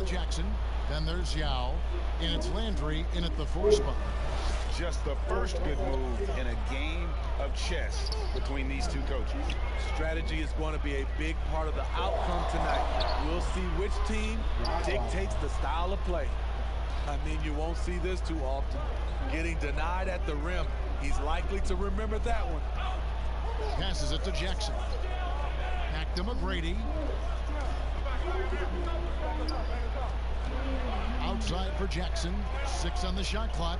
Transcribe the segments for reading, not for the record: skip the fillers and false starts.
Jackson. Then there's Yao. And it's Landry in at the 4 spot. Just the first good move in a game of chess between these two coaches. Strategy is going to be a big part of the outcome tonight. We'll see which team dictates the style of play. I mean, you won't see this too often. Getting denied at the rim, he's likely to remember that one. Passes it to Jackson. Back to McGrady. Outside for Jackson. 6 on the shot clock.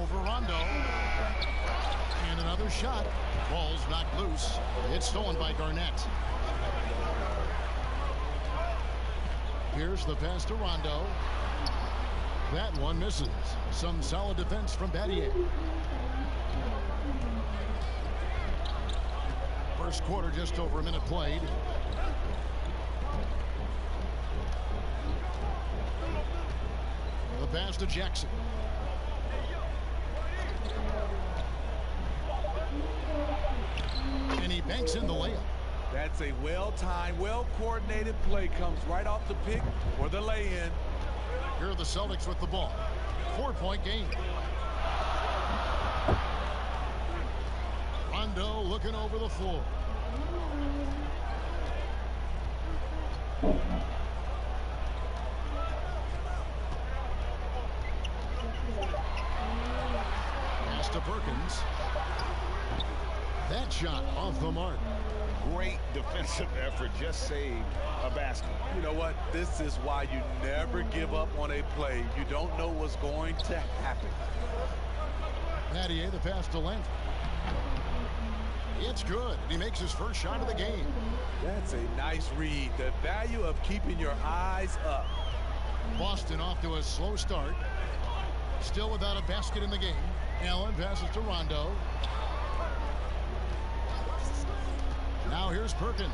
Over Rondo. And another shot. Ball's knocked loose. It's stolen by Garnett. Here's the pass to Rondo. That one misses. Some solid defense from Battier. First quarter, just over a minute played. The pass to Jackson. And he banks in the layup. That's a well-timed, well-coordinated play. Comes right off the pick or the lay-in. Here are the Celtics with the ball. 4-point game. Rondo looking over the floor. Pass to Perkins. That shot off the mark. Great defensive effort, just saved a basket. You know what? This is why you never give up on a play. You don't know what's going to happen. Battier, the pass to Landry. It's good. He makes his first shot of the game. That's a nice read. The value of keeping your eyes up. Boston off to a slow start. Still without a basket in the game. Allen passes to Rondo. Now here's Perkins.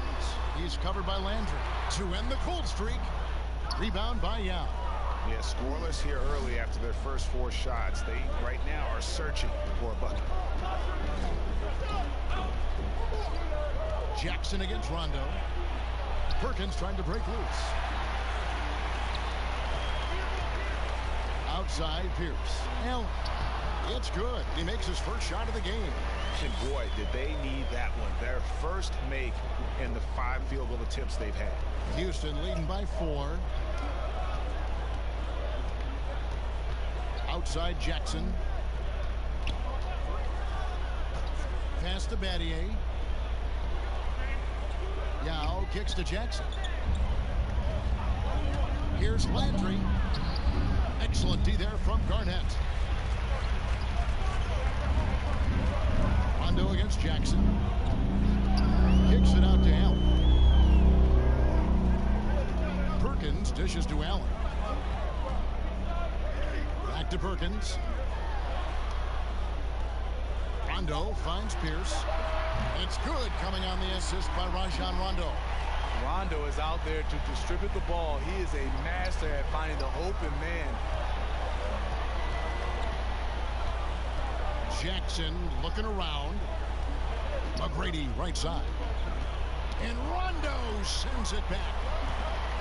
He's covered by Landry. To end the cold streak. Rebound by Yao. Yeah, scoreless here early after their first 4 shots. They right now are searching for a bucket. Jackson against Rondo. Perkins trying to break loose. Outside Pierce. Allen. It's good. He makes his first shot of the game. And boy, did they need that one. Their first make in the 5 field goal attempts they've had. Houston leading by 4. Outside Jackson. Pass to Battier. Yao kicks to Jackson. Here's Landry. Excellent D there from Garnett. Rondo against Jackson. Kicks it out to Allen. Perkins dishes to Allen. Back to Perkins. Rondo finds Pierce. It's good, coming on the assist by Rajon Rondo. Rondo is out there to distribute the ball. He is a master at finding the open man. Jackson looking around. McGrady right side. And Rondo sends it back.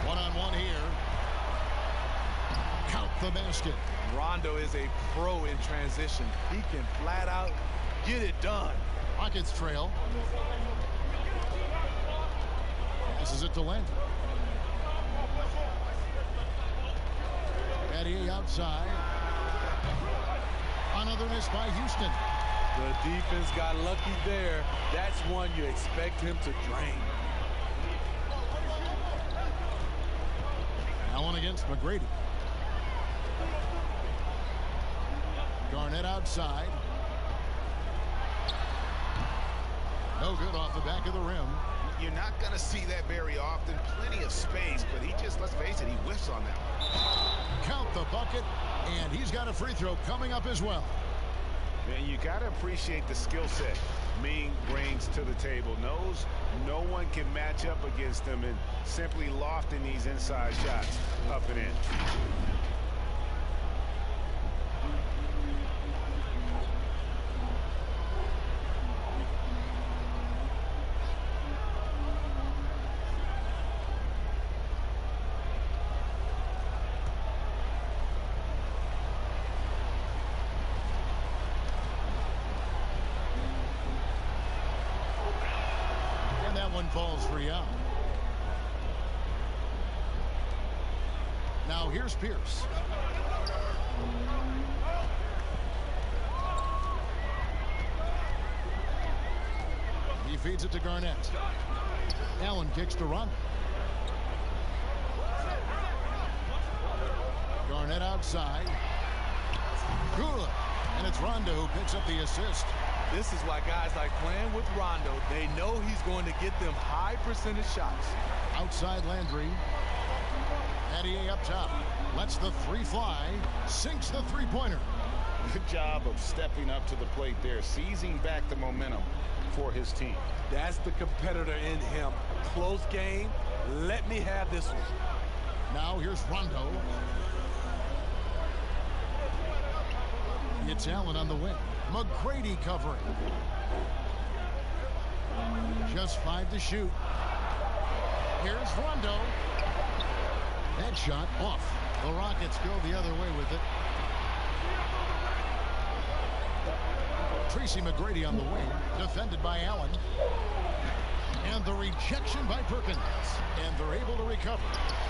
One-on-one here. Count the basket. Rondo is a pro in transition. He can flat out get it done. Rockets trail. Passes it to Landry. Battier outside. Another miss by Houston. The defense got lucky there. That's one you expect him to drain. Allen against McGrady. Garnett outside. No good off the back of the rim. You're not going to see that very often. Plenty of space, but he just, let's face it, he whiffs on that one. Count the bucket, and he's got a free throw coming up as well. And you got to appreciate the skill set Ming brings to the table. Knows no one can match up against him, and simply lofting these inside shots up and in. falls for Young. Now here's Pierce. He feeds it to Garnett. Allen kicks to Rondo. Garnett outside. Good. And it's Rondo who picks up the assist. This is why guys like playing with Rondo. They know he's going to get them high percentage shots. Outside Landry. Battier up top. Lets the three fly. Sinks the three-pointer. Good job of stepping up to the plate there. Seizing back the momentum for his team. That's the competitor in him. Close game. Let me have this one. Now here's Rondo. It's Allen on the wing. McGrady covering. Just 5 to shoot. Here's Rondo. That shot off. The Rockets go the other way with it. Tracy McGrady on the wing. Defended by Allen. And the rejection by Perkins. And they're able to recover.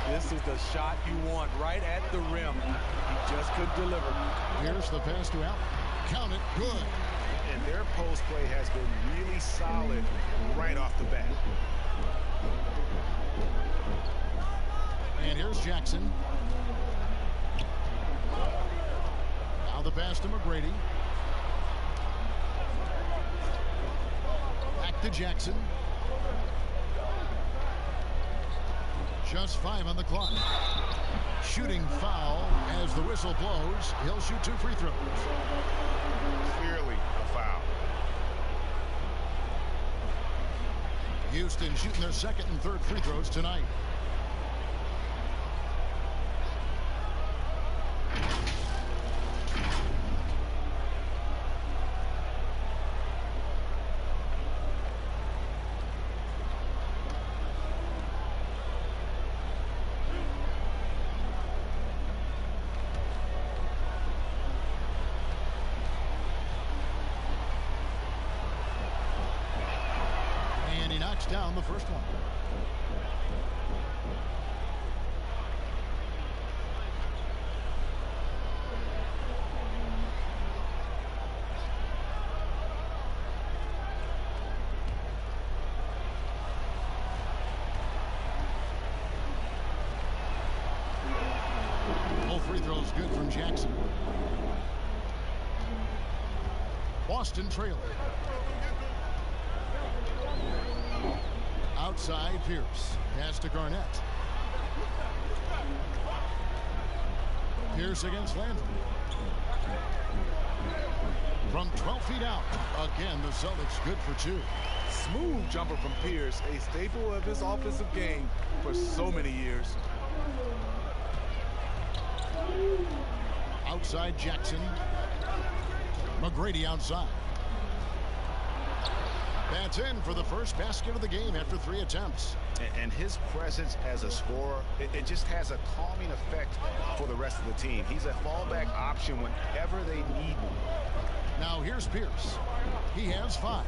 This is the shot you want right at the rim. He just couldn't deliver. Here's the pass to Allen. Count it. Good. And their post play has been really solid right off the bat. And here's Jackson. Now the pass to McGrady. Back to Jackson. Just 5 on the clock. Shooting foul as the whistle blows. He'll shoot 2 free throws. Clearly a foul. Houston shooting their second and third free throws tonight. Down the first one. Both free throws good from Jackson. Boston trailing. Outside Pierce. Pass to Garnett. Pierce against Landry. From 12 feet out. Again, the Celtics good for 2. Smooth jumper from Pierce, a staple of his offensive game for so many years. Outside Jackson. McGrady outside. That's in for the first basket of the game after 3 attempts. And his presence as a scorer, it just has a calming effect for the rest of the team. He's a fallback option whenever they need one. Now here's Pierce. He has 5.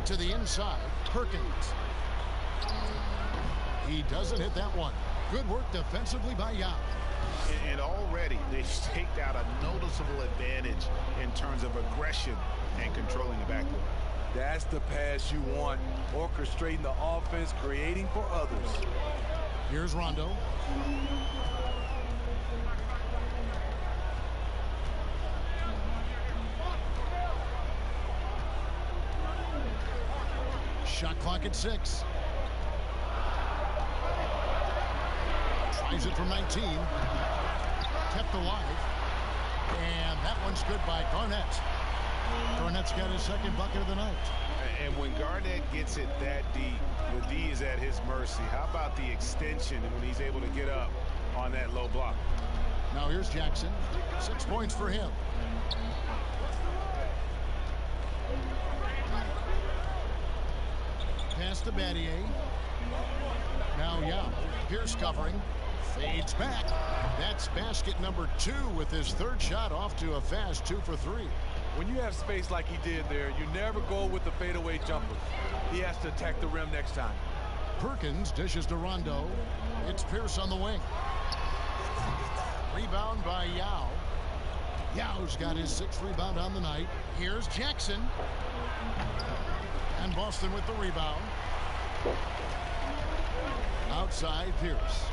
To the inside, Perkins. He doesn't hit that one. Good work defensively by Young. And already they've staked out a noticeable advantage in terms of aggression and controlling the backcourt. That's the pass you want. Orchestrating the offense, creating for others. Here's Rondo. Shot clock at 6. Tries it from 19. Kept alive. And that one's good by Garnett. Garnett's got his second bucket of the night. And when Garnett gets it that deep, the D is at his mercy. How about the extension when he's able to get up on that low block? Now here's Jackson. 6 points for him. Pass to Battier. Now Young. Pierce covering. Fades back. That's basket number 2 with his third shot off to a fast 2 for 3. When you have space like he did there, you never go with the fadeaway jumper. He has to attack the rim next time. Perkins dishes to Rondo. It's Pierce on the wing. Rebound by Yao. Yao's got his 6th rebound on the night. Here's Jackson. And Boston with the rebound. Outside Pierce.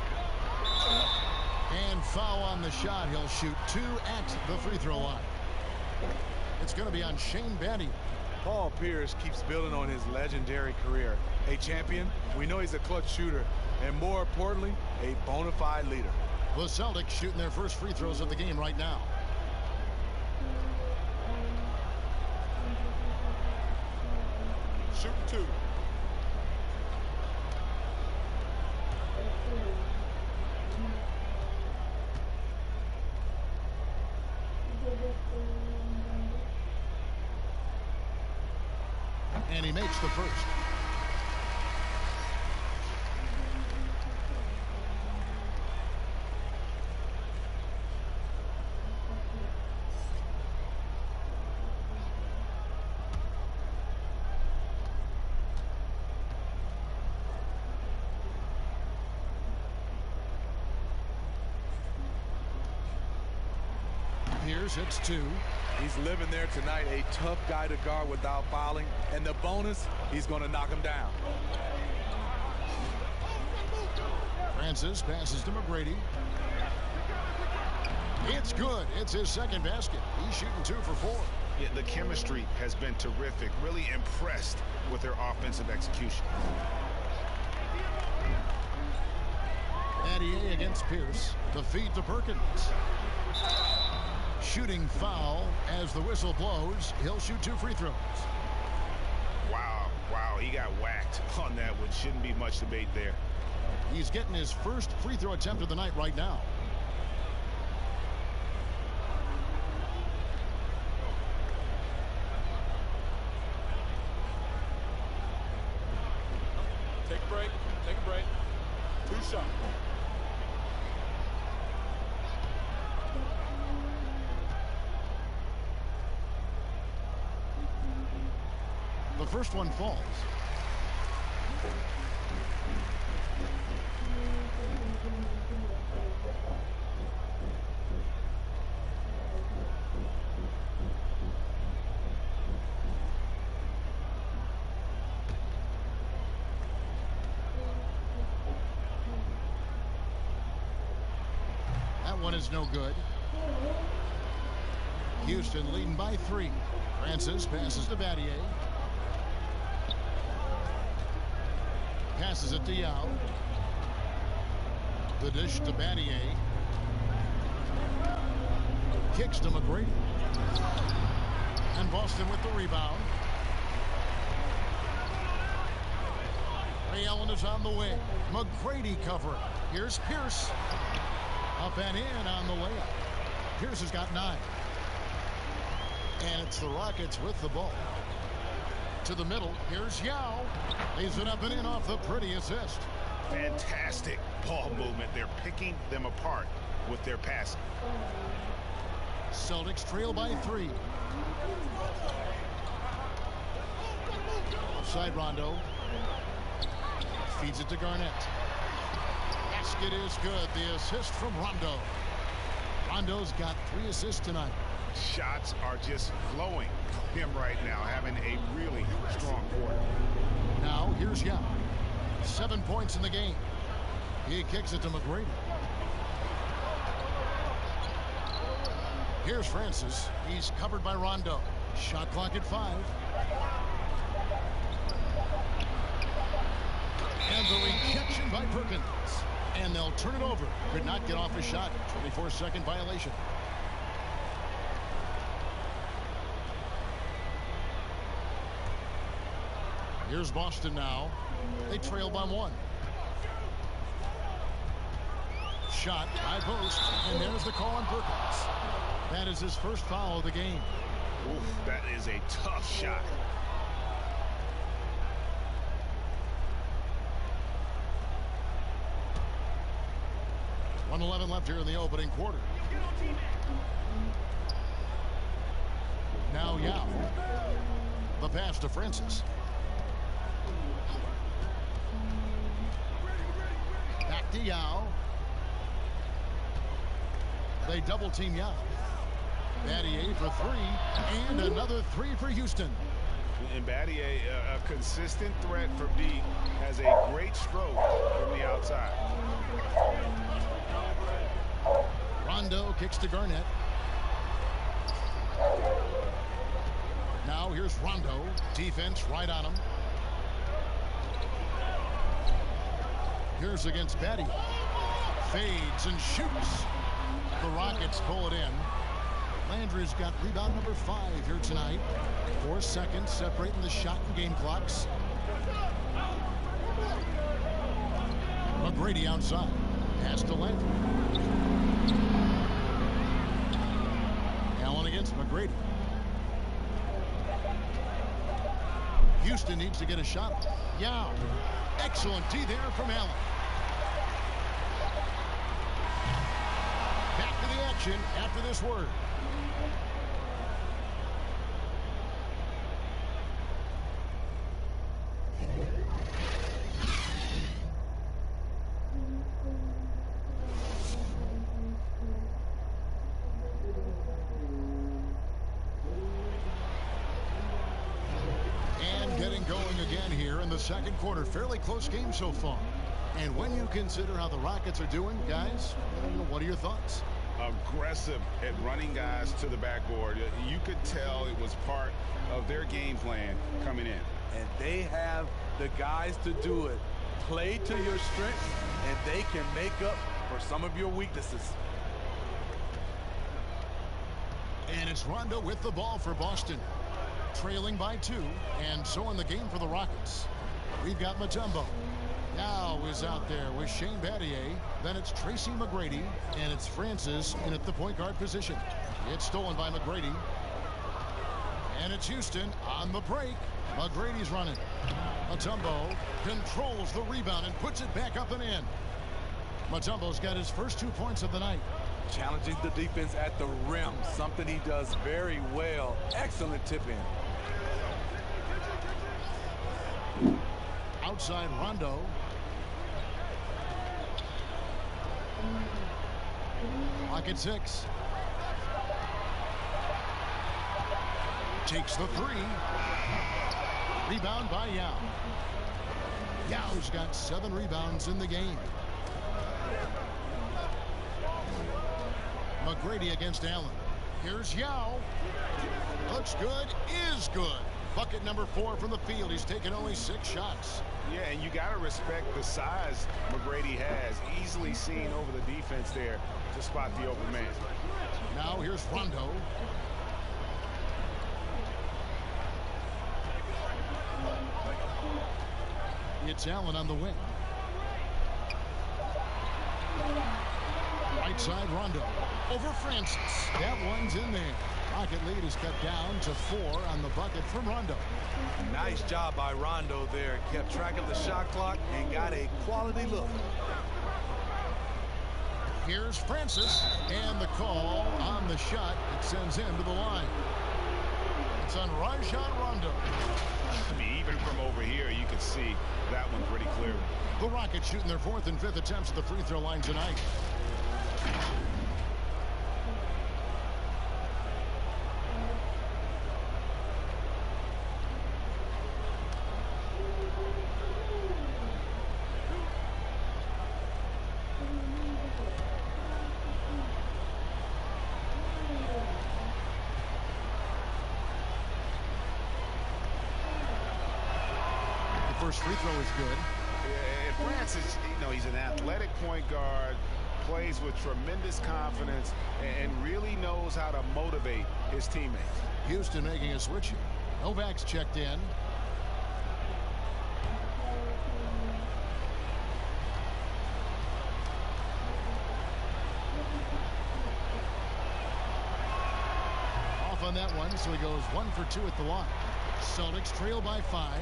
And foul on the shot. He'll shoot 2 at the free throw line. It's going to be on Shane Battier. Paul Pierce keeps building on his legendary career. A champion, we know he's a clutch shooter, and more importantly, a bona fide leader. The Celtics shooting their first free throws of the game right now. Shoot 2. And he makes the first. Pierce hits 2. He's living there tonight, a tough guy to guard without fouling. And the bonus, he's going to knock him down. Francis passes to McGrady. It's good. It's his 2nd basket. He's shooting 2 for 4. Yeah, the chemistry has been terrific. Really impressed with their offensive execution. Battier against Pierce. The feed to Perkins. Shooting foul as the whistle blows. He'll shoot 2 free throws. Wow, he got whacked on that one. Shouldn't be much debate there. He's getting his first free throw attempt of the night right now. Take a break. Take a break. 2 shots. The first one falls. That one is no good. Houston leading by 3. Francis passes to Battier. Passes it to Yao. The dish to Battier. Kicks to McGrady. And Boston with the rebound. Ray Allen is on the wing. McGrady covering. Here's Pierce. Up and in on the layup. Pierce has got 9. And it's the Rockets with the ball. To the middle. Here's Yao. Lays it up and in off the pretty assist. Fantastic ball movement. They're picking them apart with their passing. Celtics trail by 3. Offside Rondo. Feeds it to Garnett. Basket is good. The assist from Rondo. Rondo's got 3 assists tonight. Shots are just flowing from him right now, having a really strong quarter. Now here's Yao. 7 points in the game. He kicks it to McGrady. Here's Francis. He's covered by Rondo. Shot clock at 5. And the rejection by Perkins. And they'll turn it over. Could not get off a shot. 24-second violation. Here's Boston now. They trail by 1. Shot, high post, and there's the call on Perkins. That is his first foul of the game. Oof, that is a tough shot. .111 left here in the opening quarter. Now Yao. The pass to Francis. Back to Yao. They double team Yao. Battier for three, and another three for Houston. And Battier, a consistent threat from deep, has a great stroke from the outside. Rondo kicks to Garnett. Now here's Rondo. Defense right on him. Here's against Battier. Fades and shoots. The Rockets pull it in. Landry's got rebound number 5 here tonight. 4 seconds separating the shot and game clocks. McGrady outside. Pass to Landry. Allen against McGrady. Houston needs to get a shot. Yao. Excellent D there from Allen. Back to the action after this word. Second quarter, fairly close game so far. And when you consider how the Rockets are doing, guys, what are your thoughts? Aggressive at running guys to the backboard. You could tell it was part of their game plan coming in. And they have the guys to do it. Play to your strengths, and they can make up for some of your weaknesses. And it's Rondo with the ball for Boston. Trailing by 2, and so in the game for the Rockets. We've got Mutombo. Now is out there with Shane Battier. Then it's Tracy McGrady, and it's Francis in at the point guard position. It's stolen by McGrady. And it's Houston on the break. McGrady's running. Mutombo controls the rebound and puts it back up and in. Mutombo's got his first 2 points of the night. Challenging the defense at the rim, something he does very well. Excellent tip in. Outside Rondo. Clock at 6. Takes the 3. Rebound by Yao. Yao's got 7 rebounds in the game. McGrady against Allen. Here's Yao. Looks good, is good. Bucket number 4 from the field. He's taken only 6 shots. Yeah, and you got to respect the size McGrady has. Easily seen over the defense there to spot the open man. Now here's Rondo. It's Allen on the wing. Right side Rondo. Over Francis. That one's in there. Rocket lead is cut down to 4 on the bucket from Rondo. Nice job by Rondo there. Kept track of the shot clock and got a quality look. Here's Francis, and the call on the shot. It sends him to the line. It's on Rajon Rondo. I mean, even from over here, you can see that one pretty clearly. The Rockets shooting their 4th and 5th attempts at the free throw line tonight. First free throw is good. And Francis, he's an athletic point guard, plays with tremendous confidence, and really knows how to motivate his teammates. Houston making a switch here. Novak's checked in. Off on that one, so he goes 1 for 2 at the line. Celtics trail by 5.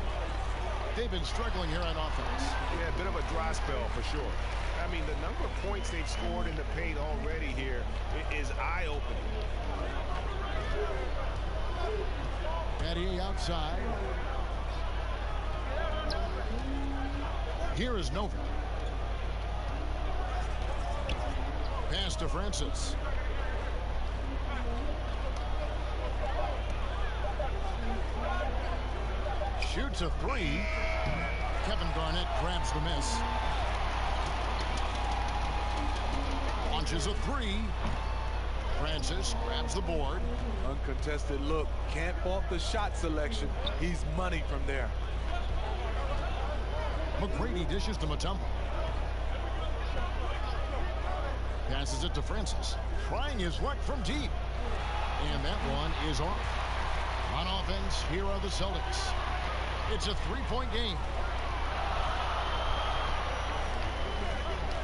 They've been struggling here on offense. Yeah, a bit of a dry spell for sure. I mean, the number of points they've scored in the paint already here is eye-opening. Battier outside. Here is Novak. Pass to Francis. Shoots a three. Kevin Garnett grabs the miss. Launches a three. Francis grabs the board. Uncontested look. Can't fault the shot selection. He's money from there. McGrady dishes to Mutombo. Passes it to Francis. Trying his luck from deep. And that one is off. On offense, here are the Celtics. It's a three-point game.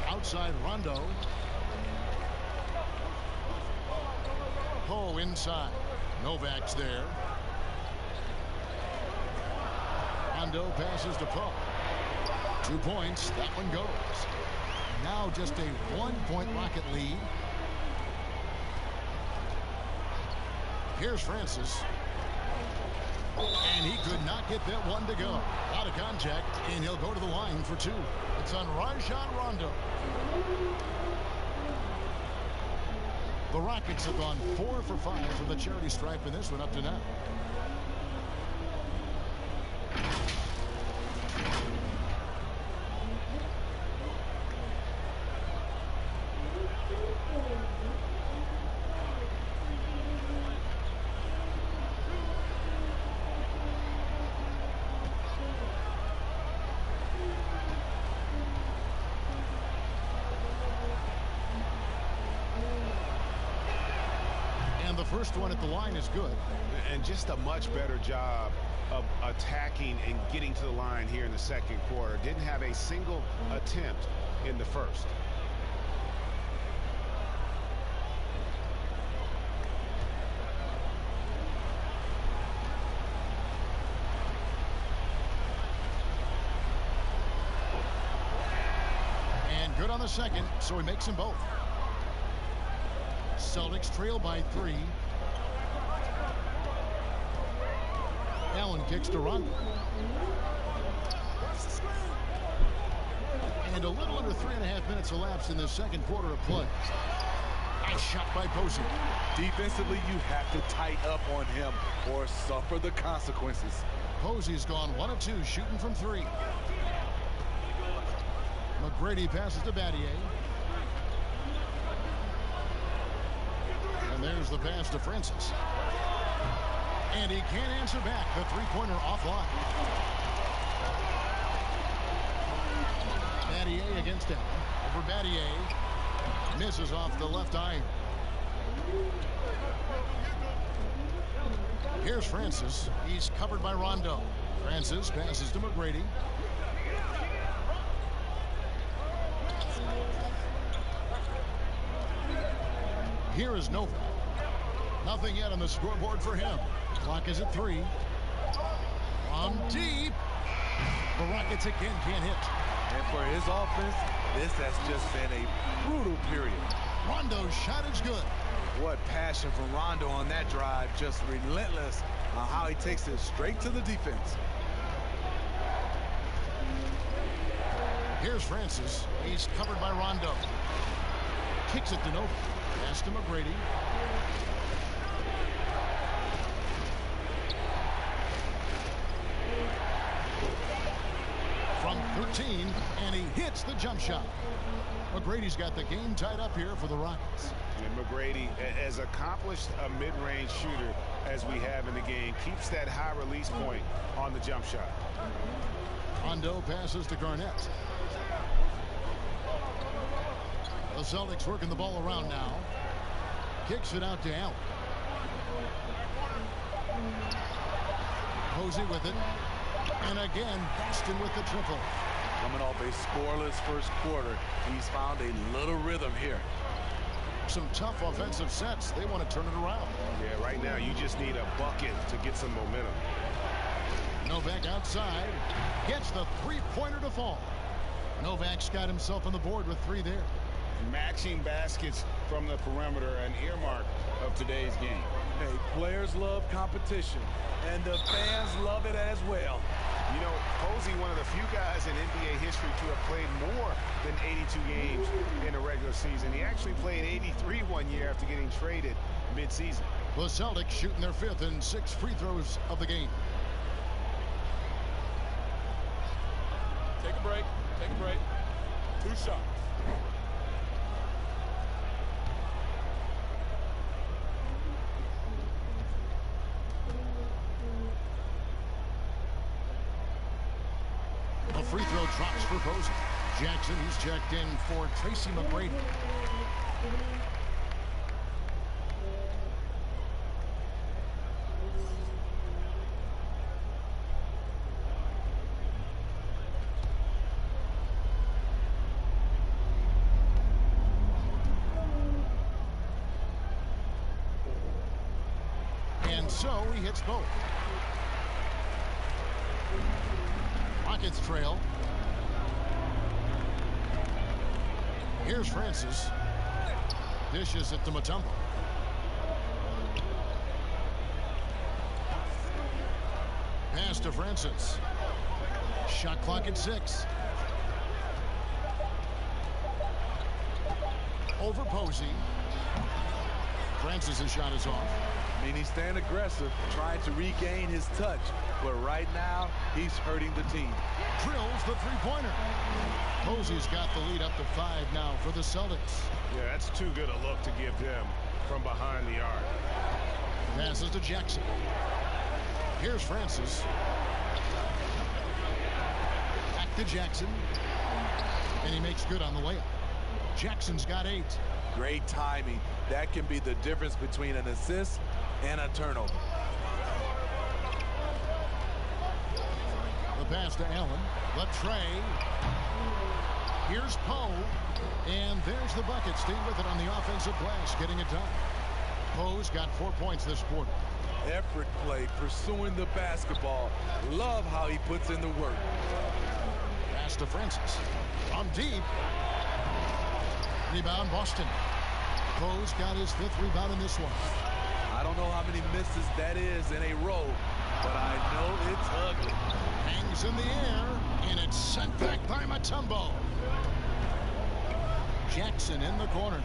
Outside Rondo. Poe inside. Novak's there. Rondo passes to Poe. 2 points. That one goes. Now just a 1-point Rocket lead. Here's Francis. And he could not get that one to go. Out of contact, and he'll go to the line for two. It's on Rajon Rondo. The Rockets have gone 4 for 5 from the charity stripe in this one up to now. The first one at the line is good. And just a much better job of attacking and getting to the line here in the second quarter. Didn't have a single attempt in the first. And good on the second, so he makes them both. Celtics trail by 3. Allen kicks to Rondo. And a little under 3.5 minutes elapsed in the second quarter of play. Nice shot by Posey. Defensively, you have to tighten up on him or suffer the consequences. Posey's gone 1 of 2 shooting from 3. McGrady passes to Battier. And there's the pass to Francis. And he can't answer back. The three-pointer offline. Battier against Allen. Over Battier. Misses off the left iron. Here's Francis. He's covered by Rondo. Francis passes to McGrady. Here is Novak. Nothing yet on the scoreboard for him. Clock is at 3. From deep. The Rockets again can't hit. And for his offense, this has just been a brutal period. Rondo's shot is good. What passion from Rondo on that drive. Just relentless on how he takes it straight to the defense. Here's Francis. He's covered by Rondo. Kicks it to Novak. Pass to McGrady. From 13, and he hits the jump shot. McGrady's got the game tied up here for the Rockets. And McGrady, as accomplished a mid-range shooter as we have in the game, keeps that high release point on the jump shot. Rondo passes to Garnett. The Celtics working the ball around now. Kicks it out to Allen. Posey with it. And again, Boston with the triple. Coming off a scoreless first quarter, he's found a little rhythm here. Some tough offensive sets. They want to turn it around. Yeah, right now you just need a bucket to get some momentum. Novak outside. Gets the three-pointer to fall. Novak's got himself on the board with 3 there. Matching baskets from the perimeter, an earmark of today's game. Hey, players love competition, and the fans love it as well. You know, Posey, one of the few guys in NBA history to have played more than 82 games in a regular season. He actually played 83 one year after getting traded midseason. The Celtics shooting their 5th and 6th free throws of the game. Take a break. Take a break. 2 shots. A free throw drops for Posey. Jackson, he's checked in for Tracy McGrady. And so he hits both. Rockets trail. Here's Francis. Dishes it to Mutombo. Pass to Francis. Shot clock at 6. Over Posey. Francis' shot is off. I mean, he's staying aggressive, trying to regain his touch. But right now, he's hurting the team. Drills the three-pointer. Posey's got the lead up to 5 now for the Celtics. Yeah, that's too good a look to give them from behind the arc. Passes to Jackson. Here's Francis. Back to Jackson. And he makes good on the layup. Jackson's got 8. Great timing. That can be the difference between an assist and a turnover. The pass to Allen. The tray. Here's Poe. And there's the bucket. Staying with it on the offensive glass. Getting it done. Poe's got 4 points this quarter. Effort play, pursuing the basketball. Love how he puts in the work. Pass to Francis. From deep. Rebound Boston. Poe's got his 5th rebound in this one. I don't know how many misses that is in a row, but I know it's ugly. Hangs in the air, and it's sent back by Mutombo. Jackson in the corner.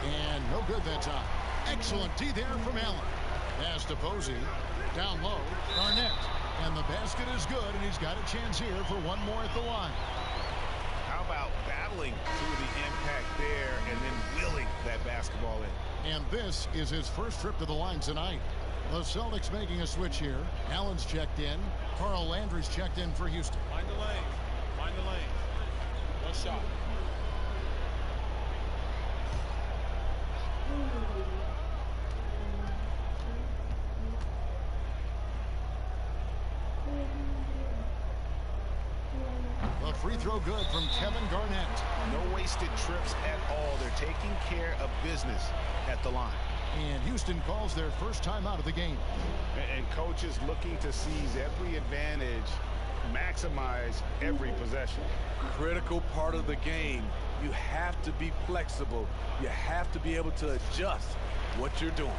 And no good that time. Excellent D there from Allen. Pass to Posey. Down low, Garnett. And the basket is good, and he's got a chance here for one more at the line. How about battling through the impact there and then willing that basketball in? And this is his first trip to the line tonight. The Celtics making a switch here. Allen's checked in. Carl Landry's checked in for Houston. Find the lane. Find the lane. 1 shot. The free throw good from Kevin Garnett. No wasted trips at all. They're taking care of business at the line. And Houston calls their first time out of the game. And coaches looking to seize every advantage, maximize every possession. Critical part of the game. You have to be flexible. You have to be able to adjust what you're doing.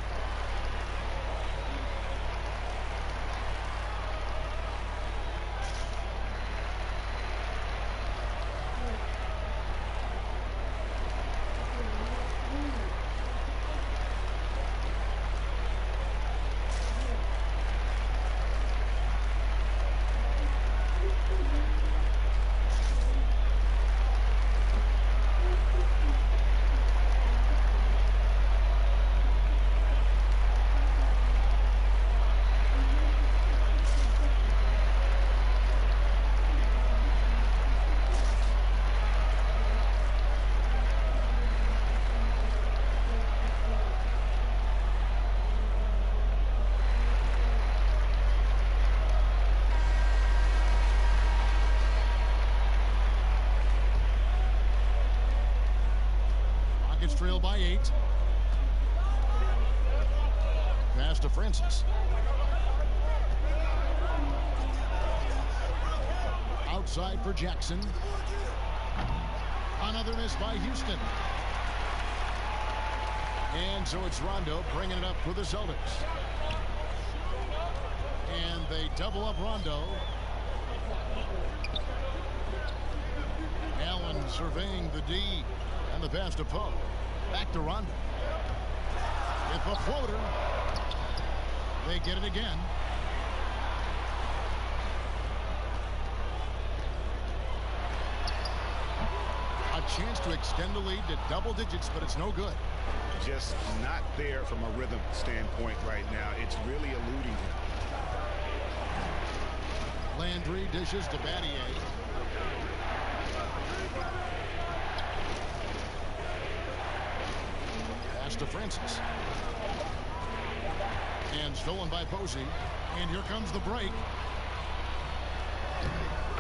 Trail by 8. Pass to Francis. outside for Jackson. Another miss by Houston. And so it's Rondo bringing it up for the Celtics. And they double up Rondo. Allen surveying the D. And the pass to Poe. Back to Rondo. With a floater. They get it again. A chance to extend the lead to double digits, but it's no good. Just not there from a rhythm standpoint right now. It's really eluding him. Landry dishes to Battier. Pass to Francis. And stolen by Posey. And here comes the break.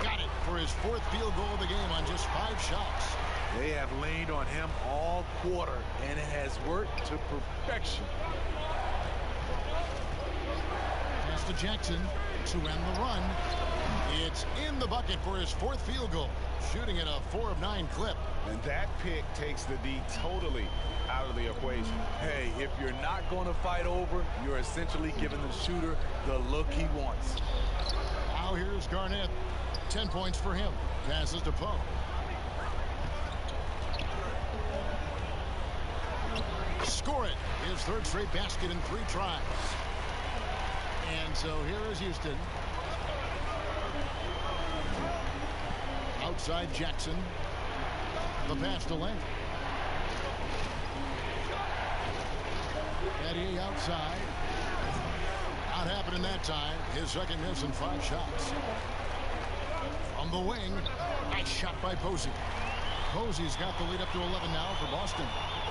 Got it for his 4th field goal of the game on just 5 shots. They have leaned on him all quarter, and it has worked to perfection. Pass to Jackson to end the run. It's in the bucket for his 4th field goal, shooting at a 4 of 9 clip. And that pick takes the D totally out of the equation. Hey, if you're not going to fight over, you're essentially giving the shooter the look he wants. Now here's Garnett. 10 points for him. Passes to Poe. Score it. His 3rd straight basket in 3 tries. And so here is Houston. Outside Jackson. The pass to Landry. Battier outside. Not happening that time. His 2nd miss in 5 shots. From the wing. Nice shot by Posey. Posey's got the lead up to 11 now for Boston.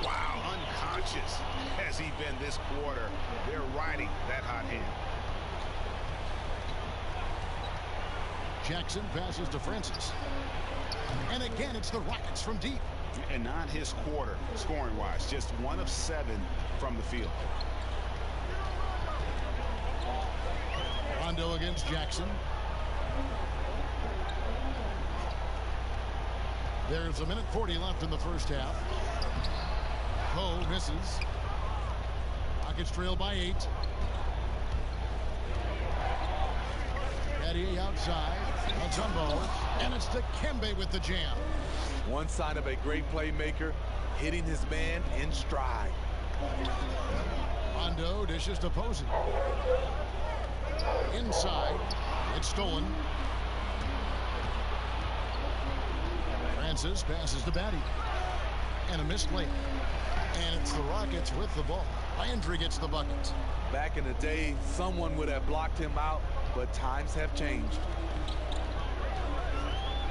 Wow, unconscious has he been this quarter. They're riding that hot hand. Jackson passes to Francis. And again, it's the Rockets from deep. And not his quarter, scoring-wise. Just 1 of 7 from the field. Rondo against Jackson. There's 1:40 left in the first half. Poe misses. Rockets trail by 8. Battier outside. Mutombo. And it's Dikembe with the jam. One sign of a great playmaker, hitting his man in stride. Rondo dishes to Posey. Inside. It's stolen. Francis passes to Battier. And a missed layup. And it's the Rockets with the ball. Landry gets the bucket. Back in the day, someone would have blocked him out, but times have changed.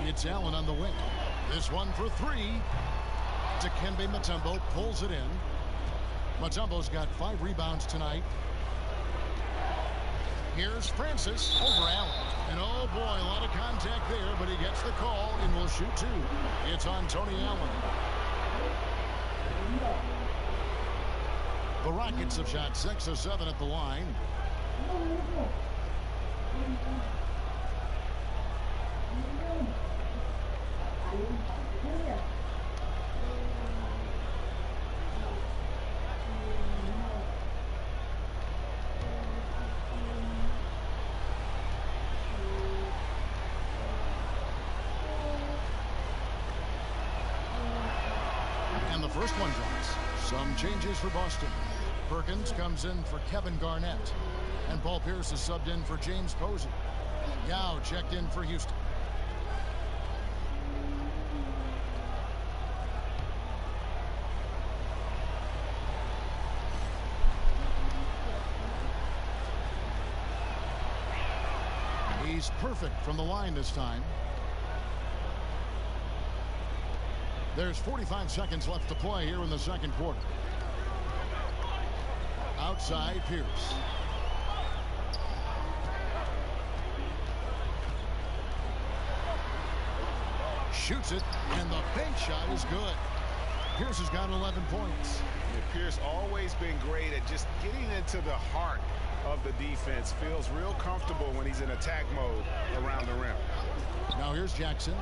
It's Allen on the wing. This one for 3. Dikembe Mutombo pulls it in. Mutombo's got 5 rebounds tonight. Here's Francis over Allen. And oh boy, a lot of contact there, but he gets the call and will shoot 2. It's on Tony Allen. The Rockets have shot 6 of 7 at the line. And the first one drops. Some changes for Boston. Perkins comes in for Kevin Garnett. And Paul Pierce is subbed in for James Posey. Yao checked in for Houston. He's perfect from the line this time. There's 45 seconds left to play here in the second quarter. Outside Pierce. Shoots it, and the bank shot is good. Pierce has got 11 points. Yeah, Pierce always been great at just getting into the heart of the defense. Feels real comfortable when he's in attack mode around the rim. Now here's Jackson.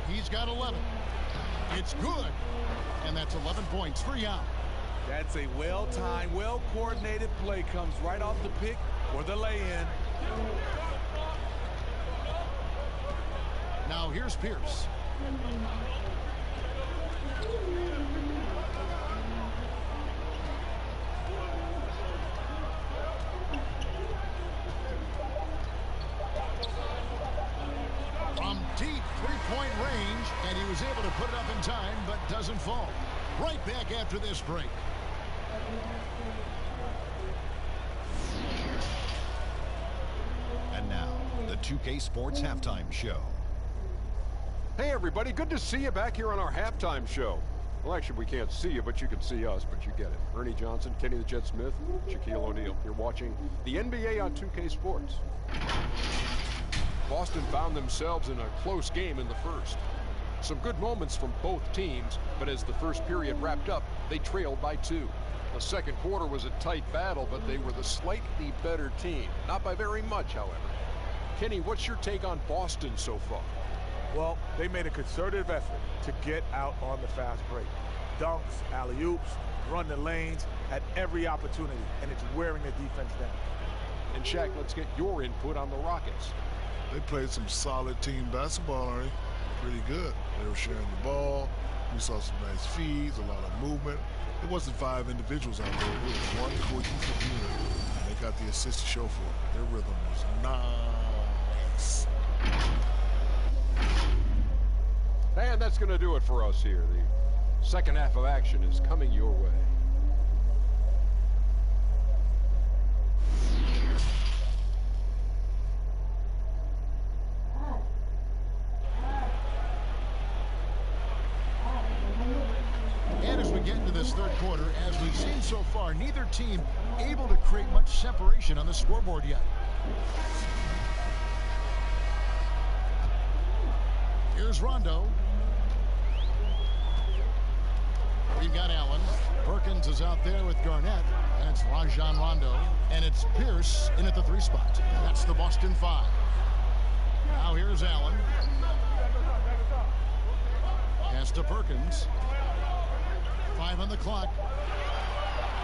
He's got 11. It's good. And that's 11 points. 3 out. That's a well-timed, well-coordinated play. Comes right off the pick or the lay-in. Now here's Pierce. From deep three-point range, and he was able to put it up in time, but doesn't fall. Right back after this break. And now, the 2K Sports Halftime Show. Hey, everybody. Good to see you back here on our halftime show. Well, actually, we can't see you, but you can see us, but you get it. Ernie Johnson, Kenny the Jet Smith, Shaquille O'Neal. You're watching the NBA on 2K Sports. Boston found themselves in a close game in the first. Some good moments from both teams, but as the first period wrapped up, they trailed by 2. The second quarter was a tight battle, but they were the slightly better team. Not by very much, however. Kenny, what's your take on Boston so far? Well, they made a concerted effort to get out on the fast break. Dunks, alley-oops, run the lanes at every opportunity, and it's wearing the defense down. And Shaq, let's get your input on the Rockets. They played some solid team basketball, Ernie. Pretty good. They were sharing the ball. We saw some nice feeds, a lot of movement. It wasn't 5 individuals out there. It was one cohesive unit. And they got the assist to show for it. Their rhythm was nice. And that's going to do it for us here. The second half of action is coming your way. And as we get into this third quarter, as we've seen so far, neither team able to create much separation on the scoreboard yet. Here's Rondo. We've got Allen. Perkins is out there with Garnett. And it's Rajon Rondo. And it's Pierce in at the 3 spot. That's the Boston 5. Now here's Allen. Pass to Perkins. 5 on the clock.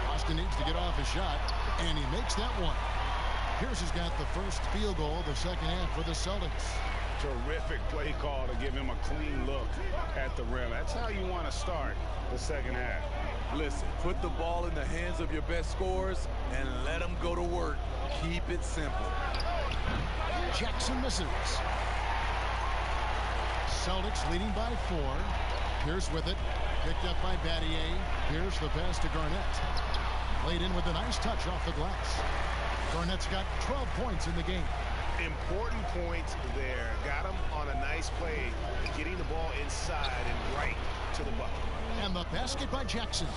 Boston needs to get off his shot. And he makes that one. Pierce has got the first field goal of the second half for the Celtics. Terrific play call to give him a clean look at the rim. That's how you want to start the second half. Listen, put the ball in the hands of your best scorers and let them go to work. Keep it simple. Jackson misses. Celtics leading by 4. Pierce with it. Picked up by Battier. Pierce the pass to Garnett. Laid in with a nice touch off the glass. Garnett's got 12 points in the game. Important points there. Got him on a nice play, getting the ball inside and right to the bucket. And the basket by Jackson.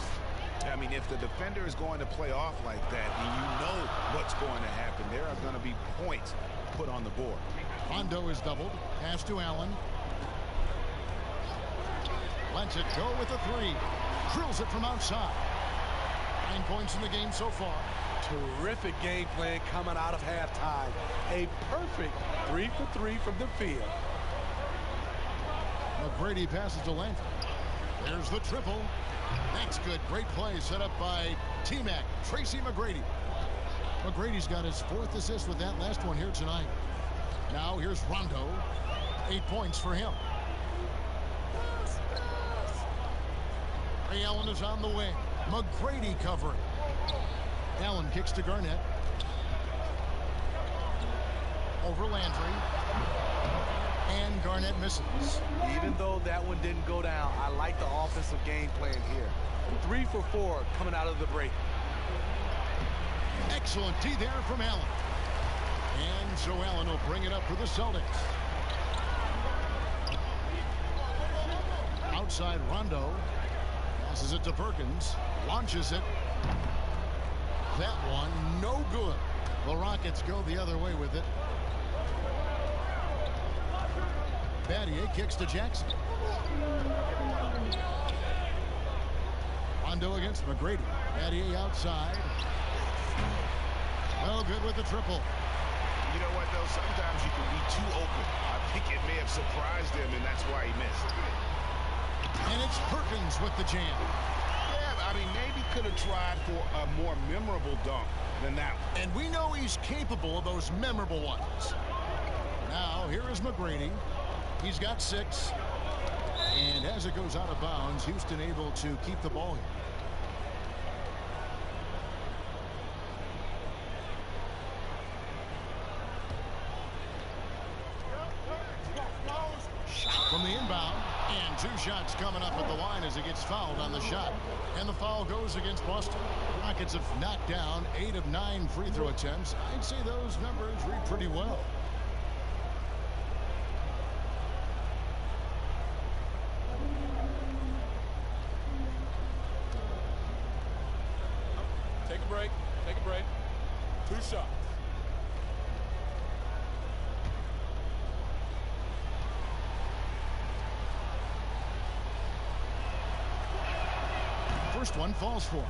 I mean, if the defender is going to play off like that, and you know what's going to happen, there are going to be points put on the board. Rondo is doubled. Pass to Allen. Lets it go with a 3. Drills it from outside. 9 points in the game so far. Terrific game plan coming out of halftime. A perfect 3 for 3 from the field. McGrady passes to Landry. There's the triple. That's good. Great play set up by T-Mac. Tracy McGrady. McGrady's got his 4th assist with that last one here tonight. Now here's Rondo. 8 points for him. Ray Allen is on the wing. McGrady covering. Allen kicks to Garnett. Over Landry. And Garnett misses. Even though that one didn't go down, I like the offensive game plan here. 3 for 4 coming out of the break. Excellent D there from Allen. And so Allen will bring it up for the Celtics. Outside Rondo. Passes it to Perkins. Launches it. That one no good. The Rockets go the other way with it. Battier kicks to Jackson. Rondo against McGrady. Battier outside. Well, good with the triple. You know what, though? Sometimes you can be too open. I think it may have surprised him, and that's why he missed. And it's Perkins with the jam. Yeah, I mean, maybe could have tried for a more memorable dunk than that one. And we know he's capable of those memorable ones. Now, here is McGrady. He's got 6. And as it goes out of bounds, Houston able to keep the ball here. Shot from the inbound. And 2 shots coming up at the line as he gets fouled on the shot. And the foul goes against Boston. Rockets have knocked down 8 of 9 free throw attempts. I'd say those numbers read pretty well. Take a break. Take a break. 2 shots. First one falls for him.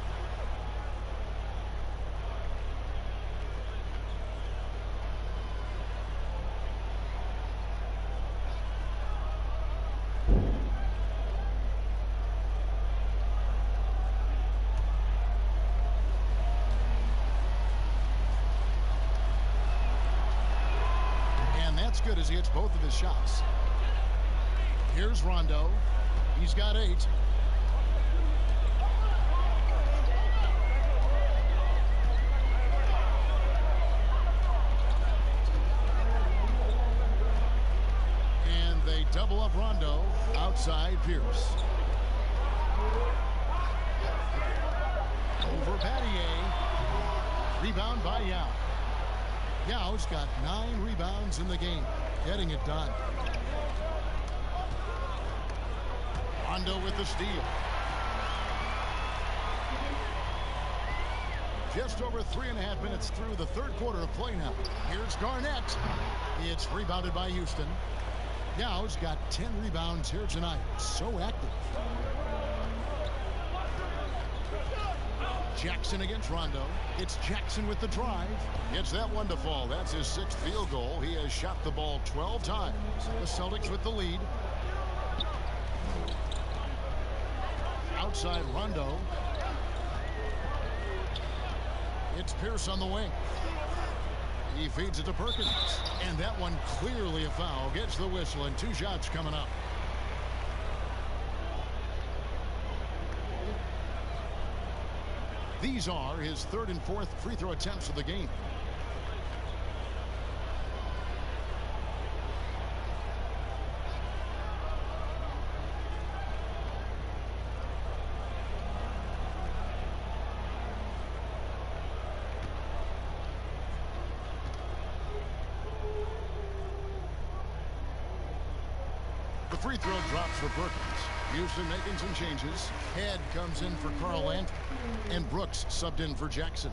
And that's good as he hits both of his shots. Here's Rondo. He's got 8. Double up Rondo. Outside Pierce. Over Battier. Rebound by Yao. Yao's got 9 rebounds in the game. Getting it done. Rondo with the steal. Just over 3.5 minutes through the third quarter of play now. Here's Garnett. It's rebounded by Houston. Yao's got 10 rebounds here tonight. So active. Jackson against Rondo. It's Jackson with the drive. Gets that one to fall. That's his 6th field goal. He has shot the ball 12 times. The Celtics with the lead. Outside Rondo. It's Pierce on the wing. He feeds it to Perkins. And that one clearly a foul. Gets the whistle and 2 shots coming up. These are his 3rd and 4th free throw attempts of the game. The free throw drops for Perkins. Houston making some changes. Head comes in for Carl Landry. And Brooks subbed in for Jackson.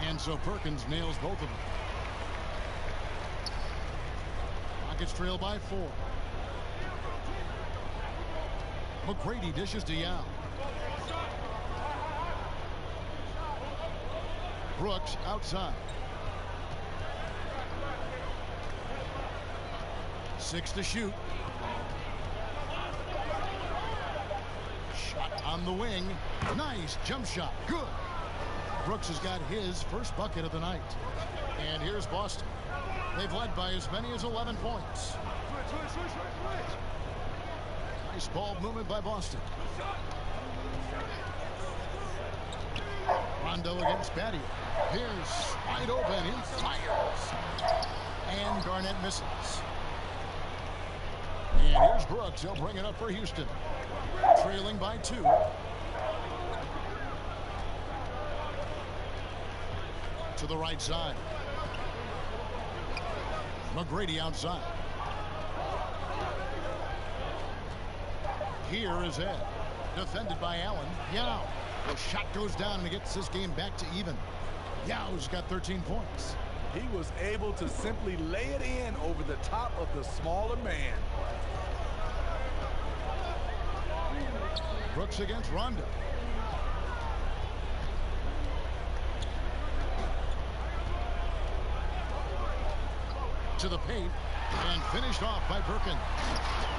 And so Perkins nails both of them. Rockets trail by 4. McGrady dishes to Yao. Brooks outside. 6 to shoot. Shot on the wing. Nice jump shot. Good. Brooks has got his first bucket of the night. And here's Boston. They've led by as many as 11 points. Nice ball movement by Boston. Rondo against Battier. Here's wide open. He fires. And Garnett misses. And here's Brooks. He'll bring it up for Houston. Trailing by 2. To the right side. McGrady outside. Here is Ed. Defended by Allen. Yao. The shot goes down and it gets this game back to even. Yao's got 13 points. He was able to simply lay it in over the top of the smaller man. Brooks against Rondo. To the paint and finished off by Perkins.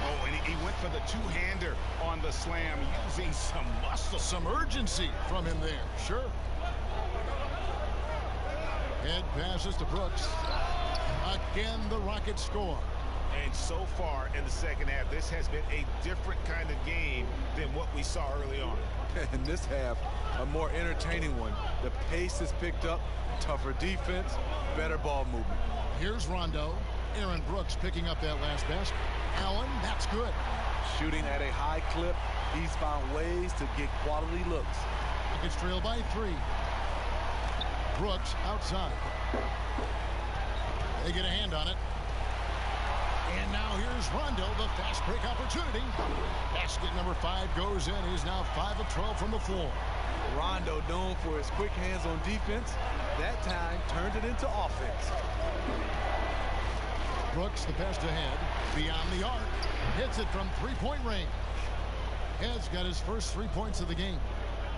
Oh, and he went for the two-hander on the slam, using some muscle. Some urgency from him there. Sure. Head passes to Brooks. Again, the Rockets score. And so far in the second half, this has been a different kind of game than what we saw early on. In this half, a more entertaining one. The pace is picked up, tougher defense, better ball movement. Here's Rondo. Aaron Brooks picking up that last basket. Allen, that's good. Shooting at a high clip, he's found ways to get quality looks. Rockets trail by 3. Brooks outside. They get a hand on it. And now here's Rondo, the fast break opportunity. Basket number 5 goes in. He's now 5 of 12 from the floor. Rondo, known for his quick hands on defense, that time turned it into offense. Brooks, the pass to Head, beyond the arc, hits it from 3-point range. Head's got his first 3 points of the game.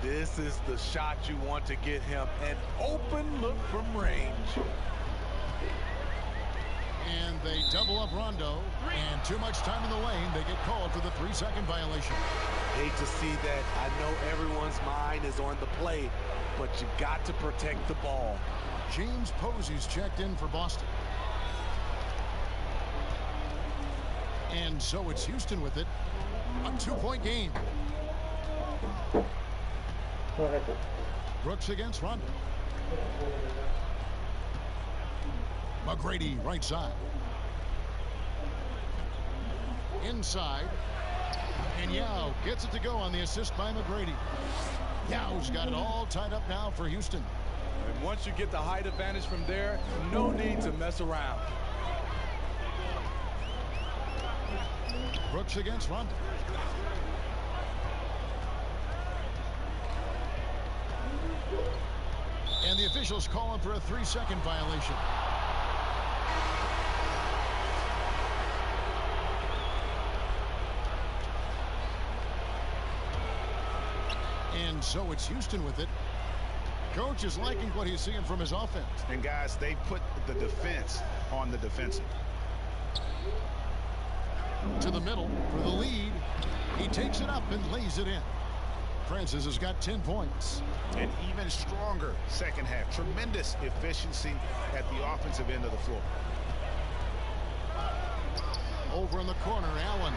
This is the shot you want to get him, an open look from range. And they double up Rondo, and too much time in the lane. They get called for the 3-second violation. Hate to see that. I know everyone's mind is on the play, but you got to protect the ball. James Posey's checked in for Boston. And so it's Houston with it. A 2-point game. Brooks against Rondo. McGrady right side. Inside. And Yao gets it to go on the assist by McGrady. Yao's got it all tied up now for Houston. And once you get the height advantage from there, no need to mess around. Brooks against Rondo. And the officials calling for a 3-second violation. And so it's Houston with it. Coach is liking what he's seeing from his offense. And guys, they put the defense on the defensive. To the middle for the lead. He takes it up and lays it in. Francis has got 10 points. An even stronger second half. Tremendous efficiency at the offensive end of the floor. Over in the corner, Allen.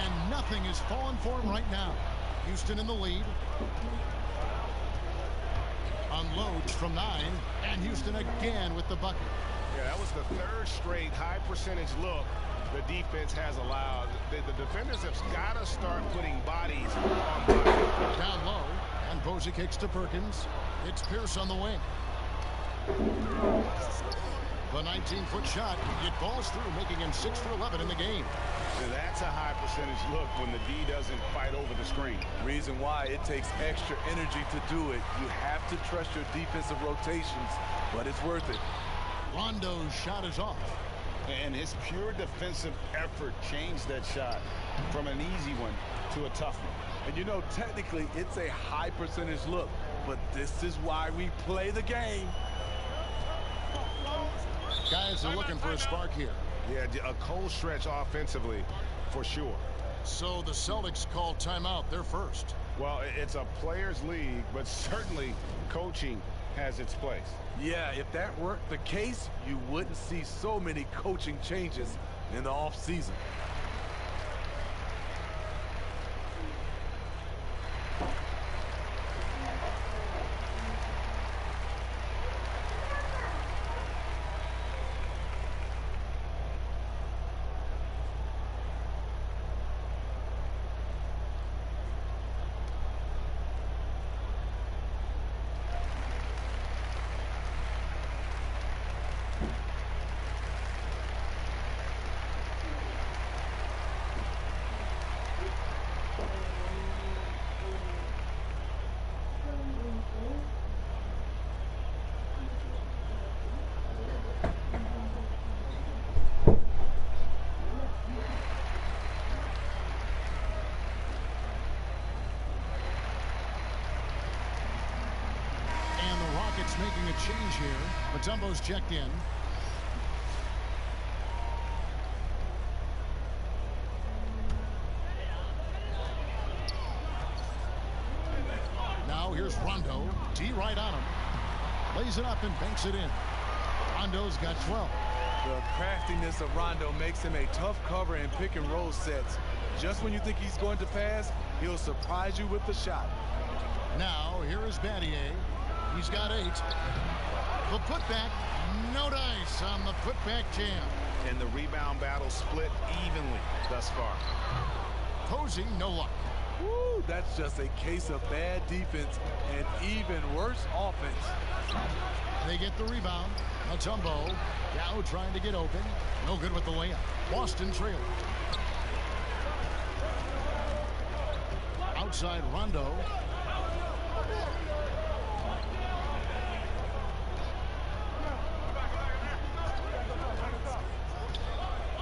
And nothing is falling for him right now. Houston in the lead. Unloads from 9. And Houston again with the bucket. Yeah, that was the 3rd straight high percentage look the defense has allowed. The defenders have got to start putting bodies on bucket. Down low, and Posey kicks to Perkins. It's Pierce on the wing. The 19-foot shot. It falls through, making him 6 for 11 in the game. And that's a high percentage look when the D doesn't fight over the screen. Reason why it takes extra energy to do it. You have to trust your defensive rotations, but it's worth it. Rondo's shot is off. And his pure defensive effort changed that shot from an easy one to a tough one. And you know, technically, it's a high percentage look, but this is why we play the game. Guys are looking for a spark here. Yeah, a cold stretch offensively, for sure. So the Celtics call timeout. They're first. Well, it's a players' league, but certainly coaching has its place. Yeah, if that weren't the case, you wouldn't see so many coaching changes in the offseason. change here. Mutombo's checked in. Now here's Rondo. D right on him. Lays it up and banks it in. Rondo's got 12. The craftiness of Rondo makes him a tough cover in pick and roll sets. Just when you think he's going to pass, he'll surprise you with the shot. Now here is Battier. He's got 8. The putback, no dice on the putback jam. And the rebound battle split evenly thus far. Posey, no luck. Woo, that's just a case of bad defense and even worse offense. They get the rebound. Mutombo, Dow trying to get open. No good with the layup. Boston trailing. Outside Rondo.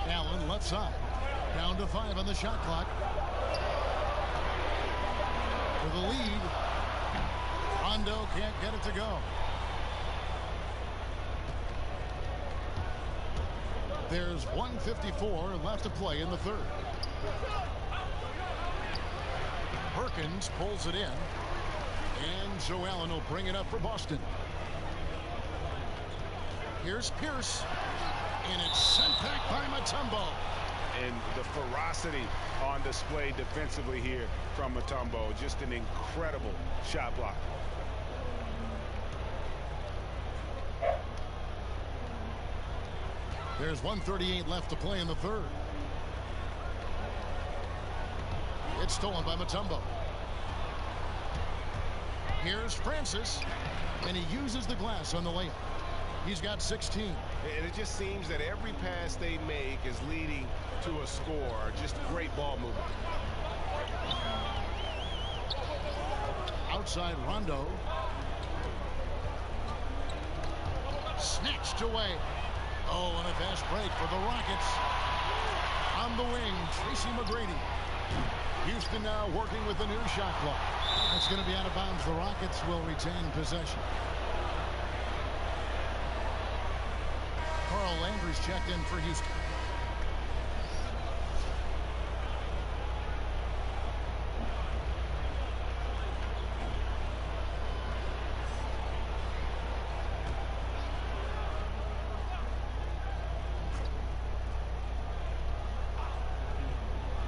Allen left side. Down to 5 on the shot clock. For the lead. Rondo can't get it to go. There's 1:54 left to play in the third. Perkins pulls it in. And Joe Allen will bring it up for Boston. Here's Pierce. And it's sent back by Mutombo. And the ferocity on display defensively here from Mutombo. Just an incredible shot block. There's 1:38 left to play in the third. It's stolen by Mutombo. Here's Francis, and he uses the glass on the layup. He's got 16. And it just seems that every pass they make is leading to a score. Just great ball movement. Outside Rondo. Snatched away. Oh, and a fast break for the Rockets. On the wing, Tracy McGrady. Houston now working with the new shot clock. That's going to be out of bounds. The Rockets will retain possession. Carl Landry's checked in for Houston.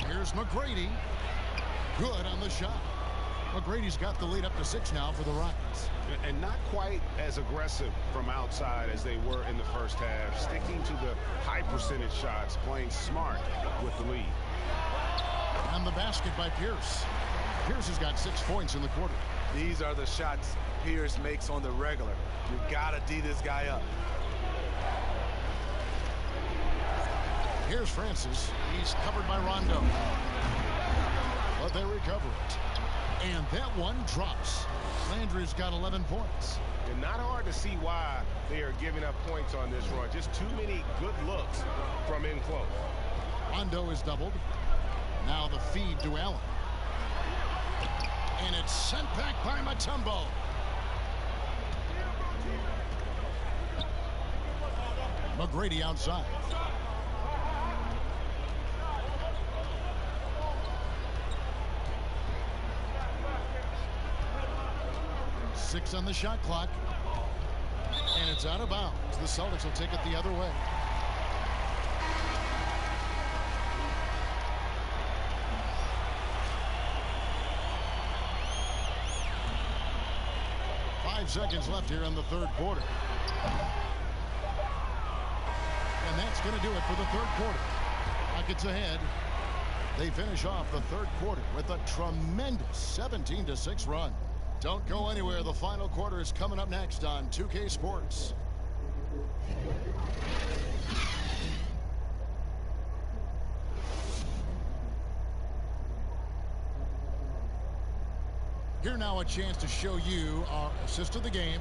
Here's McGrady. Good on the shot. McGrady's got the lead up to 6 now for the Rockets. And not quite as aggressive from outside as they were in the first half. Sticking to the high percentage shots, playing smart with the lead. And the basket by Pierce. Pierce has got 6 points in the quarter. These are the shots Pierce makes on the regular. You gotta D this guy up. Here's Francis. He's covered by Rondo. But they recover it. And that one drops. Landry's got 11 points. And not hard to see why they are giving up points on this run. Just too many good looks from in close. Rondo is doubled. Now the feed to Allen. And it's sent back by Mutombo. McGrady outside. Six on the shot clock. And it's out of bounds. The Celtics will take it the other way. Seconds left here in the third quarter. And that's going to do it for the third quarter. Rockets ahead. They finish off the third quarter with a tremendous 17-6 run. Don't go anywhere. The final quarter is coming up next on 2K Sports. Here now a chance to show you our assist of the game,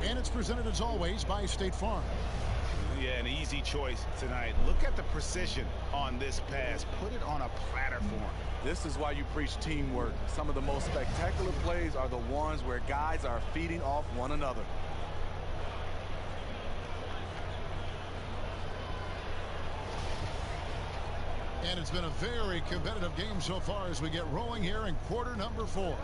and it's presented as always by State Farm. Yeah, an easy choice tonight. Look at the precision on this pass. Put it on a platter for him. This is why you preach teamwork. Some of the most spectacular plays are the ones where guys are feeding off one another. And it's been a very competitive game so far as we get rolling here in quarter number 4.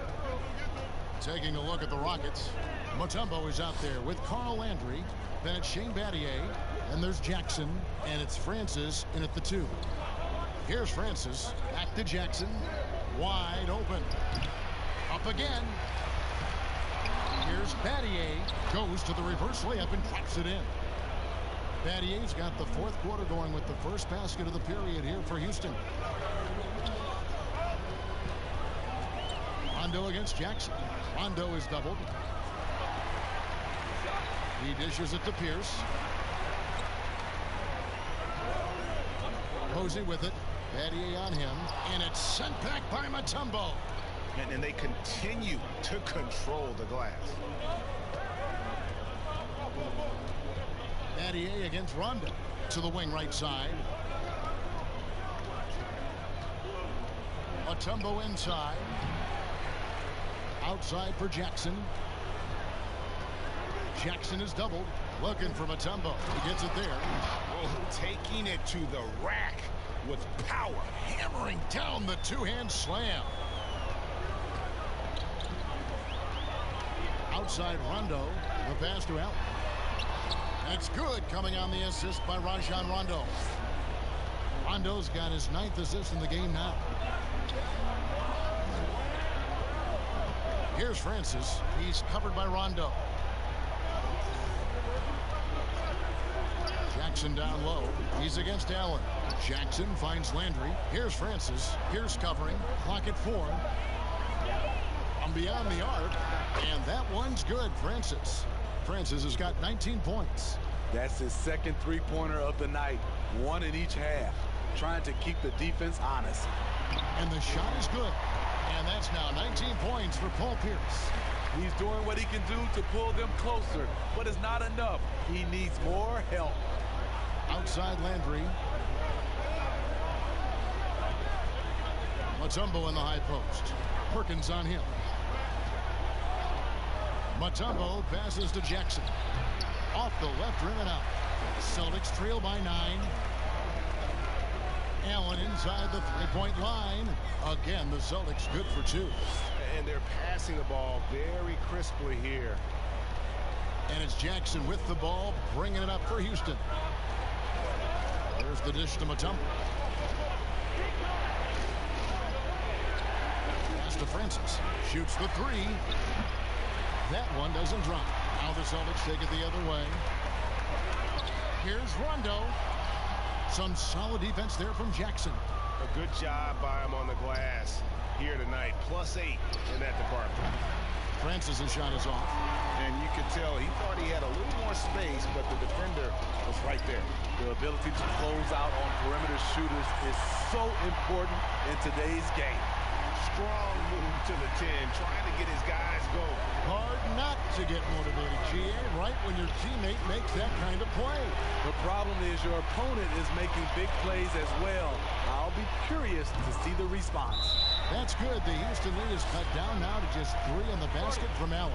Taking a look at the Rockets. Mutombo is out there with Carl Landry. Then it's Shane Battier. And there's Jackson. And it's Francis in at the 2. Here's Francis. Back to Jackson. Wide open. Up again. Here's Battier. Goes to the reverse layup and traps it in. Battier's got the 4th quarter going with the first basket of the period here for Houston. Rondo against Jackson. Rondo is doubled. He dishes it to Pierce. Posey with it. Battier on him. And it's sent back by Mutombo. And they continue to control the glass. Battier against Rondo. To the wing right side. Mutombo inside. Outside for Jackson. Jackson is doubled. Looking for Mutombo. He gets it there. Oh, taking it to the rack with power. Hammering down the two-hand slam. Outside Rondo. The pass to Allen. That's good, coming on the assist by Rajon Rondo. Rondo's got his 9th assist in the game now. Here's Francis. He's covered by Rondo. Jackson down low. He's against Allen. Jackson finds Landry. Here's Francis. Here's covering. Clock at 4. From beyond the arc. And that one's good, Francis. Francis has got 19 points. That's his 2nd three-pointer of the night. 1 in each half. Trying to keep the defense honest. And the shot is good. And that's now 19 points for Paul Pierce. He's doing what he can do to pull them closer, but it's not enough. He needs more help. Outside Landry. Mutombo in the high post. Perkins on him. Mutombo passes to Jackson. Off the left rim and out. Celtics trail by 9. Allen inside the three-point line. Again, the Celtics good for 2. And they're passing the ball very crisply here. And it's Jackson with the ball, bringing it up for Houston. There's the dish to Mutombo. Pass to Francis. Shoots the 3. That one doesn't drop. Now the Celtics take it the other way. Here's Rondo. Some solid defense there from Jackson. A good job by him on the glass here tonight. +8 in that department. Francis' shot is off. And you could tell he thought he had a little more space, but the defender was right there. The ability to close out on perimeter shooters is so important in today's game. Strong move to the 10, trying to get his guys going. Hard not to get motivated, GA, right when your teammate makes that kind of play. The problem is your opponent is making big plays as well. I'll be curious to see the response. That's good. The Houston lead is cut down now to just 3 in the basket from Allen.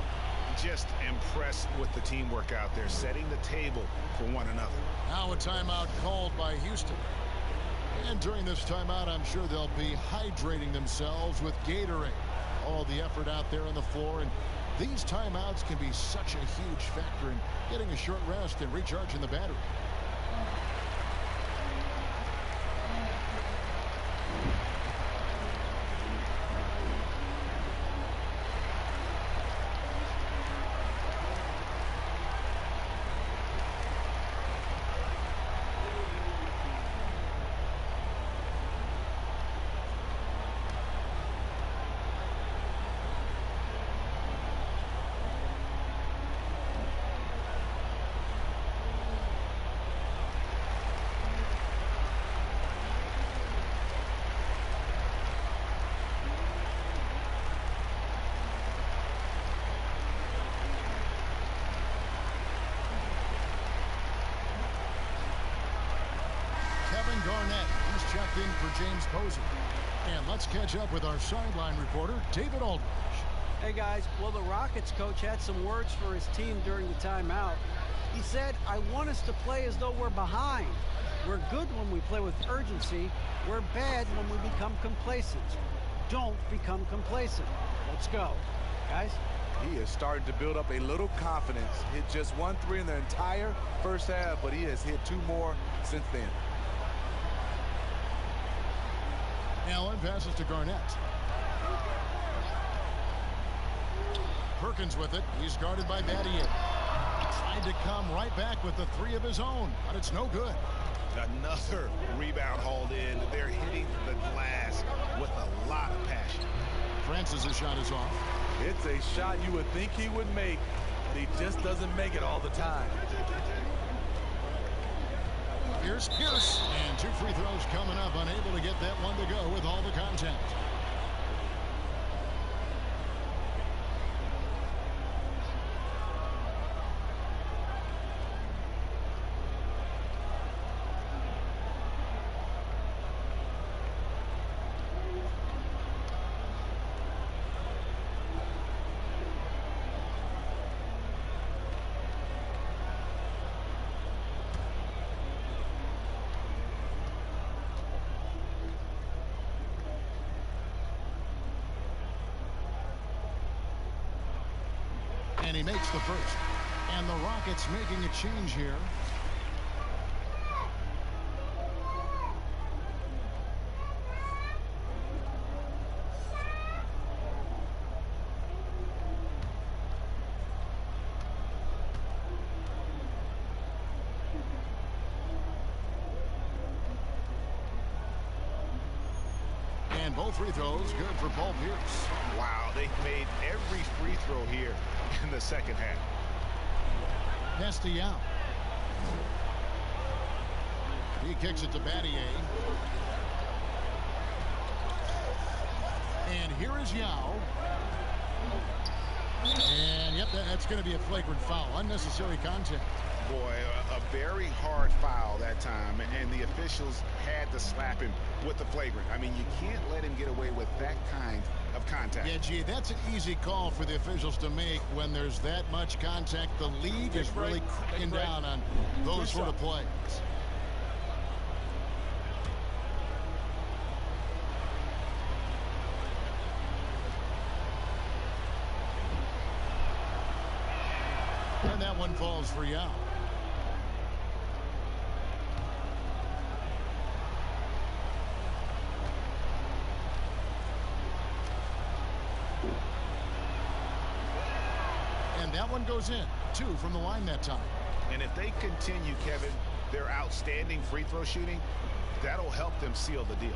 Just impressed with the teamwork out there, setting the table for one another. Now a timeout called by Houston. And during this timeout, I'm sure they'll be hydrating themselves with Gatorade. All the effort out there on the floor. And these timeouts can be such a huge factor in getting a short rest and recharging the battery. Garnett, he's checked in for James Posey. And let's catch up with our sideline reporter, David Aldridge. Hey guys, well, the Rockets coach had some words for his team during the timeout. He said, I want us to play as though we're behind. We're good when we play with urgency. We're bad when we become complacent. Don't become complacent. Let's go, guys. He is starting to build up a little confidence. Hit just 1 3 in the entire first half, but he has hit 2 more since then. Allen passes to Garnett. Perkins with it. He's guarded by Battier. Tried to come right back with the 3 of his own, but it's no good. Another rebound hauled in. They're hitting the glass with a lot of passion. Francis' shot is off. It's a shot you would think he would make, but he just doesn't make it all the time. Here's Pierce, and 2 free throws coming up, unable to get that one to go with all the contact. And he makes the first. And the Rockets making a change here. And both free throws good for Paul Pierce. Wow, they made every free throw here in the second half. Pass to Yao. He kicks it to Battier. And here is Yao. And yep, that's going to be a flagrant foul. Unnecessary contact. Boy, a very hard foul that time, and the officials had to slap him with the flagrant. I mean, you can't let him get away with that kind of contact. Yeah, gee, that's an easy call for the officials to make when there's that much contact. The league is really cracking down on those sort of plays. And that one falls for Yao. And that one goes in. 2 from the line that time. And if they continue, Kevin, their outstanding free throw shooting, that'll help them seal the deal.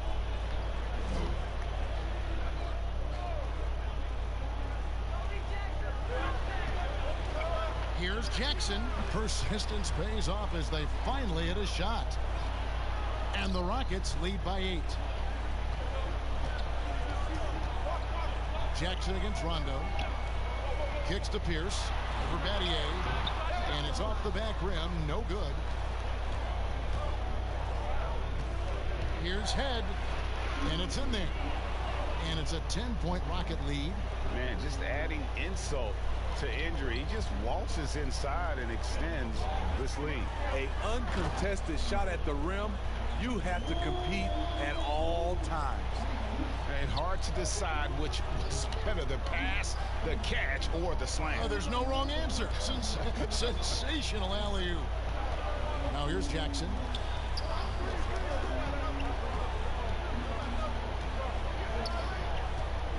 Here's Jackson. Persistence pays off as they finally hit a shot. And the Rockets lead by 8. Jackson against Rondo. Kicks to Pierce for Battier. And it's off the back rim. No good. Here's Head. And it's in there. And it's a 10-point Rocket lead. Man, just adding insult to injury. He just waltzes inside and extends this lead. An uncontested shot at the rim. You have to compete at all times. And hard to decide which was better, the pass, the catch, or the slam. Oh, there's no wrong answer. Sensational alley-oop. Now here's Jackson.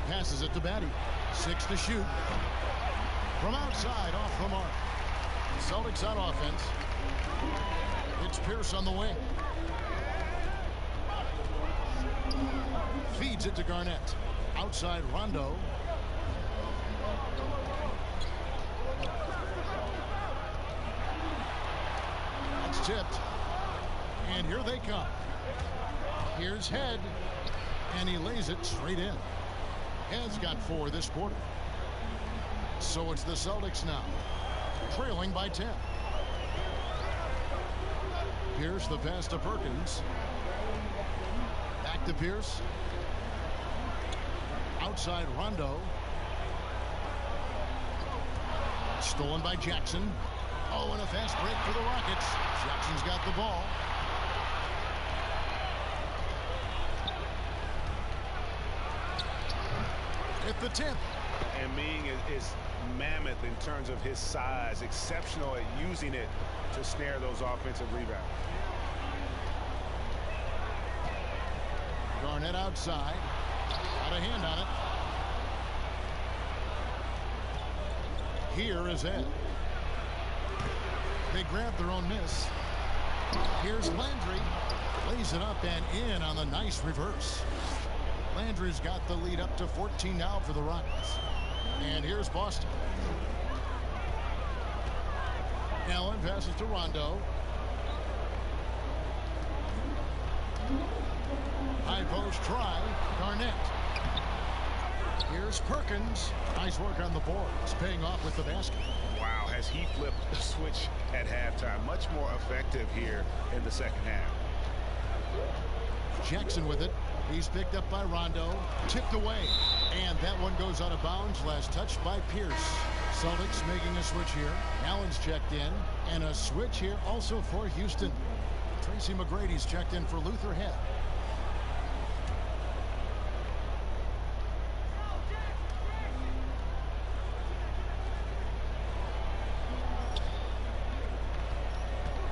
Passes it to Batty. 6 to shoot. From outside, off the mark. Celtics on offense. It's Pierce on the wing. Feeds it to Garnett. Outside Rondo. That's tipped. And here they come. Here's Head. And he lays it straight in. Head's got 4 this quarter. So it's the Celtics now, trailing by 10. Pierce, the pass to Perkins. Back to Pierce. Outside Rondo. Stolen by Jackson. Oh, and a fast break for the Rockets. Jackson's got the ball. with the tip. And Ming is mammoth in terms of his size, exceptional at using it to snare those offensive rebounds. Garnett outside. Got a hand on it. Here is Ed. They grab their own miss. Here's Landry. Lays it up and in on the nice reverse. Landry's got the lead up to 14 now for the Rockets. And here's Boston. Allen passes to Rondo. High post try. Garnett. Here's Perkins. Nice work on the boards. Paying off with the basket. Wow, has he flipped the switch at halftime. Much more effective here in the second half. Jackson with it. He's picked up by Rondo. Tipped away. And that one goes out of bounds. Last touch by Pierce. Celtics making a switch here. Allen's checked in. And a switch here also for Houston. Tracy McGrady's checked in for Luther Head.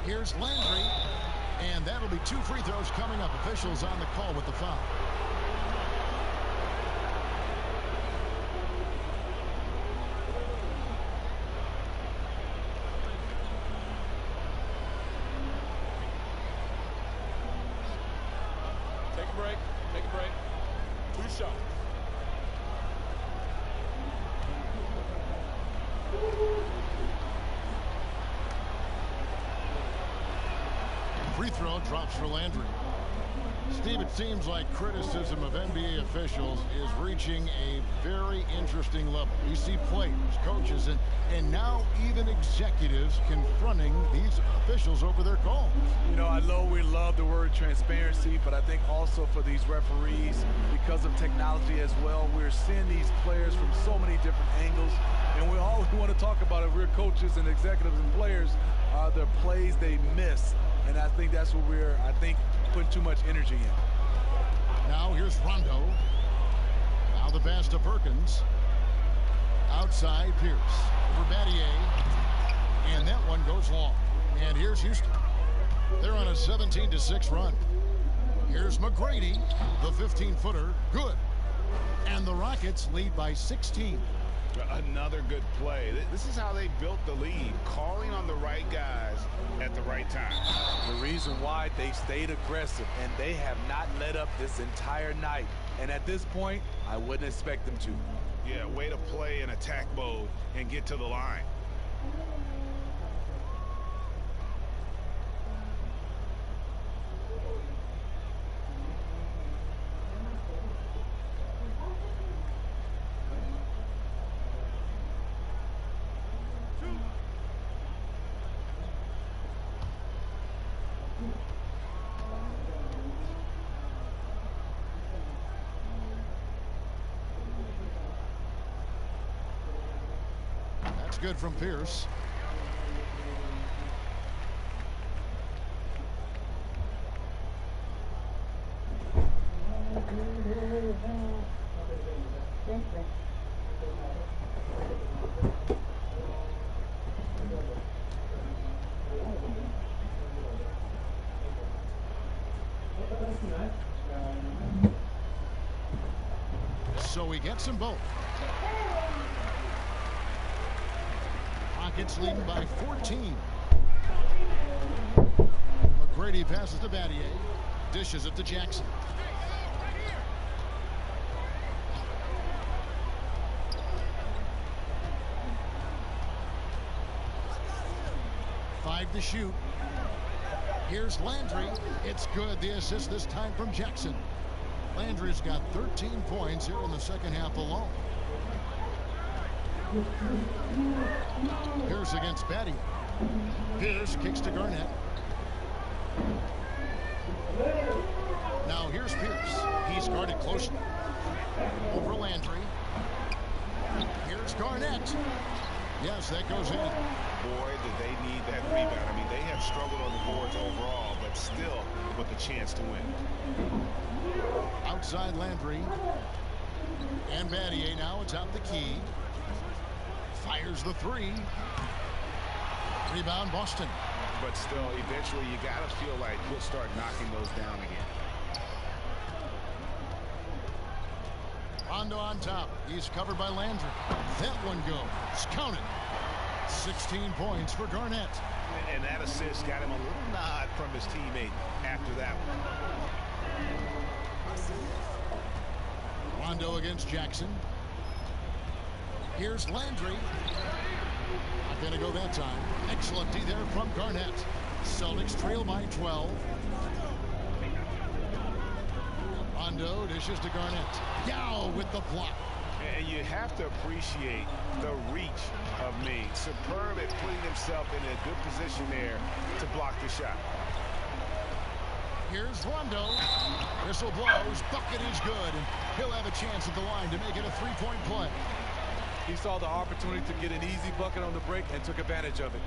Here's Landry. And that'll be 2 free throws coming up. Officials on the call with the foul. Take a break. Take a break. 2 shots. Free throw drops for Landry. Steve, it seems like criticism of NBA officials is reaching a very interesting level. We see players, coaches, and now even executives confronting these officials over their calls. You know, I know we love the word transparency, but I think also for these referees, because of technology as well, we're seeing these players from so many different angles. And we all want to talk about it. We're coaches and executives and players are the plays they miss. And I think that's what we're, putting too much energy in. Now here's Rondo. Now the pass to Perkins. Outside Pierce. For Battier. And that one goes long. And here's Houston. They're on a 17-6 run. Here's McGrady. The 15-footer. Good. And the Rockets lead by 16. Another good play. This is how they built the lead, calling on the right guys at the right time. The reason why they stayed aggressive, and they have not let up this entire night. And at this point, I wouldn't expect them to. Yeah, way to play in attack mode and get to the line. Good from Pierce. So he gets them both. Rockets leading by 14. McGrady passes to Battier. Dishes it to Jackson. Five to shoot. Here's Landry. It's good. The assist this time from Jackson. Landry's got 13 points here in the second half alone. Pierce against Battier. Pierce kicks to Garnett. Now here's Pierce. He's guarded closely. Over Landry. Here's Garnett. Yes, that goes in. Boy, did they need that rebound. I mean, they have struggled on the boards overall, but still with a chance to win. Outside Landry. And Battier now, it's out the key. Fires the three. Rebound, Boston. But still, eventually, you got to feel like he'll start knocking those down again. Rondo on top. He's covered by Landry. That one goes. Count it. 16 points for Garnett. And that assist got him a little nod from his teammate after that one. Rondo against Jackson. Here's Landry. Not going to go that time. Excellent D there from Garnett. Celtics trail by 12. Rondo dishes to Garnett. Yao with the block. And you have to appreciate the reach of Mead. Superb at putting himself in a good position there to block the shot. Here's Rondo. Whistle blows. Bucket is good. And he'll have a chance at the line to make it a three-point play. He saw the opportunity to get an easy bucket on the break and took advantage of it.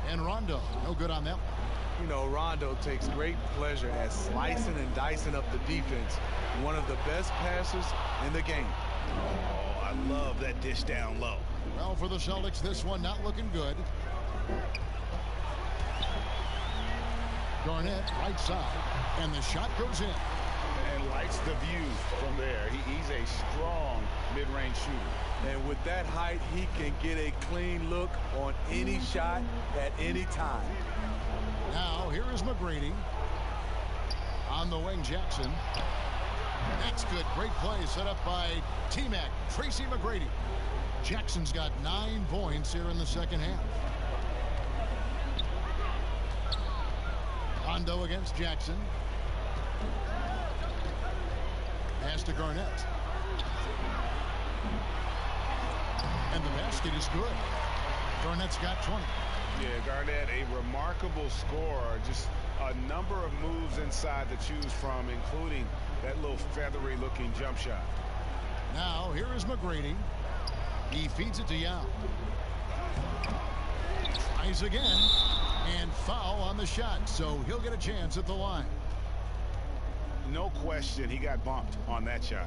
And Rondo, no good on that one. You know, Rondo takes great pleasure at slicing and dicing up the defense. One of the best passers in the game. Oh, I love that dish down low. Well, for the Celtics, this one not looking good. Garnett, right side, and the shot goes in. And likes the view from there. He's a strong mid-range shooter. And with that height, he can get a clean look on any shot at any time. Now, here is McGrady. On the wing, Jackson. That's good. Great play set up by T-Mac, Tracy McGrady. Jackson's got 9 points here in the second half. Rondo against Jackson. Pass to Garnett. And the basket is good. Garnett's got 20. Yeah, Garnett, a remarkable scorer. Just a number of moves inside to choose from, including that little feathery-looking jump shot. Now, here is McGrady. He feeds it to Yao. Tries again. And foul on the shot, so he'll get a chance at the line. No question, he got bumped on that shot.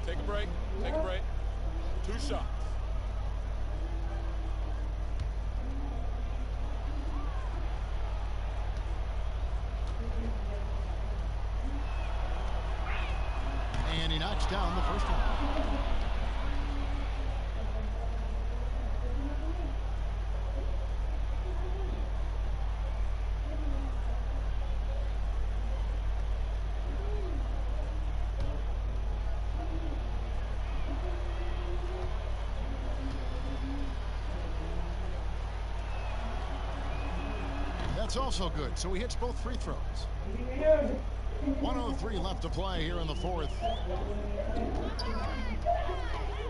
Take a break. Take a break. 2 shots. And he knocks down the first one. That's also good. So he hits both free throws. 1:03 left to play here in the fourth.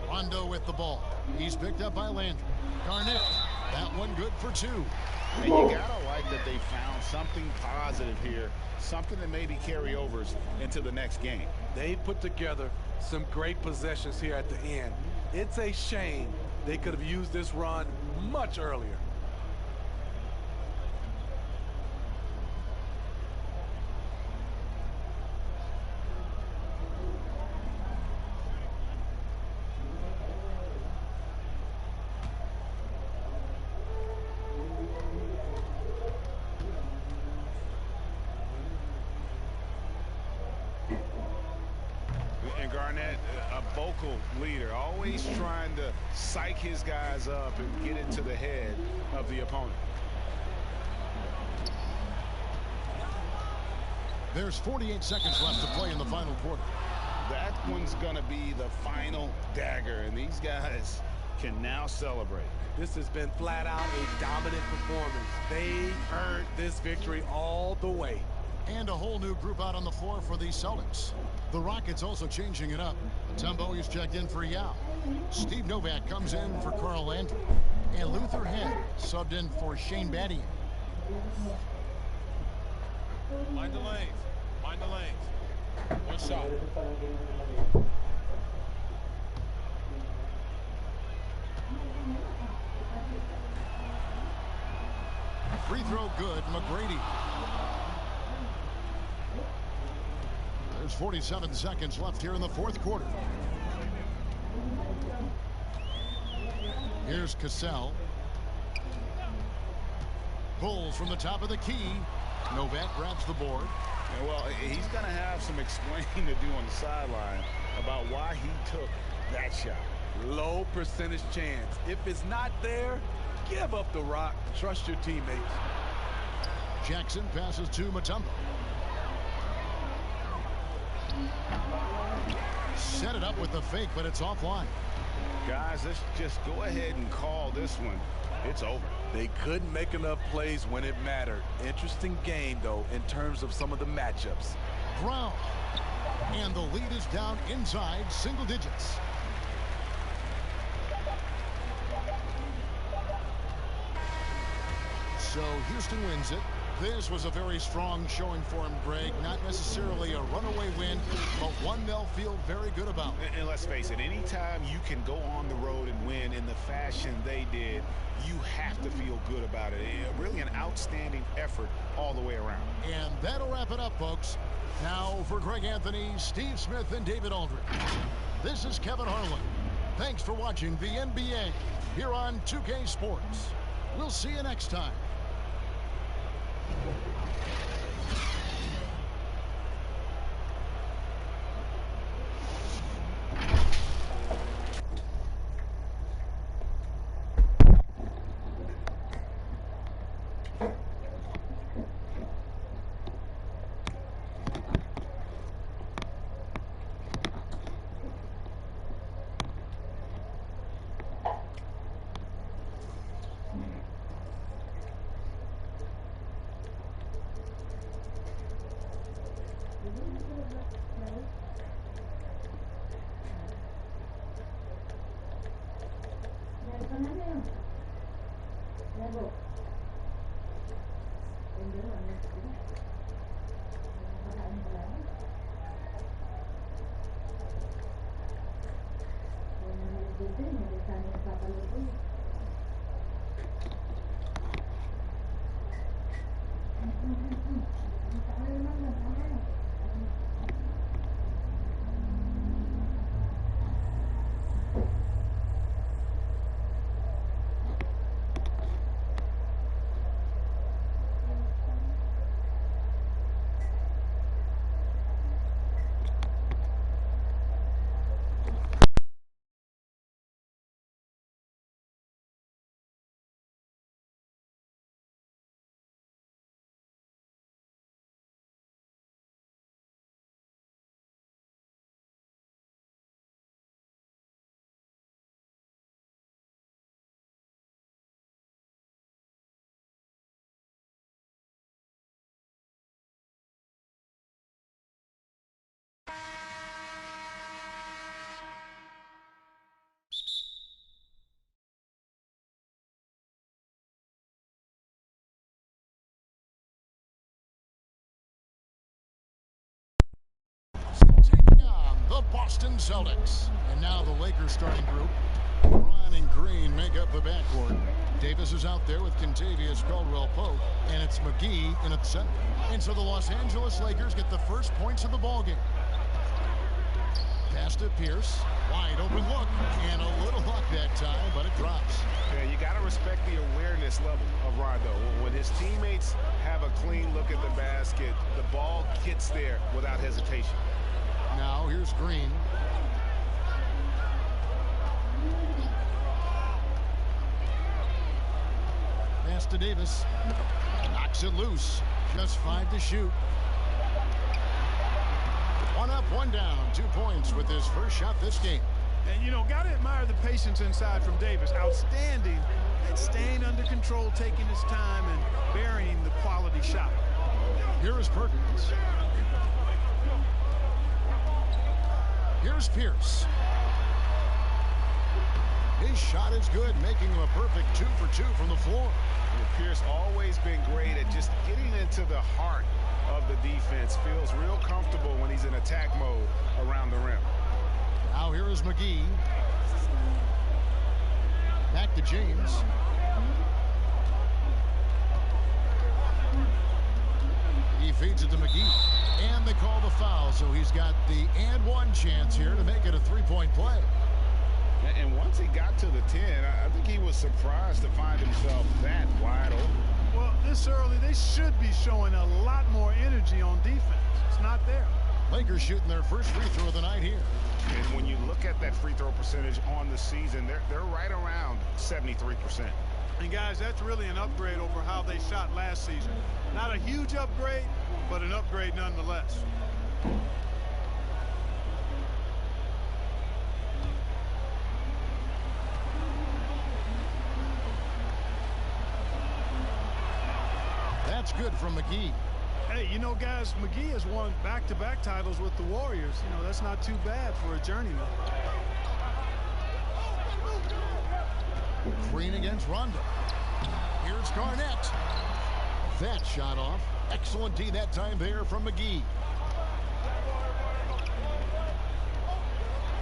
Rondo with the ball. He's picked up by Landry. Garnett. That one good for 2. And you gotta like that they found something positive here, something that maybe carry overs into the next game. They put together some great possessions here at the end. It's a shame they could have used this run much earlier. And Garnett, a vocal leader, always trying to psych his guys up and get into the head of the opponent. There's 48 seconds left to play in the final quarter. That one's going to be the final dagger, and these guys can now celebrate. This has been flat out a dominant performance. They earned this victory all the way. And a whole new group out on the floor for the Celtics. The Rockets also changing it up. Tumbo is checked in for Yao. Steve Novak comes in for Carl Landry. And Luther Head subbed in for Shane Battier. Mind the lanes. Mind the lanes. One shot. Free throw good, McGrady. There's 47 seconds left here in the fourth quarter. Here's Cassell. Pulls from the top of the key. Novak grabs the board. And well, he's going to have some explaining to do on the sideline about why he took that shot. Low percentage chance. If it's not there, give up the rock. Trust your teammates. Jackson passes to Mutombo. Set it up with the fake, but it's offline. Guys, let's just go ahead and call this one. It's over. They couldn't make enough plays when it mattered. Interesting game, though, in terms of some of the matchups. Brown. And the lead is down inside single digits. So Houston wins it. This was a very strong showing for him, Greg. Not necessarily a runaway win, but one they'll feel very good about. And let's face it, anytime you can go on the road and win in the fashion they did, you have to feel good about it. Really an outstanding effort all the way around. And that'll wrap it up, folks. Now for Greg Anthony, Steve Smith, and David Aldridge, this is Kevin Harlan. Thanks for watching the NBA here on 2K Sports. We'll see you next time. Taking on the Boston Celtics. And now the Lakers starting group. Ron and Green make up the backcourt. Davis is out there with Kentavious Caldwell-Pope, and it's McGee in at center. And so the Los Angeles Lakers get the first points of the ballgame. Pass to Pierce. Wide open look. And a little luck that time, but it drops. Yeah, you got to respect the awareness level of Rondo. When his teammates have a clean look at the basket, the ball gets there without hesitation. Now here's Green. Pass to Davis. Knocks it loose. Just 5 to shoot. One up, one down. 2 points with his first shot this game. And, you know, got to admire the patience inside from Davis. Outstanding staying under control, taking his time, and burying the quality shot. Here is Perkins. Here's Pierce. His shot is good, making him a perfect 2 for 2 from the floor. And Pierce always been great at just getting into the heart of the defense. Feels real comfortable when he's in attack mode around the rim. Now here is McGee. Back to James. He feeds it to McGee. And they call the foul, so he's got the and one chance here to make it a three-point play. And once he got to the 10, I think he was surprised to find himself that wide open. Well, this early, they should be showing a lot more energy on defense. It's not there. Lakers shooting their first free throw of the night here. And when you look at that free throw percentage on the season, they're right around 73%. And guys, that's really an upgrade over how they shot last season. Not a huge upgrade, but an upgrade nonetheless. That's good from McGee. Hey, you know, guys, McGee has won back-to-back titles with the Warriors. You know, that's not too bad for a journeyman. Green against Rondo. Here's Garnett. That shot off. Excellent D that time there from McGee.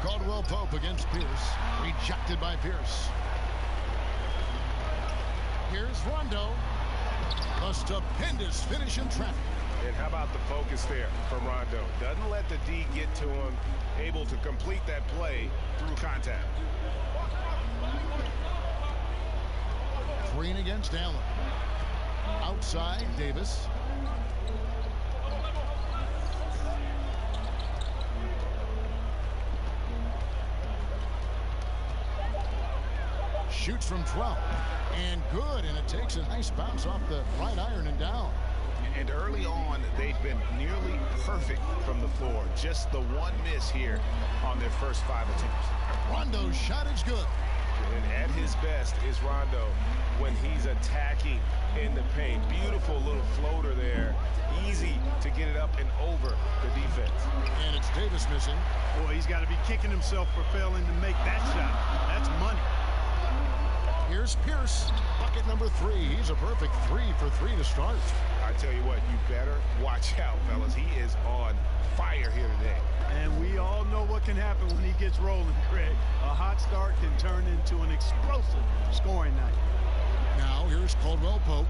Caldwell Pope against Pierce. Rejected by Pierce. Here's Rondo. A stupendous finish in traffic. And how about the focus there for Rondo? Doesn't let the D get to him. Able to complete that play through contact. Green against Allen. Outside, Davis. Shoots from 12. And good, and it takes a nice bounce off the right iron and down. And early on, they've been nearly perfect from the floor. Just the one miss here on their first 5 attempts. Rondo's shot is good. And at his best is Rondo when he's attacking in the paint. Beautiful little floater there. Easy to get it up and over the defense. And it's Davis missing. Boy, he's got to be kicking himself for failing to make that shot. That's money. Here's Pierce. Bucket number 3. He's a perfect 3 for 3 to start. I tell you what, you better watch out, fellas. He is on fire here today. And we all know what can happen when he gets rolling, Greg. A hot start can turn into an explosive scoring night. Now here's Caldwell Pope.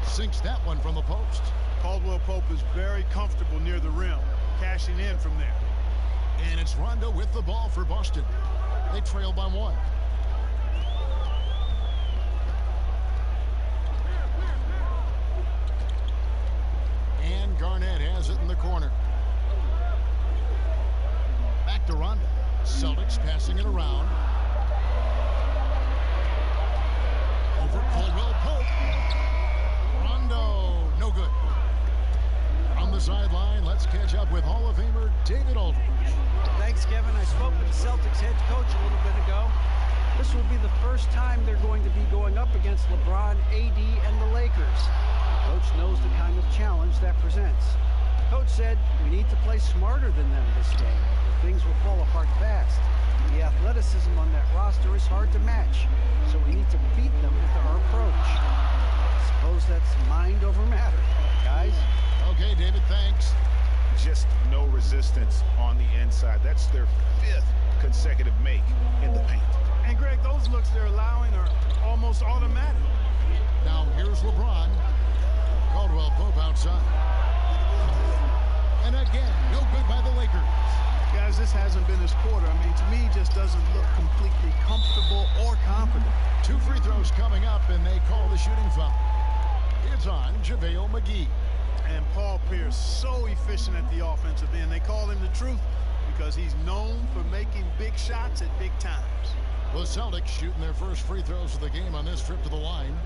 Sinks that one from the post. Caldwell Pope is very comfortable near the rim, cashing in from there. And it's Rondo with the ball for Boston. They trail by 1. And Garnett has it in the corner. Back to Rondo. Celtics passing it around. Over Caldwell Pope. Rondo, no good. On the sideline, let's catch up with Hall of Famer David Aldridge. Thanks, Kevin. I spoke with the Celtics head coach a little bit ago. This will be the first time they're going to be going up against LeBron, AD, and the Lakers. Coach knows the kind of challenge that presents. Coach said, we need to play smarter than them this game, or things will fall apart fast. The athleticism on that roster is hard to match, so we need to beat them with our approach. I suppose that's mind over matter, guys. Okay, David, thanks. Just no resistance on the inside. That's their 5th consecutive make in the paint. And, Greg, those looks they're allowing are almost automatic. Now here's LeBron. Caldwell Pope outside. And again, no good by the Lakers. Guys, this hasn't been his quarter. I mean, to me, just doesn't look completely comfortable or confident. 2 free throws coming up, and they call the shooting foul. It's on JaVale McGee. And Paul Pierce, so efficient at the offensive end. They call him the truth because he's known for making big shots at big times. The Celtics shooting their first free throws of the game on this trip to the line.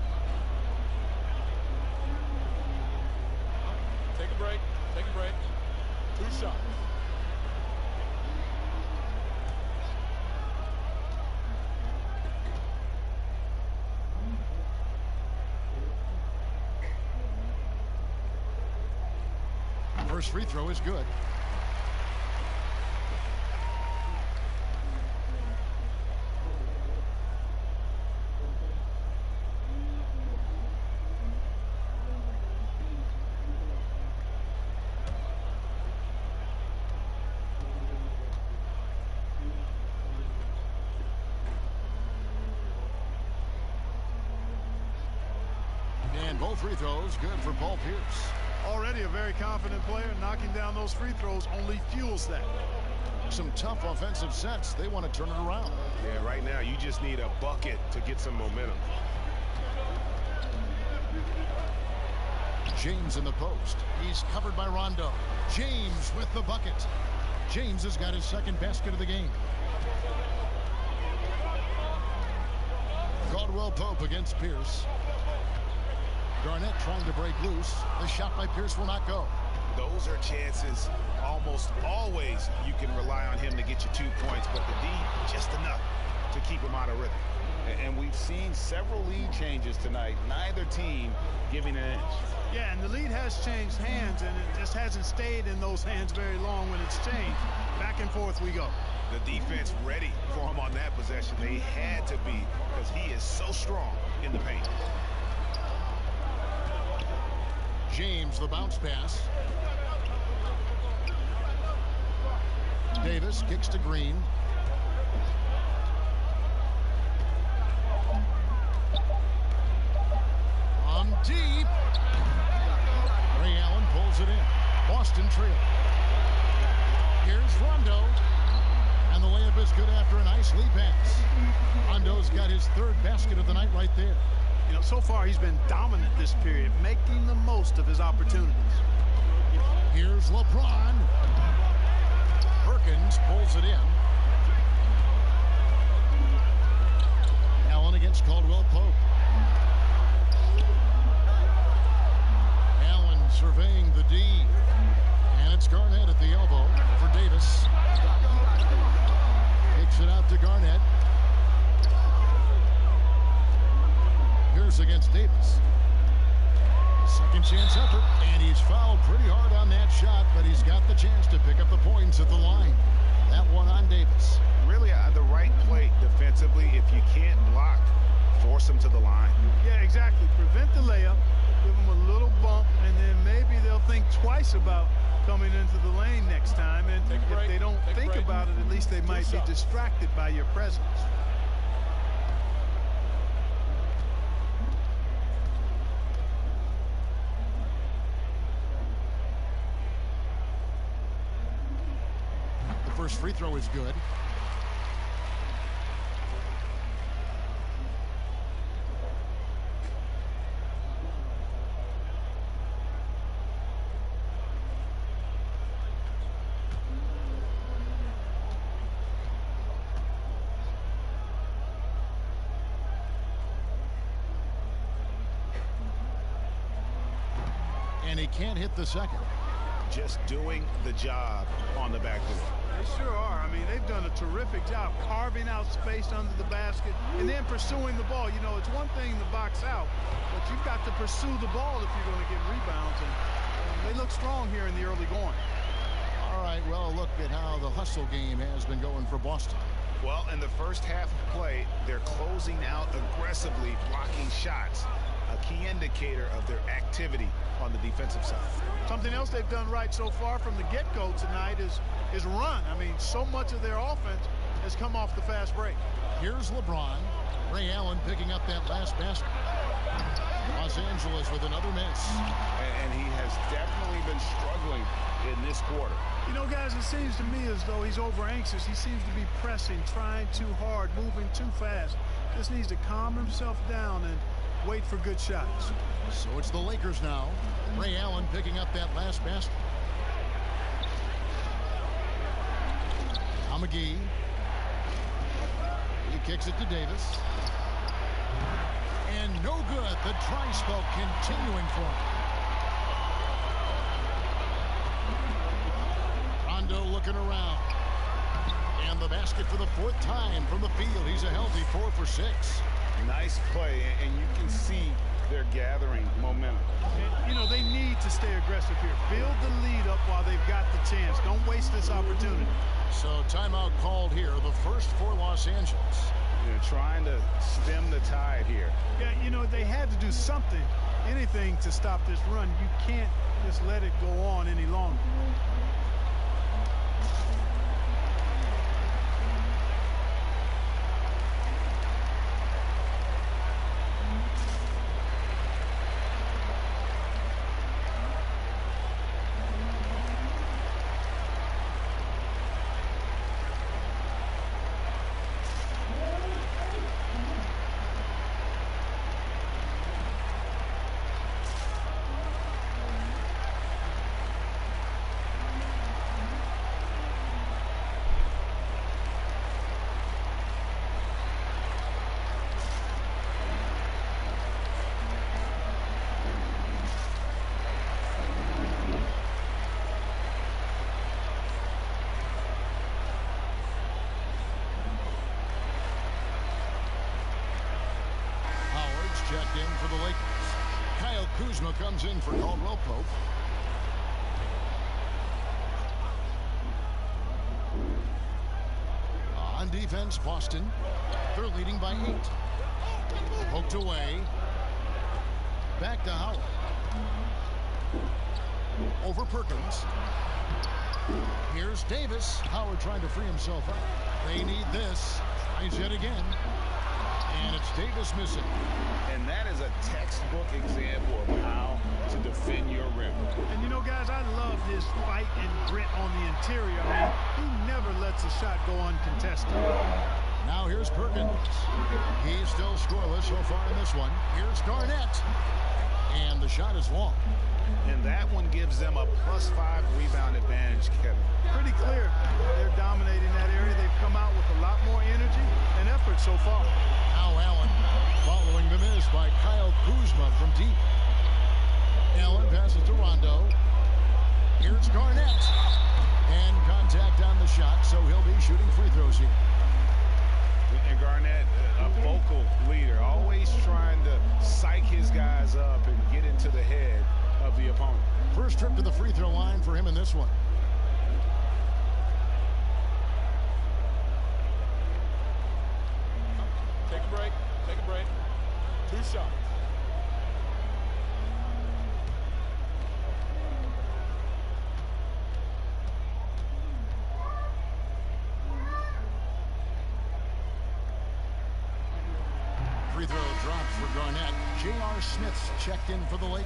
Take a break. Take a break. 2 shots. First free throw is good. And both free throws good for Paul Pierce. Already a very confident player. Knocking down those free throws only fuels that. Some tough offensive sets. They want to turn it around. Yeah, right now you just need a bucket to get some momentum. James in the post. He's covered by Rondo. James with the bucket. James has got his second basket of the game. Caldwell Pope against Pierce. Garnett trying to break loose. The shot by Pierce will not go. Those are chances almost always you can rely on him to get you 2 points, but the D just enough to keep him out of rhythm. And we've seen several lead changes tonight. Neither team giving an inch. Yeah, and the lead has changed hands, and it just hasn't stayed in those hands very long when it's changed. Back and forth we go. The defense ready for him on that possession. They had to be, because he is so strong in the paint. James, the bounce pass. Davis kicks to Green. On deep. Ray Allen pulls it in. Boston trail. Here's Rondo. And the layup is good after a nice lead pass. Rondo's got his third basket of the night right there. You know, so far he's been dominant this period, making the most of his opportunities. Here's LeBron. Perkins pulls it in. Allen against Caldwell Pope. Allen surveying the D. And it's Garnett at the elbow for Davis. Kicks it out to Garnett. Pierce against Davis. Second chance effort, and he's fouled pretty hard on that shot, but he's got the chance to pick up the points at the line. That one on Davis. Really the right play defensively. If you can't block, force him to the line. Yeah, exactly. Prevent the layup, give them a little bump, and then maybe they'll think twice about coming into the lane next time. And if they don't think about it, at least they might be distracted by your presence. First free throw is good. And he can't hit the second. Just doing the job on the backboard. They sure are. I mean, they've done a terrific job carving out space under the basket and then pursuing the ball. You know, it's one thing to box out, but you've got to pursue the ball if you're going to get rebounds. And they look strong here in the early going. All right, well, look at how the hustle game has been going for Boston. Well, in the first half of play, they're closing out aggressively, blocking shots. A key indicator of their activity on the defensive side. Something else they've done right so far from the get-go tonight is run. I mean, so much of their offense has come off the fast break. Here's LeBron. Ray Allen picking up that last basket. Los Angeles with another miss. And he has definitely been struggling in this quarter. You know, guys, it seems to me as though he's over anxious. He seems to be pressing, trying too hard, moving too fast. Just needs to calm himself down and wait for good shots. So it's the Lakers now. Ray Allen picking up that last basket. McGee. He kicks it to Davis. And no good. The dry spell continuing for him. Rondo looking around. And the basket for the fourth time from the field. He's a healthy 4 for 6. Nice play, and you can see they're gathering momentum. And, you know, they need to stay aggressive here. Build the lead up while they've got the chance. Don't waste this opportunity. So timeout called here, the first for Los Angeles. They're trying to stem the tide here. Yeah, you know, they had to do something, anything to stop this run. You can't just let it go on any longer. Checked in for the Lakers. Kyle Kuzma comes in for Caldwell Pope. On defense, Boston. They're leading by 8. Poked away. Back to Howard. Over Perkins. Here's Davis. Howard trying to free himself up. They need this. Tries yet again. And it's Davis missing. And that is a textbook example of how to defend your rim. And you know, guys, I love his fight and grit on the interior. I mean, he never lets a shot go uncontested. Now here's Perkins. He's still scoreless so far in this one. Here's Garnett. And the shot is long. And that one gives them a +5 rebound advantage, Kevin. Pretty clear. They're dominating that area. They've come out with a lot more energy and effort so far. Now Allen following the miss by Kyle Kuzma from deep. Allen passes to Rondo. Here's Garnett. And contact on the shot, so he'll be shooting free throws here. And Garnett, a vocal leader, always trying to psych his guys up and get into the head of the opponent. First trip to the free throw line for him in this one. Take a break. Take a break. 2 shots. Free throw drops for Garnett. J.R. Smith's checked in for the Lakers.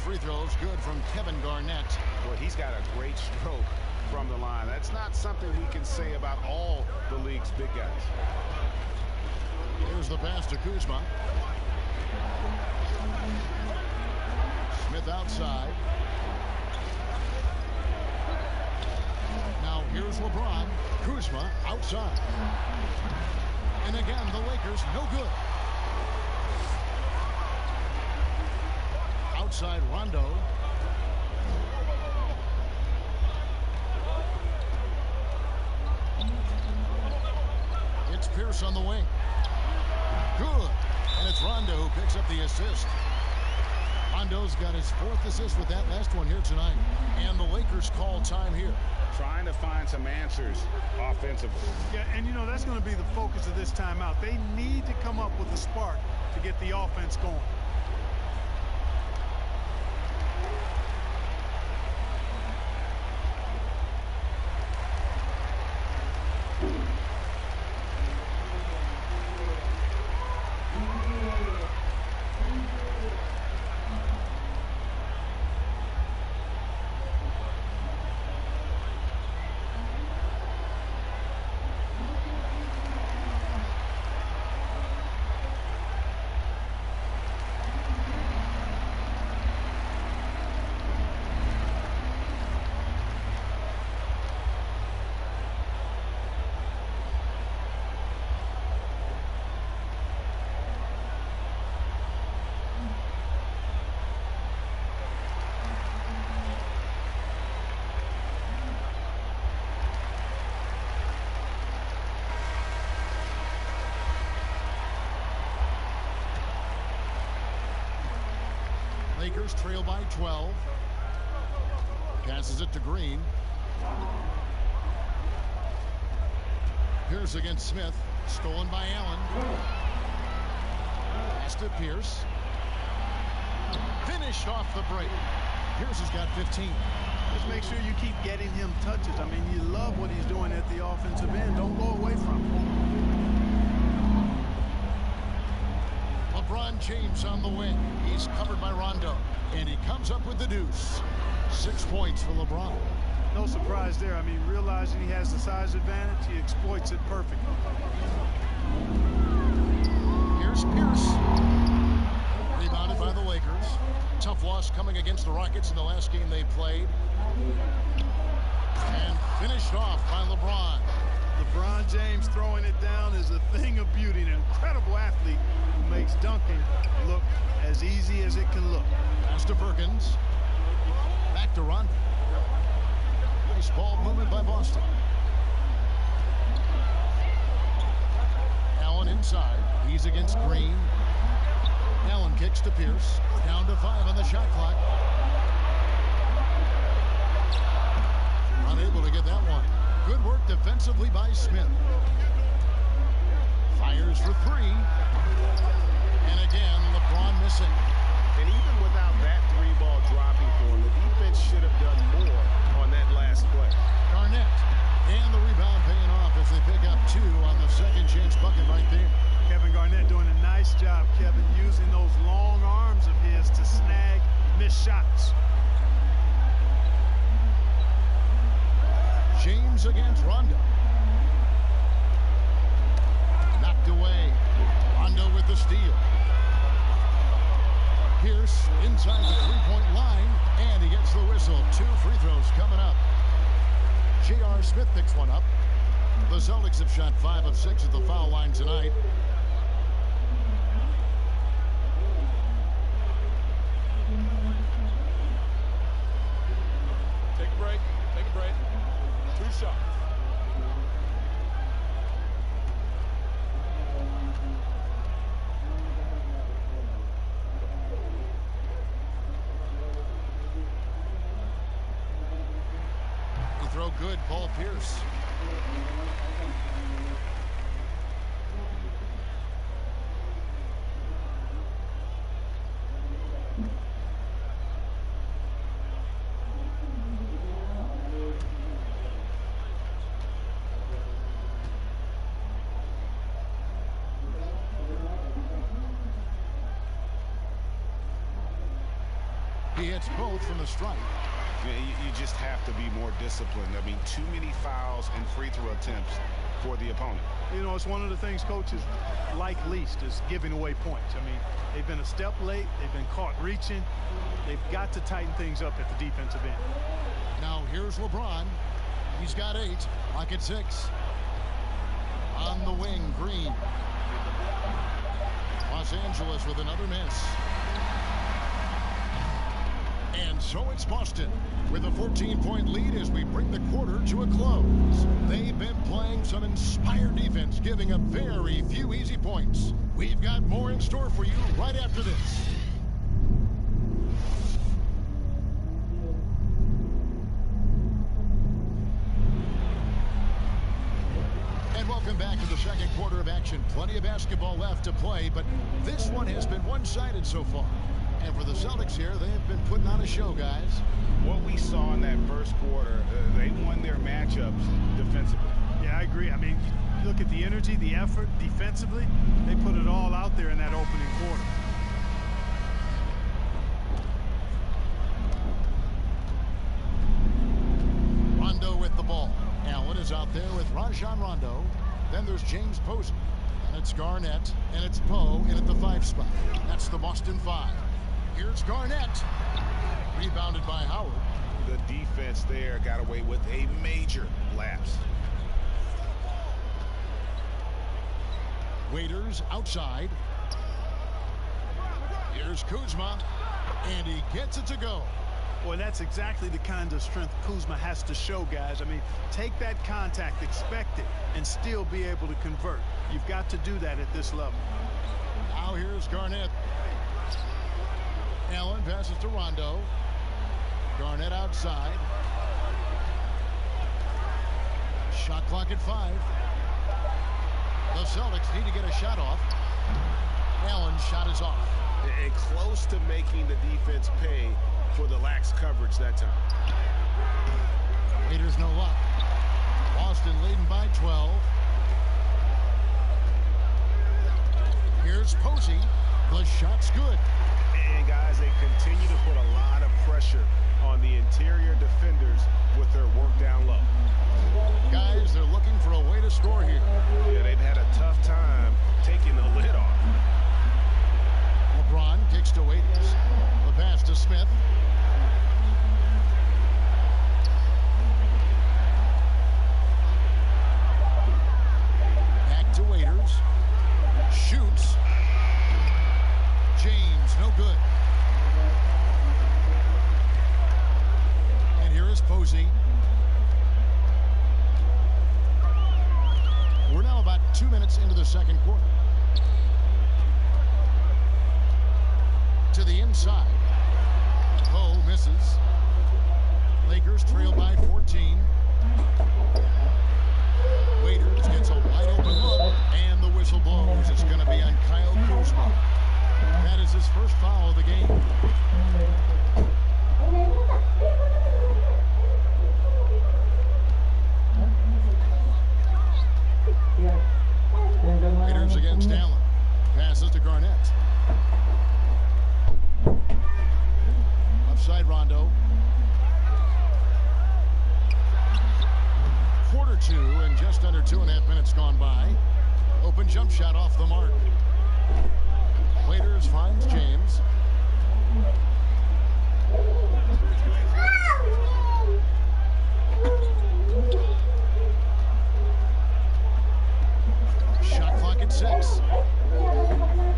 Free throws good from Kevin Garnett. Boy, he's got a great stroke from the line. That's not something we can say about all the league's big guys. Here's the pass to Kuzma. Smith outside. Now here's LeBron. Kuzma outside. And again, the Lakers no good. Outside Rondo. It's Pierce on the wing. Good. And it's Rondo who picks up the assist. Rondo's got his 4th assist with that last one here tonight. And the Lakers call time here. Trying to find some answers offensively. Yeah, and you know, that's going to be the focus of this timeout. They need to come up with a spark to get the offense going. Lakers trail by 12. Passes it to Green. Pierce against Smith. Stolen by Allen. Pass to Pierce. Finished off the break. Pierce has got 15. Just make sure you keep getting him touches. I mean, you love what he's doing at the offensive end. Don't go away from him. LeBron James on the wing. He's covered by Rondo. And he comes up with the deuce. 6 points for LeBron. No surprise there. I mean, realizing he has the size advantage, he exploits it perfectly. Here's Pierce. Rebounded by the Lakers. Tough loss coming against the Rockets in the last game they played. And finished off by LeBron. LeBron James throwing it down is a thing of beauty. An incredible athlete who makes dunking look as easy as it can look. Pass to Perkins. Back to Rondo. Nice ball movement by Boston. Allen inside. He's against Green. Allen kicks to Pierce. Down to 5 on the shot clock. Unable to get that one. Good work defensively by Smith. Fires for 3. And again, LeBron missing. And even without that 3-ball dropping for him, the defense should have done more on that last play. Garnett. And the rebound paying off as they pick up 2 on the second chance bucket right there. Kevin Garnett doing a nice job, Kevin, using those long arms of his to snag missed shots. James against Rondo. Knocked away. Rondo with the steal. Pierce inside the three-point line, and he gets the whistle. 2 free throws coming up. J.R. Smith picks one up. The Celtics have shot 5 of 6 at the foul line tonight. Take a break. Take a break. 2 shots. He throw good, Paul Pierce. He hits both from the stripe. You just have to be more disciplined. I mean, too many fouls and free throw attempts for the opponent. You know, it's one of the things coaches like least is giving away points. I mean, they've been a step late. They've been caught reaching. They've got to tighten things up at the defensive end. Now here's LeBron. He's got 8. Rocket 6. On the wing, Green. Los Angeles with another miss. And so it's Boston with a 14-point lead as we bring the quarter to a close. They've been playing some inspired defense, giving up very few easy points. We've got more in store for you right after this. And welcome back to the second quarter of action. Plenty of basketball left to play, but this one has been one-sided so far. And for the Celtics here, they have been putting on a show, guys. What we saw in that first quarter, they won their matchups defensively. Yeah, I agree. I mean, you look at the energy, the effort defensively. They put it all out there in that opening quarter. Rondo with the ball. Allen is out there with Rajon Rondo. Then there's James Posey. And it's Garnett. And it's Poe in at the 5 spot. That's the Boston 5. Here's Garnett. Rebounded by Howard. The defense there got away with a major lapse. Waiters outside. Here's Kuzma. And he gets it to go. Boy, that's exactly the kind of strength Kuzma has to show, guys. I mean, take that contact, expect it, and still be able to convert. You've got to do that at this level. Now here's Garnett. Allen passes to Rondo. Garnett outside. Shot clock at 5. The Celtics need to get a shot off. Allen's shot is off. And close to making the defense pay for the lax coverage that time. Raiders no luck. Boston leading by 12. Here's Posey. The shot's good. And guys, they continue to put a lot of pressure on the interior defenders with their work down low. Guys, they're looking for a way to score here. Yeah, they've had a tough time taking the lid off. LeBron kicks to Waiters. The pass to Smith. Back to Waiters. Shoots. James, no good. And here is Posey. We're now about 2 minutes into the second quarter. To the inside. Poe misses. Lakers trail by 14. Waiters gets a wide open look, and the whistle blows. It's going to be on Kyle Kuzma. That is his first foul of the game. Waiters against Allen. Passes to Garnett. Side Rondo. Quarter 2 and just under 2.5 minutes gone by. Open jump shot off the mark. Waiters finds James. Shot clock at 6.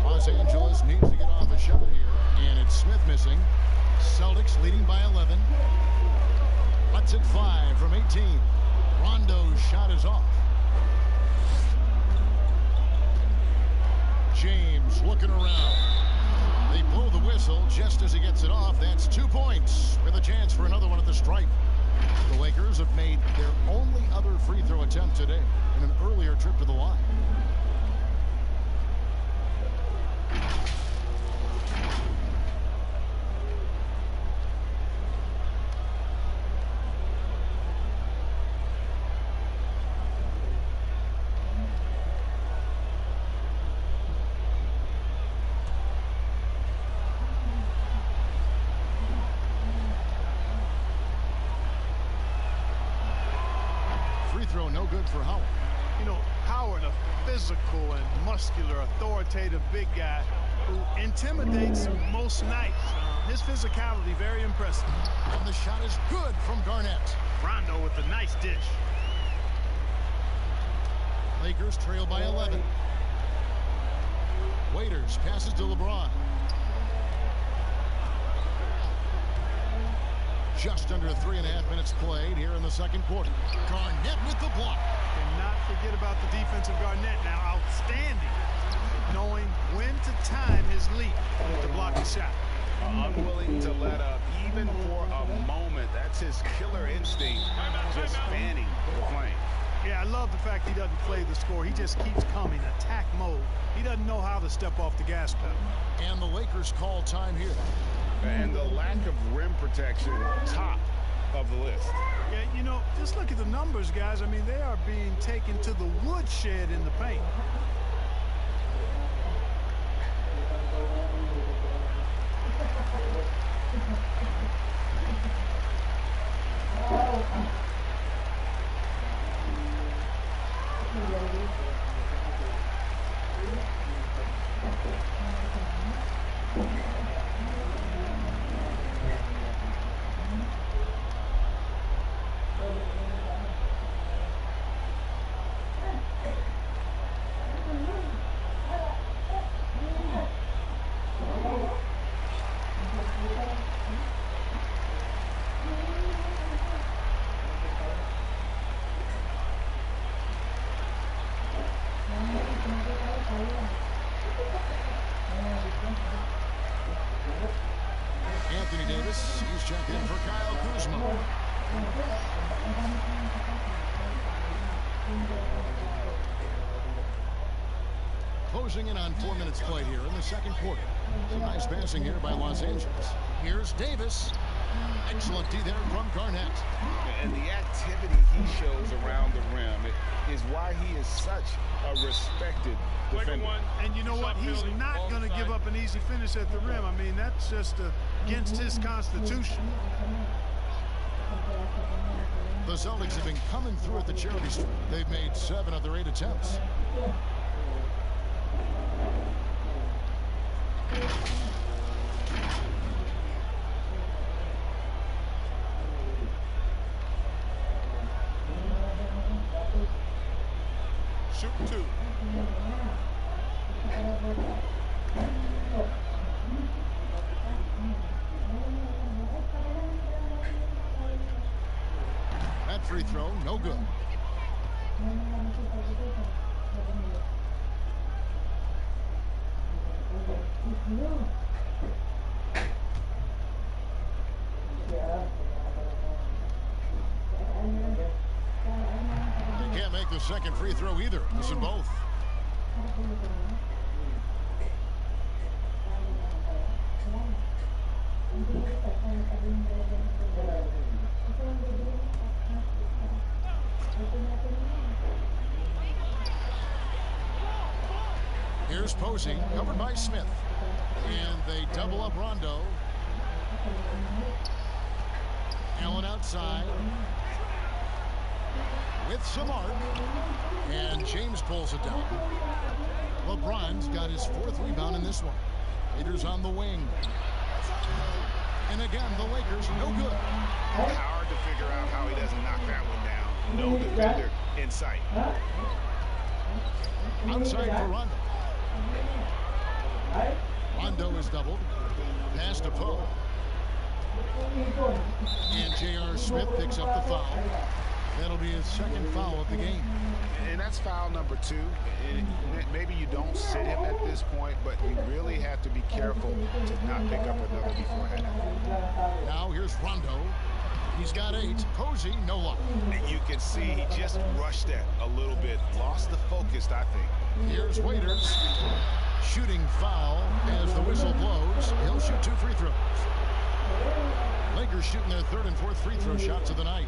Los Angeles needs to get off a shot here, and it's Smith missing. Celtics leading by 11. Let's at 5 from 18. Rondo's shot is off. James looking around. They blow the whistle just as he gets it off. That's 2 points with a chance for another one at the stripe. The Lakers have made their only other free throw attempt today in an earlier trip to the line. Throw no good for Howard. You know, Howard, a physical and muscular, authoritative big guy who intimidates most nights. His physicality, very impressive. And the shot is good from Garnett. Rondo with a nice dish. Lakers trail by 11. Waiters passes to LeBron. Just under 3.5 minutes played here in the second quarter. Garnett with the block. Cannot forget about the defense of Garnett now. Outstanding. Knowing when to time his leap to block the shot. Unwilling to let up even for a moment. That's his killer instinct, just fanning the flame. Yeah, I love the fact he doesn't play the score. He just keeps coming, attack mode. He doesn't know how to step off the gas pedal. And the Lakers call time here. And the lack of rim protection, top of the list. Yeah, you know, just look at the numbers, guys. I mean, they are being taken to the woodshed in the paint. Closing in on 4 minutes played here in the second quarter. Some nice passing here by Los Angeles. Here's Davis. Excellent D there from Garnett. And the activity he shows around the rim is why he is such a respected defender. And you know what? He's not going to give up an easy finish at the rim. I mean, that's just against his constitution. The Celtics have been coming through at the charity stripe. They've made 7 of their 8 attempts. Shoot 2. That free throw, no good. They can't make the second free throw either. Listen both. Here's Posey, covered by Smith. And they double up Rondo. Allen outside. With some arc. And James pulls it down. LeBron's got his 4th rebound in this one. Leaders on the wing. And again, the Lakers, no good. Hard to figure out how he doesn't knock that one down. No defender in sight. Outside for Rondo. Rondo is doubled. Pass to Poe. And J.R. Smith picks up the foul. That'll be his 2nd foul of the game. And that's foul number 2. Maybe you don't sit him at this point, but you really have to be careful to not pick up another beforehand. Now here's Rondo. He's got 8. Posey, no luck. And you can see he just rushed that a little bit. Lost the focus, I think. Here's Waiters. Shooting foul as the whistle blows. He'll shoot 2 free throws. Lakers shooting their 3rd and 4th free throw shots of the night.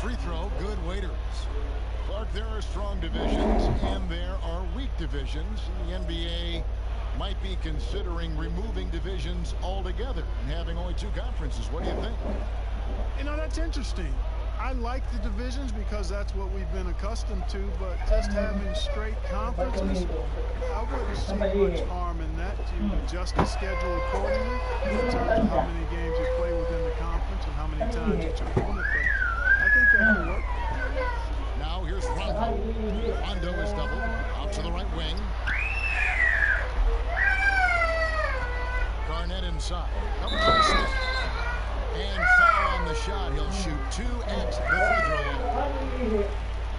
Free throw, good. Waiters. Clark, there are strong divisions and there are weak divisions. The NBA might be considering removing divisions altogether and having only 2 conferences. What do you think? You know, that's interesting. I like the divisions because that's what we've been accustomed to, but just having straight conferences, I wouldn't see much harm in that. You adjust the schedule accordingly in terms of how many games you play within the conference and how many times each opponent plays. I think that could work. Now here's Rondo. Rondo is doubled out to the right wing. Garnett inside. Covered by Smith. And foul on the shot. He'll shoot 2 at the free throw line.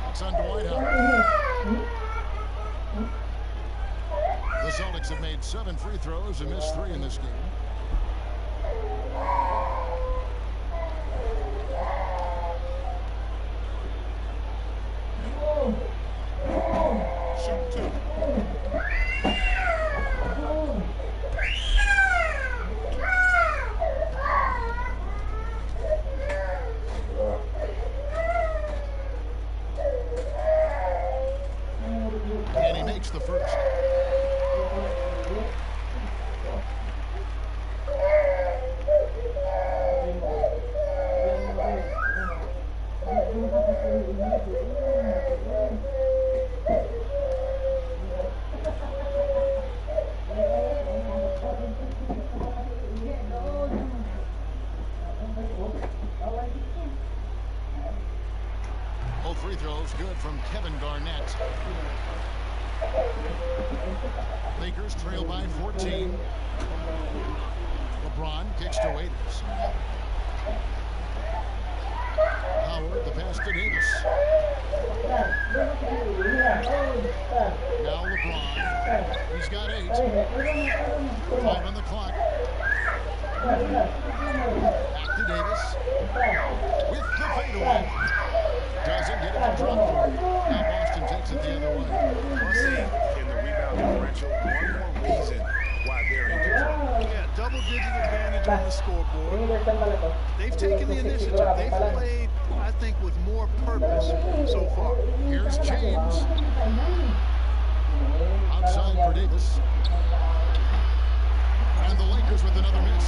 That's on Dwight Howard. The Celtics have made 7 free throws and missed 3 in this game. Shoot 2. And he makes the first. Both free throws good from Kevin Garnett. Lakers trail by 14. LeBron kicks to Waiters. Howard, the pass to Davis. Now LeBron. He's got 8. 5 on the clock. Back to Davis. With the fadeaway. Doesn't get it to drop for him. Now Boston takes it the other way. Plus 8 in the rebound differential. One more reason why they're in control. Yeah, double-digit advantage on the scoreboard. They've taken the initiative. They've played, I think, with more purpose so far. Here's James. Outside for Davis. And the Lakers with another miss.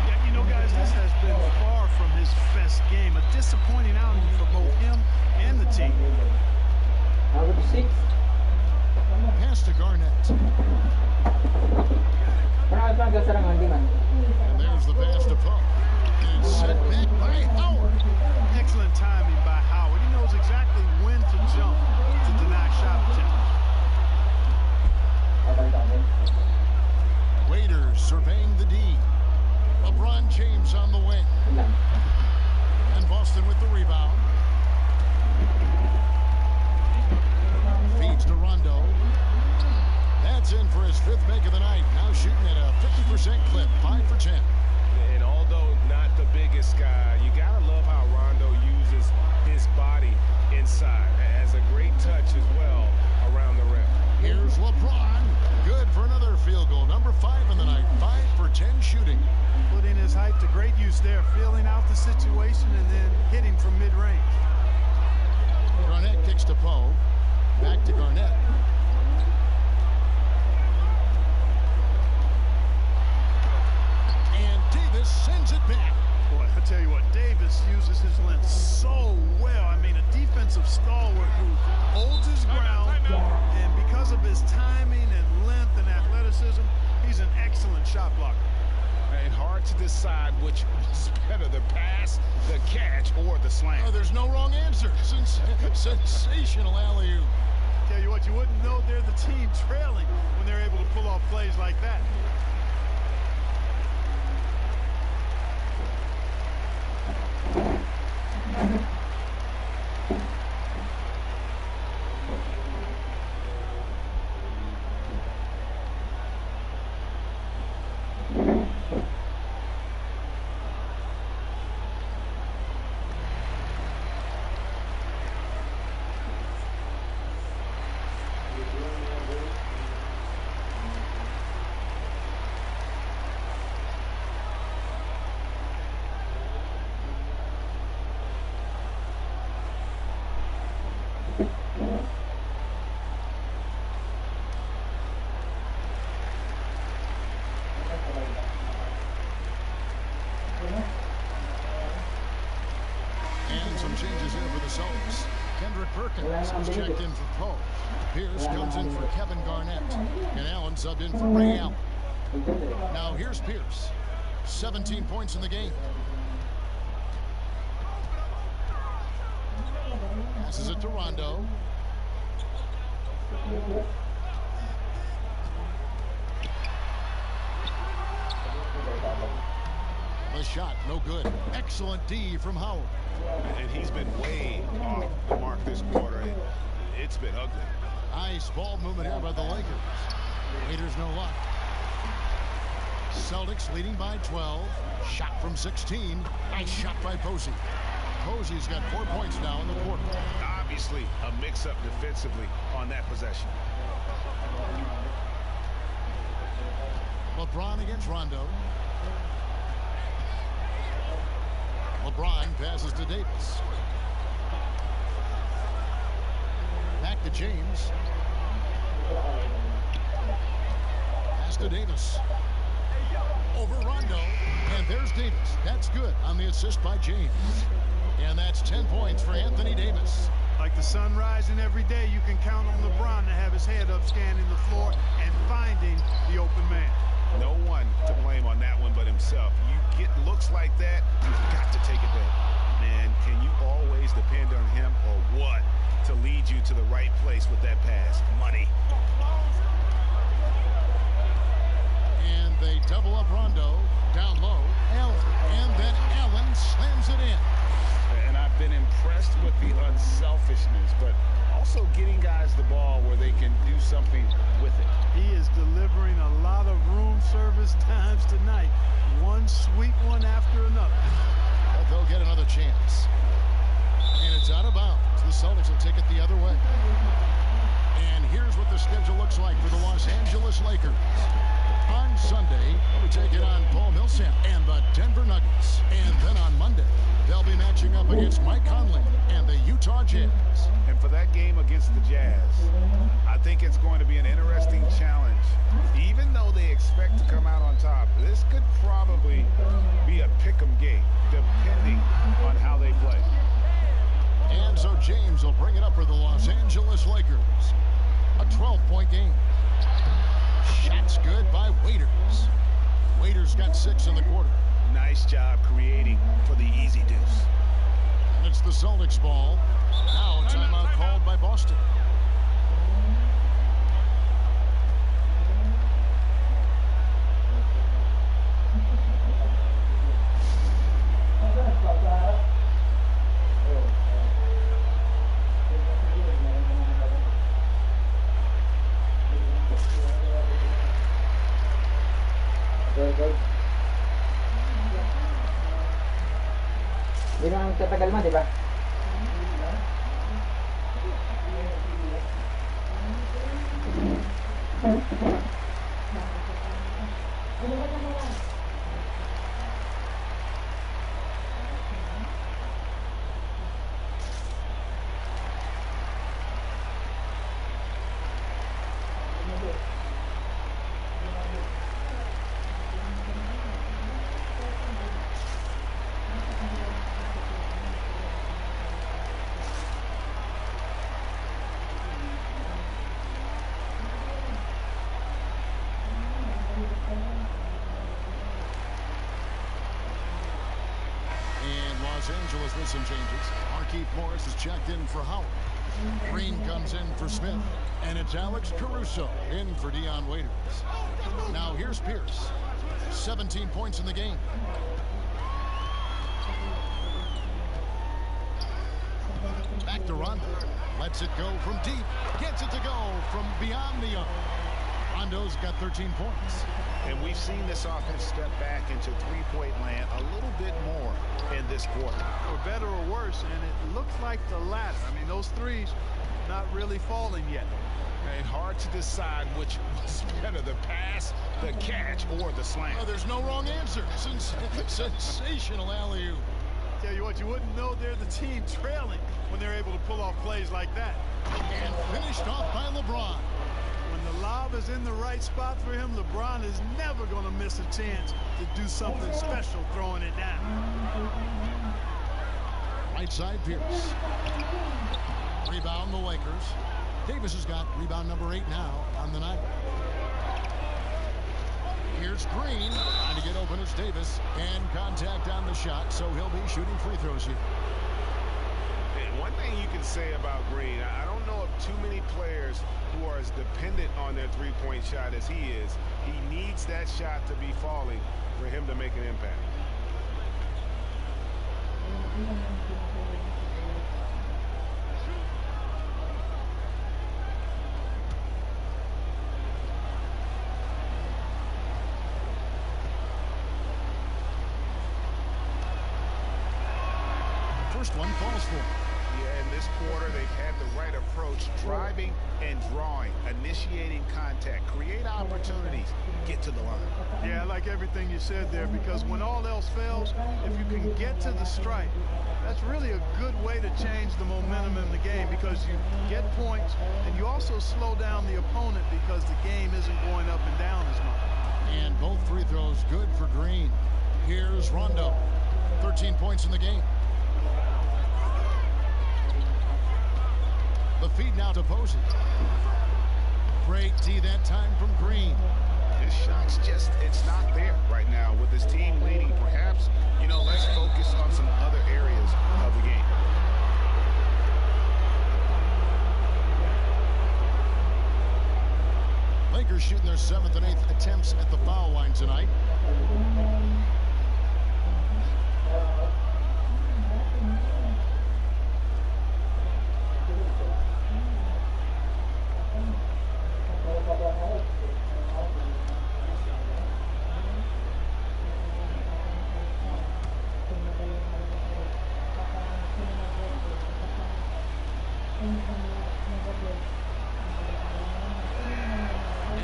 Yeah, you know, guys, this has been far from his best game. A disappointing outing for both him and the team. Pass to Garnett. And there's the pass to Poe. And sent back by Howard. Excellent timing by Howard. He knows exactly when to jump to deny shot attempt. Waiters surveying the D. LeBron James on the wing. And Boston with the rebound. Feeds to Rondo. That's in for his 5th make of the night. Now shooting at a 50% clip. 5 for 10. And although not the biggest guy, you got to love how Rondo uses his body inside. Has a great touch as well around the rim. Here's LeBron. Good for another field goal. Number 5 in the night. 5 for 10 shooting. Putting his height to great use there, feeling out the situation and then hitting from mid-range. Garnett kicks to Poe. Back to Garnett. And Davis sends it back. Boy, I tell you what, Davis uses his length so well. I mean, a defensive stalwart who holds his ground, and because of his timing and length and athleticism, he's an excellent shot blocker. And hard to decide which was better, the pass, the catch, or the slam. Oh, there's no wrong answer. Sensational alley-oop. Tell you what, you wouldn't know they're the team trailing when they're able to pull off plays like that. Perkins is checked in for Poe. Pierce comes in for Kevin Garnett. And Allen subbed in for Ray Allen. Now here's Pierce. 17 points in the game. Passes it to Rondo. The shot, no good. Excellent D from Howard. And he's been way off the mark this quarter. It's been ugly. Nice ball movement here by the Lakers. Waiters no luck. Celtics leading by 12. Shot from 16. Nice shot by Posey. Posey's got 4 points now in the quarter. Obviously a mix-up defensively on that possession. LeBron against Rondo. LeBron passes to Davis. Back to James. Pass to Davis. Over Rondo. And there's Davis. That's good on the assist by James. And that's 10 points for Anthony Davis. Like the sun rising every day, you can count on LeBron to have his head up scanning the floor and finding the open man. No one to blame on that one but himself. You get looks like that, you've got to take it back. Man, can you always depend on him or what? to lead you to the right place with that pass. Money. And they double up Rondo. Down low. Allen. And then Allen slams it in. And I've been impressed with the unselfishness, but also getting guys the ball where they can do something with it. He is delivering a lot of room service times tonight. One sweet one after another. But they'll get another chance. And it's out of bounds. The Celtics will take it the other way. And here's what the schedule looks like for the Los Angeles Lakers. On Sunday, they'll be taking on Paul Millsap and the Denver Nuggets. And then on Monday, they'll be matching up against Mike Conley and the Utah Jazz. And for that game against the Jazz, I think it's going to be an interesting challenge. Even though they expect to come out on top, this could probably be a pick'em game, depending on how they play. And so James will bring it up for the Los Angeles Lakers. A 12-point game. Shots good by Waiters. Waiters got 6 in the quarter. Nice job creating for the easy deuce. And it's the Celtics ball. Now a timeout called by Boston. Hindi naman tatagal man, di ba? Los Angeles with some changes. Markieff Morris is checked in for Howard. Green comes in for Smith. And it's Alex Caruso in for Dion Waiters. Now here's Pierce. 17 points in the game. Back to Rondo. Lets it go from deep. Gets it to go from beyond the arc. Rondo's got 13 points. And we've seen this offense step back into three-point land a little bit more in this quarter. For better or worse, and it looks like the latter. I mean, those threes not really falling yet. And hard to decide which was better, the pass, the catch, or the slam. Oh, there's no wrong answer. Sensational alley-oop. Tell you what, you wouldn't know they're the team trailing when they're able to pull off plays like that. And finished off by LeBron. When the lob is in the right spot for him, LeBron is never going to miss a chance to do something special throwing it down. Right side, Pierce. Rebound the Lakers. Davis has got rebound number 8 now on the night. Here's Green trying to get open as Davis, and contact on the shot, so he'll be shooting free throws here. And one thing you can say about Green, I don't know of too many players who are as dependent on their three-point shot as he is. He needs that shot to be falling for him to make an impact. First one falls for him. Yeah, in this quarter, they've had the right approach, driving and drawing, initiating contact, create opportunities, get to the line. Yeah, I like everything you said there, because when all else fails, if you can get to the stripe, that's really a good way to change the momentum in the game, because you get points and you also slow down the opponent because the game isn't going up and down as much. And both free throws good for Green. Here's Rondo. 13 points in the game. The feed now to Posey. Great D that time from Green. His shot's just, it's not there right now with his team leading. Perhaps, you know, let's focus on some other areas of the game. Lakers shooting their 7th and 8th attempts at the foul line tonight.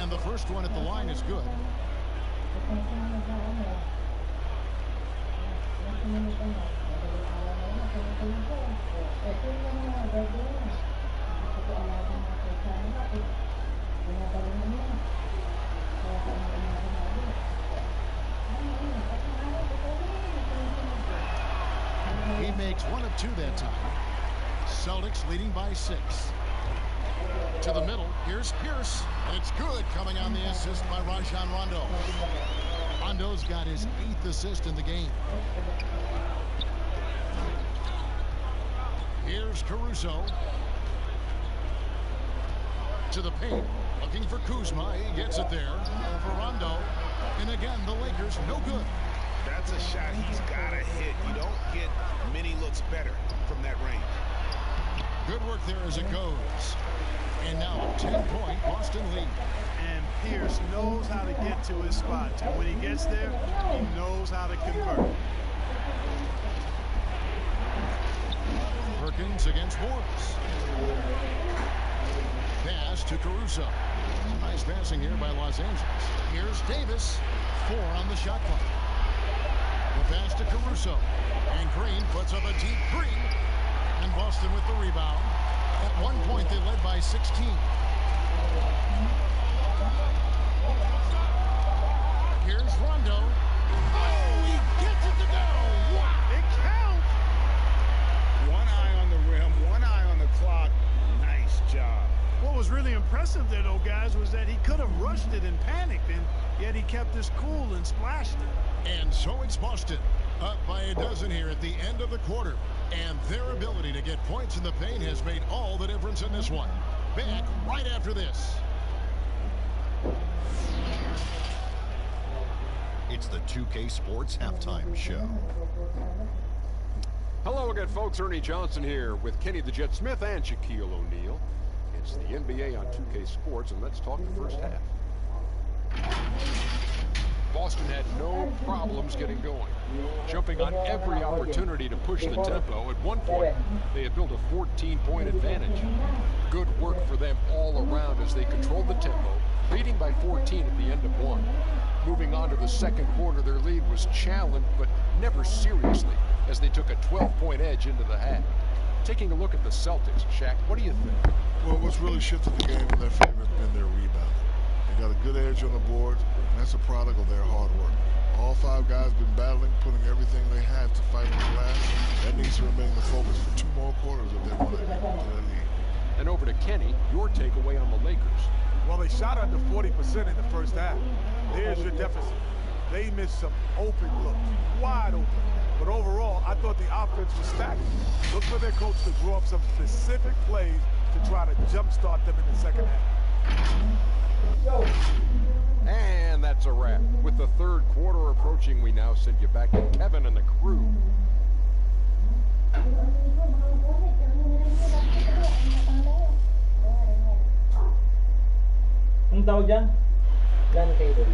And the first one at the line is good. He makes 1 of 2 that time. Celtics leading by 6. To the middle, here's Pierce, and it's good, coming on the assist by Rajon Rondo. Rondo's got his 8th assist in the game. Here's Caruso. To the paint, looking for Kuzma. He gets it there for Rondo. And again, the Lakers, no good. That's a shot he's got to hit. You don't get many looks better from that range. Good work there as it goes. And now a 10-point Boston lead. And Pierce knows how to get to his spots. And when he gets there, he knows how to convert. Perkins against Morris. Pass to Caruso. Nice passing here by Los Angeles. Here's Davis. 4 on the shot clock. The pass to Caruso. And Green puts up a deep three. And Boston with the rebound. At one point, they led by 16. Here's Rondo. Oh, he gets it to go. Wow. It counts. One eye on the rim, one eye on the clock. Nice job. What was really impressive there, though, guys, was that he could have rushed it and panicked, and yet he kept his cool and splashed it. And so it's Boston, up by a dozen here at the end of the quarter. And their ability to get points in the paint has made all the difference in this one. Back right after this. It's the 2K Sports Halftime Show. Hello again, folks. Ernie Johnson here with Kenny the Jet Smith and Shaquille O'Neal. It's the NBA on 2K Sports, and let's talk the first half. Boston had no problems getting going, jumping on every opportunity to push the tempo. At one point, they had built a 14-point advantage. Good work for them all around as they controlled the tempo, leading by 14 at the end of 1. Moving on to the second quarter, their lead was challenged, but never seriously, as they took a 12-point edge into the half. Taking a look at the Celtics, Shaq, what do you think? Well, what's really shifted the game in their favor has been their rebound. They got a good edge on the board, and that's a product of their hard work. All 5 guys been battling, putting everything they have to fight on the glass. That needs to remain the focus for 2 more quarters if they want to get to that lead. And over to Kenny, your takeaway on the Lakers. Well, they shot under 40% in the first half. There's your deficit. They missed some open looks, wide open. But overall, I thought the offense was stacked. Look for their coach to draw up some specific plays to try to jumpstart them in the second half. And that's a wrap. With the third quarter approaching, we now send you back to Kevin and the crew. Ang tawag dyan? LAN cable.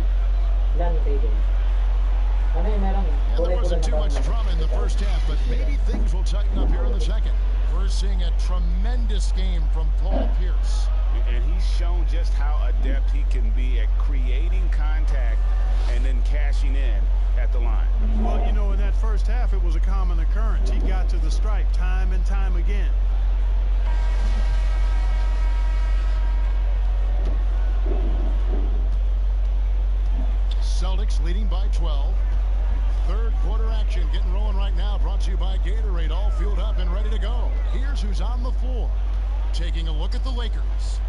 LAN cable. Ano yung meron? And there wasn't too much drama in the first half, but maybe things will tighten up here in the second. We're seeing a tremendous game from Paul Pierce. And he's shown just how adept he can be at creating contact and then cashing in at the line. Well, you know, in that first half, it was a common occurrence. He got to the stripe time and time again. Celtics leading by 12. Third quarter action getting rolling right now, brought to you by Gatorade, all fueled up and ready to go. Here's who's on the floor. Taking a look at the Lakers.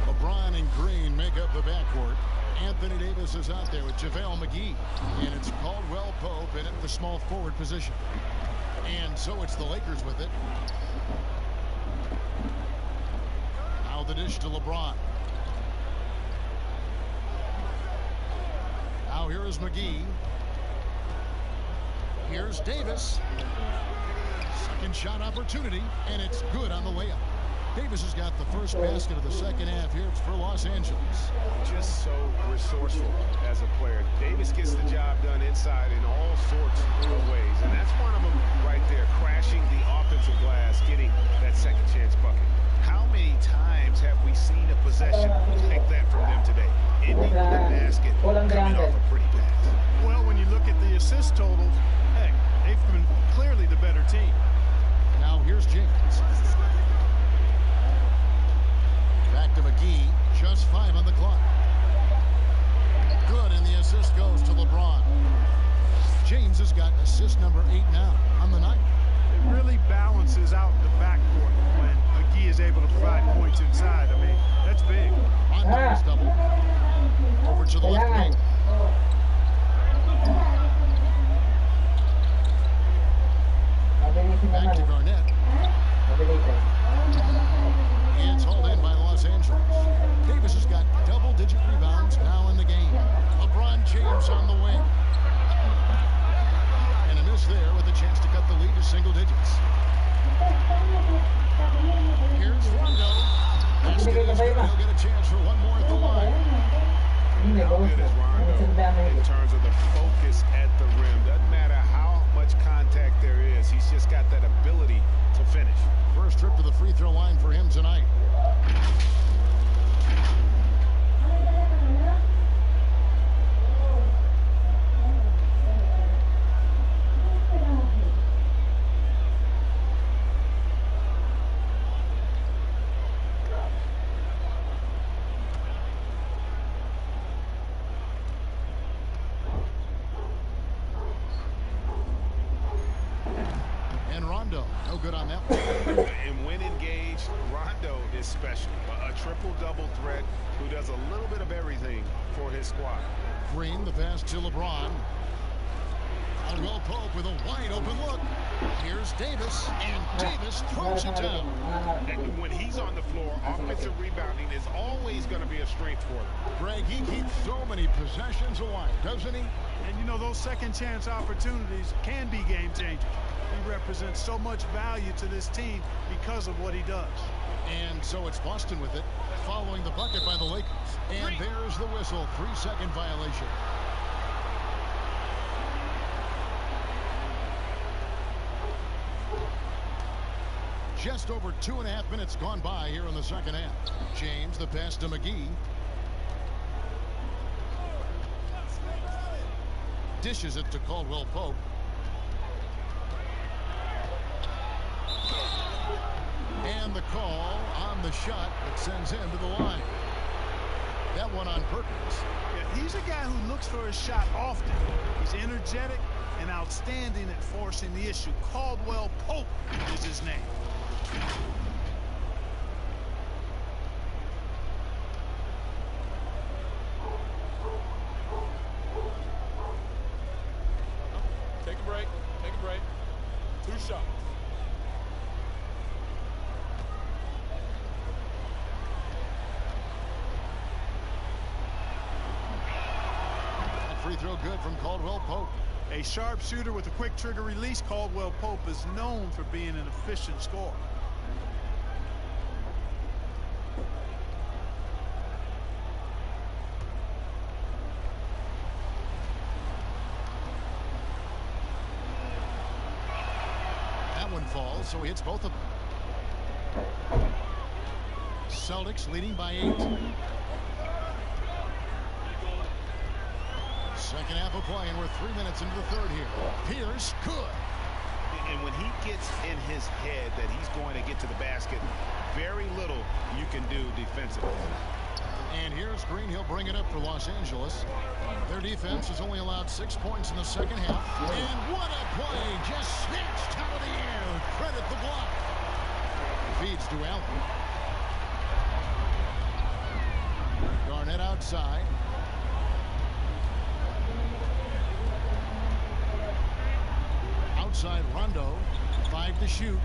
LeBron and Green make up the backcourt. Anthony Davis is out there with JaVale McGee. And it's Caldwell Pope in at the small forward position. And so it's the Lakers with it. Now the dish to LeBron. Now here is McGee. Here's Davis. Second shot opportunity, and it's good on the layup. Davis has got the first basket of the second half here for Los Angeles. Just so resourceful as a player. Davis gets the job done inside in all sorts of ways, and that's one of them right there, crashing the offensive glass, getting that second chance bucket. How many times have we seen a possession like that from them today? Ending with a basket, coming off a pretty pass. Well, when you look at the assist totals, heck, they've been clearly the better team. Now here's James. Back to McGee, just 5 on the clock. Good, and the assist goes to LeBron. James has got assist number 8 now on the night. It really balances out the backcourt when McGee is able to provide points inside. I mean, that's big. Rondo's double. Over to the left wing. Back to Garnett. It's hauled in by Los Angeles. Davis has got double-digit rebounds now in the game. LeBron James on the wing. And a miss there with a chance to cut the lead to single digits. Here's Rondo. Basket is good. He'll get a chance for one more at the line. How good is Rondo in terms of the focus at the rim? Doesn't matter how much contact there is. He's just got that ability to finish. First trip to the free throw line for him tonight. No good on that one. And when engaged, Rondo is special. A triple-double threat who does a little bit of everything for his squad. Green, the pass to LeBron. Caldwell Pope with a wide-open look. Here's Davis, and Davis throws it down. And when he's on the floor, offensive rebounding is always going to be a strength for him. Greg, he keeps so many possessions alive, doesn't he? And, you know, those second-chance opportunities can be game-changers. He represents so much value to this team because of what he does. And so it's Boston with it, following the bucket by the Lakers. And there's the whistle, 3-second violation. Just over 2.5 minutes gone by here in the second half. James, the pass to McGee. Dishes it to Caldwell Pope. And the call on the shot that sends him to the line. That one on Perkins. Yeah, he's a guy who looks for his shot often. He's energetic and outstanding at forcing the issue. Caldwell Pope is his name. Take a break. Take a break. 2 shots. Free throw good from Caldwell Pope. A sharp shooter with a quick trigger release, Caldwell Pope is known for being an efficient scorer. That one falls, so he hits both of them. Celtics leading by 8. Second half of play, and we're 3 minutes into the third here. Pierce, good. And when he gets in his head that he's going to get to the basket, very little you can do defensively. And here's Green. He'll bring it up for Los Angeles. Their defense has only allowed 6 points in the second half. And what a play. Just snatched out of the air. Credit the block. Feeds to Allen. Garnett outside. Outside Rondo, 5 to shoot.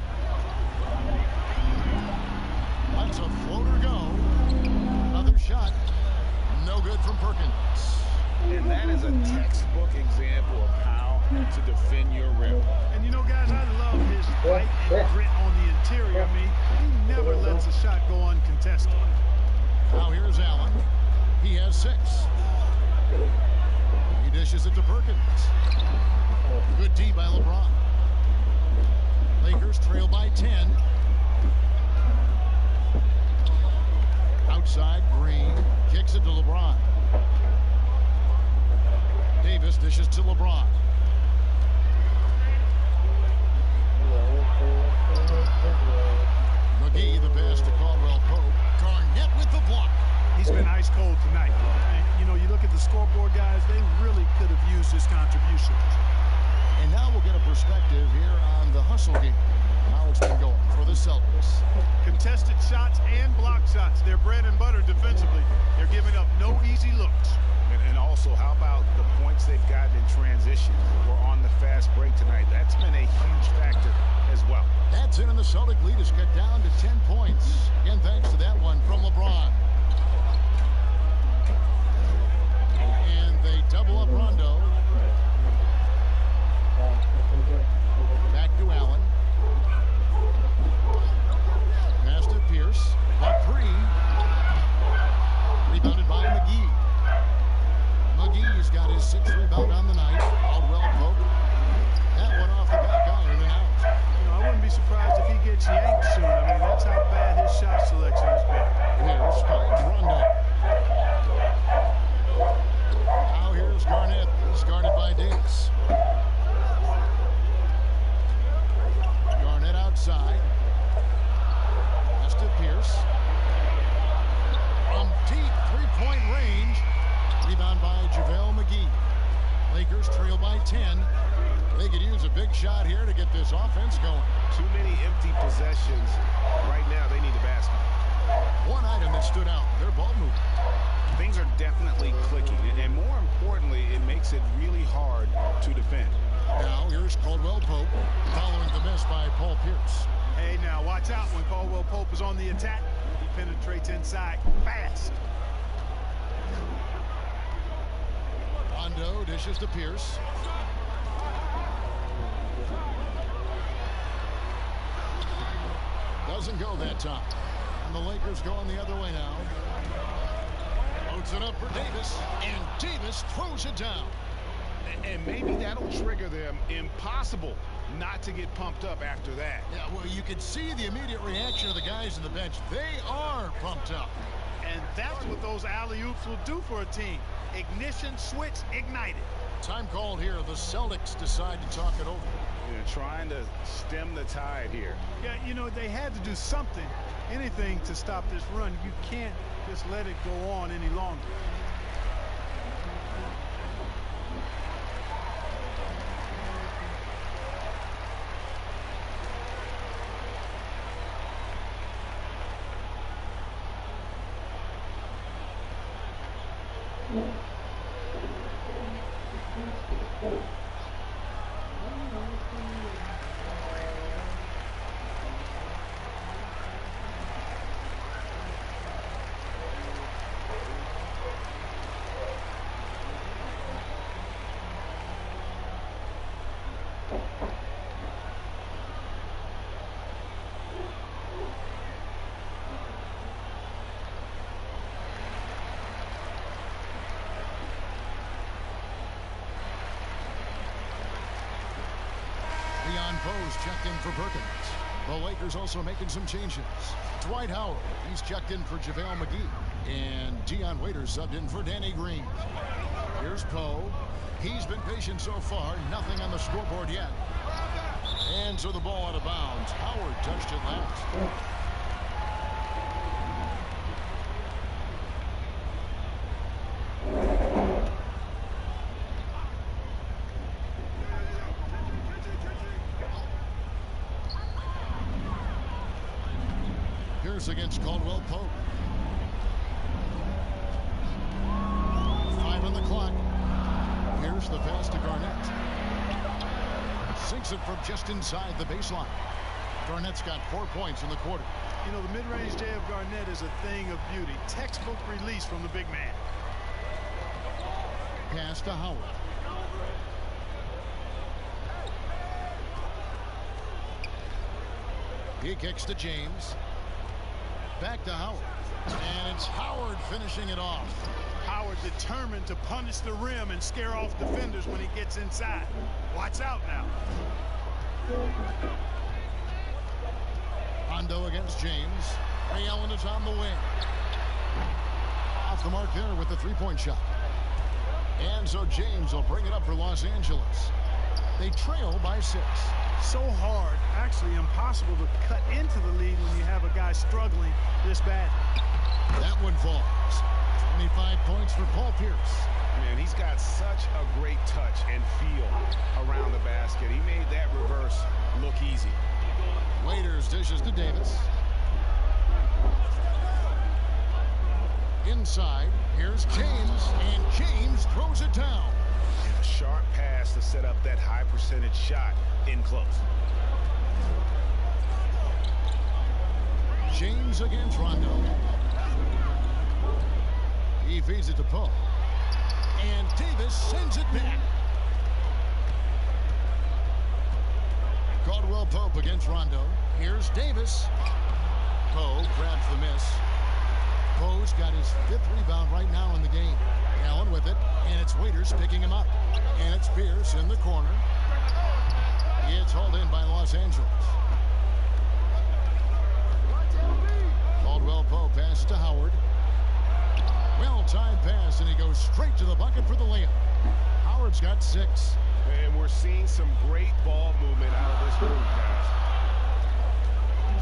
Lets a floater go. Another shot, no good from Perkins. And that is a textbook example of how to defend your rim. And you know, guys, I love his bite and grit on the interior. I mean, he never lets a shot go uncontested. Now here's Allen. He has 6. He dishes it to Perkins. Good D by LeBron. Lakers trail by 10. Outside, Green kicks it to LeBron. Davis dishes to LeBron. McGee, the pass to Caldwell Pope. Garnett with the block. He's been ice cold tonight. And, you know, you look at the scoreboard, guys, they really could have used his contribution. And now we'll get a perspective here on the hustle game. How it's been going for the Celtics. Contested shots and block shots. They're bread and butter defensively. They're giving up no easy looks. And also, how about the points they've gotten in transition or on the fast break tonight? That's been a huge factor as well. That's it, and the Celtic lead is cut down to 10 points. And thanks to that one from LeBron. And they double up Rondo. Back to Allen. Pass to Pierce. Dupree. Rebounded by McGee. McGee's got his 6th rebound on the night. Caldwell Pope. That one off the back iron and out. You know, I wouldn't be surprised if he gets yanked soon. I mean, that's how bad his shot selection has been. Here's Rondo. Now here's Garnett. He's guarded by Davis. Garnett outside. Pass to Pierce. From deep three-point range. Rebound by JaVale McGee. Lakers trail by 10. They could use a big shot here to get this offense going. Too many empty possessions. Right now, they need a basket. One item that stood out, their ball movement. Things are definitely clicking. And more importantly, it makes it really hard to defend. Now, here's Caldwell Pope following the miss by Paul Pierce. Hey, now, watch out when Caldwell Pope is on the attack. He penetrates inside fast. Rondo dishes to Pierce. Doesn't go that time. And the Lakers going the other way now. Loads it up for Davis. And Davis throws it down. And maybe that'll trigger them. Impossible not to get pumped up after that. Yeah, well, you can see the immediate reaction of the guys on the bench. They are pumped up. And that's what those alley-oops will do for a team. Ignition switch ignited. Time called here. The Celtics decide to talk it over. They're trying to stem the tide here. Yeah, you know, they had to do something, anything to stop this run. You can't just let it go on any longer. Poe's checked in for Perkins. The Lakers also making some changes. Dwight Howard, he's checked in for JaVale McGee. And Dion Waiters subbed in for Danny Green. Here's Poe. He's been patient so far. Nothing on the scoreboard yet. And so the ball out of bounds. Howard touched it last. Against Caldwell Pope. 5 on the clock. Here's the pass to Garnett. Sinks it from just inside the baseline. Garnett's got 4 points in the quarter. You know, the mid-range day of Garnett is a thing of beauty. Textbook release from the big man. pass to Howard. He kicks to James. Back to Howard. And it's Howard finishing it off. Howard determined to punish the rim and scare off defenders when he gets inside. Watch out now. Rondo against James. Ray Allen is on the wing. Off the mark there with the three-point shot. And so James will bring it up for Los Angeles. They trail by 6. So hard, actually impossible to cut into the lead when you have a guy struggling this bad. That one falls. 25 points for Paul Pierce. Man, he's got such a great touch and feel around the basket. He made that reverse look easy. Waiters dishes to Davis. Inside, here's James, and James throws it down. And a sharp pass to set up that high percentage shot in close. James against Rondo. He feeds it to Poe. And Davis sends it back. Caldwell Pope against Rondo. Here's Davis. Poe grabs the miss. Poe's got his 5th rebound right now in the game. Allen with it, and it's Waiters picking him up. And it's Pierce in the corner. It's hauled in by Los Angeles. Caldwell Pope passes to Howard. Well-timed pass, and he goes straight to the bucket for the layup. Howard's got 6. And we're seeing some great ball movement out of this group, guys.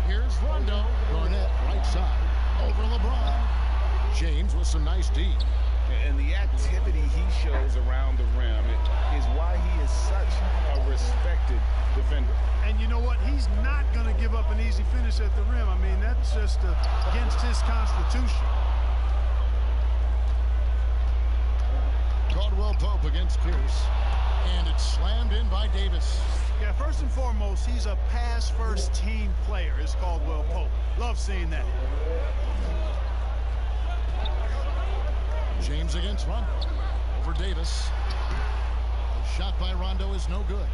Here's Rondo. Garnett, right side. Over LeBron. James with some nice D. And the activity he shows around the rim is why he is such a respected defender. And you know what? He's not going to give up an easy finish at the rim. I mean, that's just against his constitution. Caldwell Pope against Pierce. And it's slammed in by Davis. Yeah, first and foremost, he's a pass-first team player, is Caldwell Pope. Love seeing that. James against Rondo. Over Davis. The shot by Rondo is no good.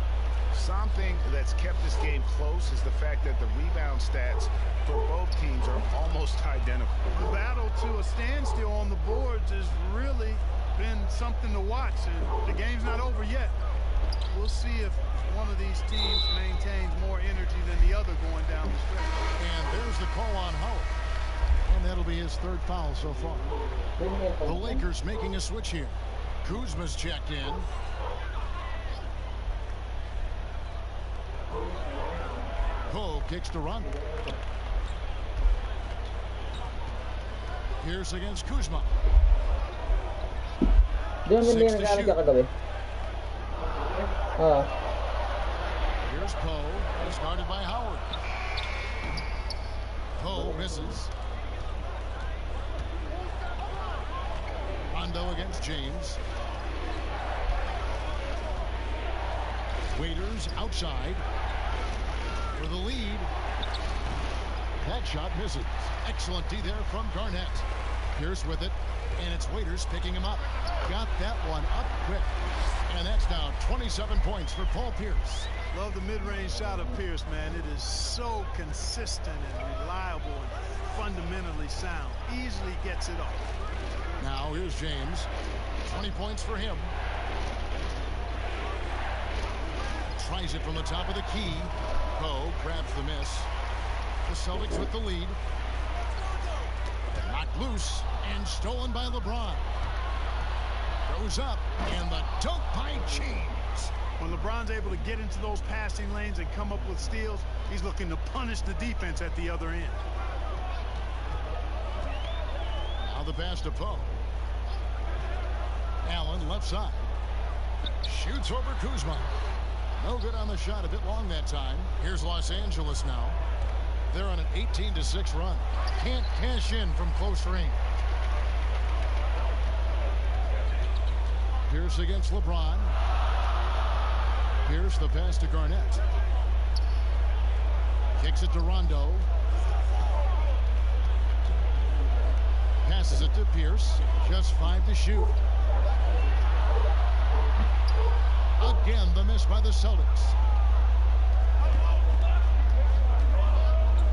Something that's kept this game close is the fact that the rebound stats for both teams are almost identical. The battle to a standstill on the boards has really been something to watch, and the game's not over yet. We'll see if one of these teams maintains more energy than the other going down the stretch. And there's the call on Howard. And that'll be his 3rd foul so far. The Lakers making a switch here. Kuzma's checked in. Poe kicks to Rondo. Pierce against Kuzma. 6 to shoot. Here's Poe. He's guarded by Howard. Poe misses. Rondo against James. Waiters outside for the lead. That shot misses. Excellent D there from Garnett. Pierce with it, and it's Waiters picking him up. Got that one up quick. And that's now 27 points for Paul Pierce. Love the mid-range shot of Pierce, man. It is so consistent and reliable and fundamentally sound. Easily gets it off. Now here's James. 20 points for him. Tries it from the top of the key. Poe grabs the miss. The Celtics with the lead. Knocked loose and stolen by LeBron. Goes up, and the dunk by James. When LeBron's able to get into those passing lanes and come up with steals, he's looking to punish the defense at the other end. Now the pass to Poe. Allen left side. Shoots over Kuzma. No good on the shot, a bit long that time. Here's Los Angeles now. They're on an 18-6 run. Can't cash in from close range. Pierce against LeBron. Pierce the pass to Garnett. Kicks it to Rondo. Passes it to Pierce. Just 5 to shoot. Again, the miss by the Celtics.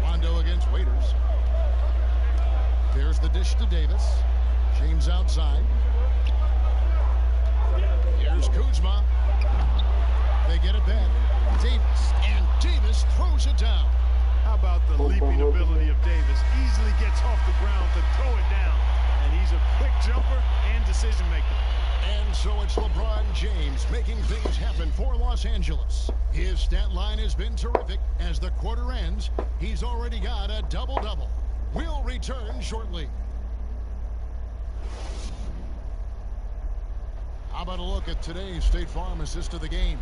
Rondo against Waiters. There's the dish to Davis. James outside. Here's Kuzma. They get it back. Davis, and Davis throws it down. How about the leaping ability of Davis? Easily gets off the ground to throw it down. And he's a quick jumper and decision maker. And so it's LeBron James making things happen for Los Angeles. His stat line has been terrific. As the quarter ends, he's already got a double-double. We'll return shortly. How about a look at today's State Farm assist of the game?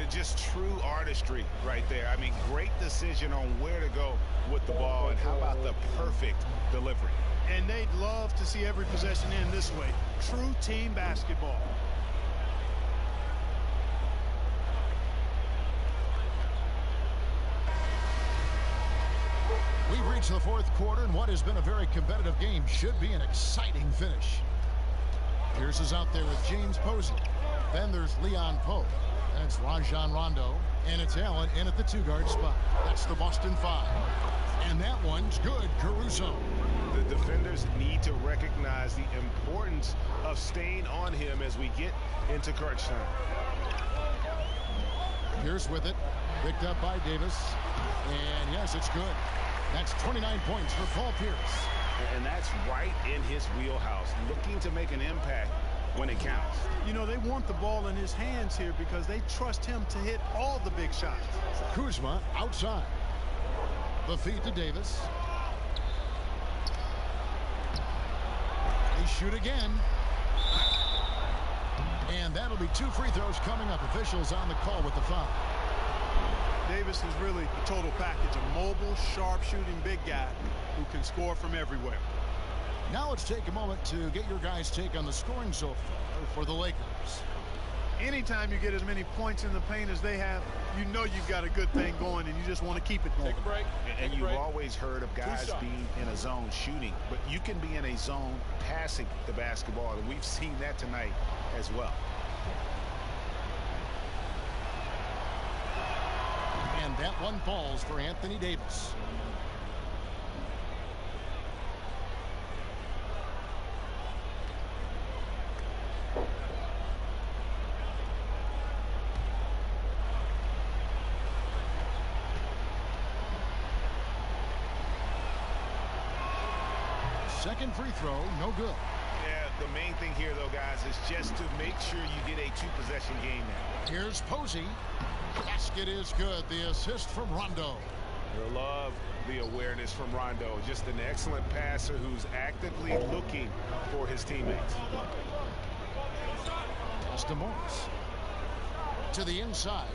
Just true artistry right there. I mean, great decision on where to go with the ball, and how about the perfect delivery? And they'd love to see every possession end this way. True team basketball. We've reached the fourth quarter, and what has been a very competitive game should be an exciting finish. Pierce is out there with James Posey. Then there's Leon Pope. And it's Rajon Rondo. And it's Allen in at the two-guard spot. That's the Boston Five. And that one's good, Caruso. The defenders need to recognize the importance of staying on him as we get into crunch time. Pierce with it. Picked up by Davis. And yes, it's good. That's 29 points for Paul Pierce. And that's right in his wheelhouse, looking to make an impact when it counts. You know, they want the ball in his hands here because they trust him to hit all the big shots. Kuzma outside. The feed to Davis. They shoot again. And that'll be 2 free throws coming up. Officials on the call with the foul. Davis is really the total package. A mobile, sharp-shooting big guy who can score from everywhere. Now let's take a moment to get your guys' take on the scoring so far for the Lakers. Anytime you get as many points in the paint as they have, you know you've got a good thing going, and you just want to keep it going. Take a break. And you've always heard of guys being in a zone shooting, but you can be in a zone passing the basketball, and we've seen that tonight as well. And that one falls for Anthony Davis. Second free throw, no good. Yeah, the main thing here, though, guys, is just to make sure you get a 2-possession game now. Here's Posey. Basket is good. The assist from Rondo. You'll love the awareness from Rondo. Just an excellent passer who's actively looking for his teammates. Austin Morris to the inside.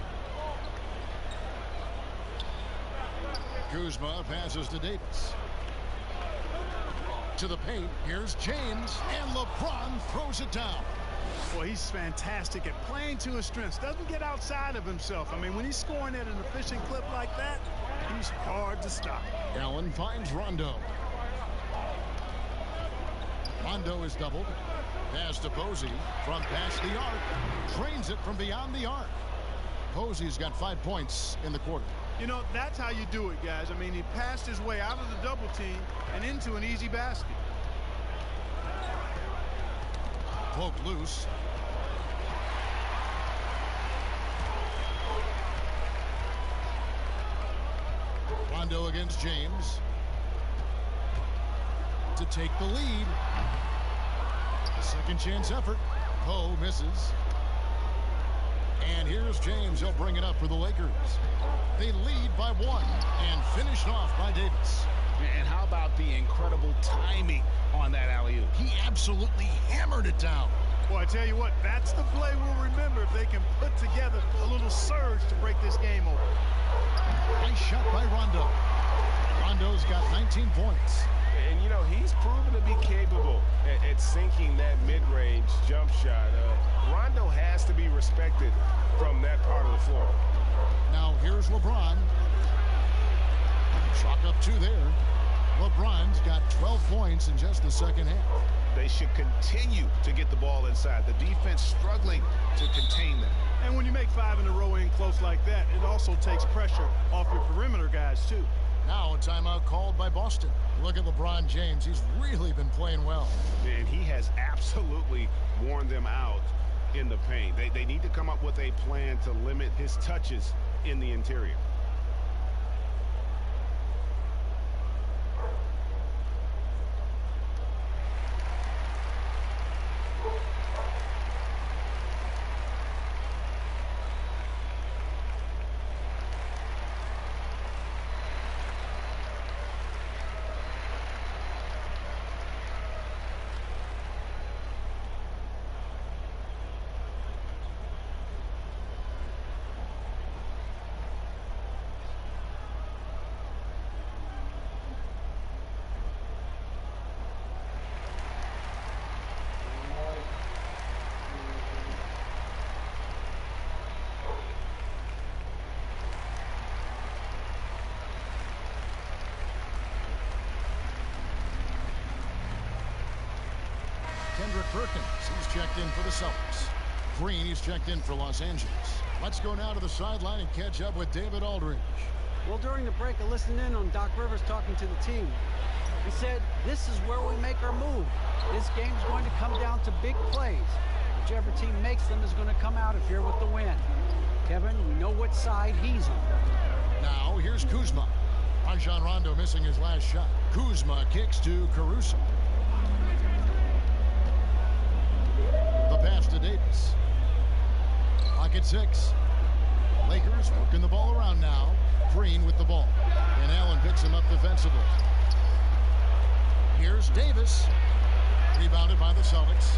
Kuzma passes to Davis. To the paint. Here's James, and LeBron throws it down. Well, he's fantastic at playing to his strengths. Doesn't get outside of himself. I mean, when he's scoring at an efficient clip like that, he's hard to stop. Allen finds Rondo. Rondo is doubled. Pass to Posey from past the arc. Drains it from beyond the arc. Posey's got 5 points in the quarter. You know, that's how you do it, guys. I mean, he passed his way out of the double team and into an easy basket. Poked loose. Rondo against James. To take the lead. A second chance effort. Poe misses. And here's James. He'll bring it up for the Lakers. They lead by 1 and finished off by Davis. And how about the incredible timing on that alley-oop? He absolutely hammered it down. Well, I tell you what, that's the play we'll remember if they can put together a little surge to break this game open. Nice shot by Rondo. Rondo's got 19 points. And, you know, he's proven to be capable at sinking that mid-range jump shot. Rondo has to be respected from that part of the floor. Now, here's LeBron. Chalk up 2 there. LeBron's got 12 points in just the second half. They should continue to get the ball inside. The defense struggling to contain them. And when you make 5 in a row in close like that, it also takes pressure off your perimeter guys, too. Now a timeout called by Boston. Look at LeBron James. He's really been playing well. And he has absolutely worn them out in the paint. They need to come up with a plan to limit his touches in the interior. Perkins, he's checked in for the Celtics. Green, he's checked in for Los Angeles. Let's go now to the sideline and catch up with David Aldridge. Well, during the break, I listened in on Doc Rivers talking to the team. He said, this is where we make our move. This game's going to come down to big plays. Whichever team makes them is going to come out of here with the win. Kevin, we know what side he's on. Now, here's Kuzma. Rajon Rondo missing his last shot. Kuzma kicks to Caruso. The pass to Davis. Clock at 6. Lakers working the ball around now. Green with the ball. And Allen picks him up defensively. Here's Davis. Rebounded by the Celtics.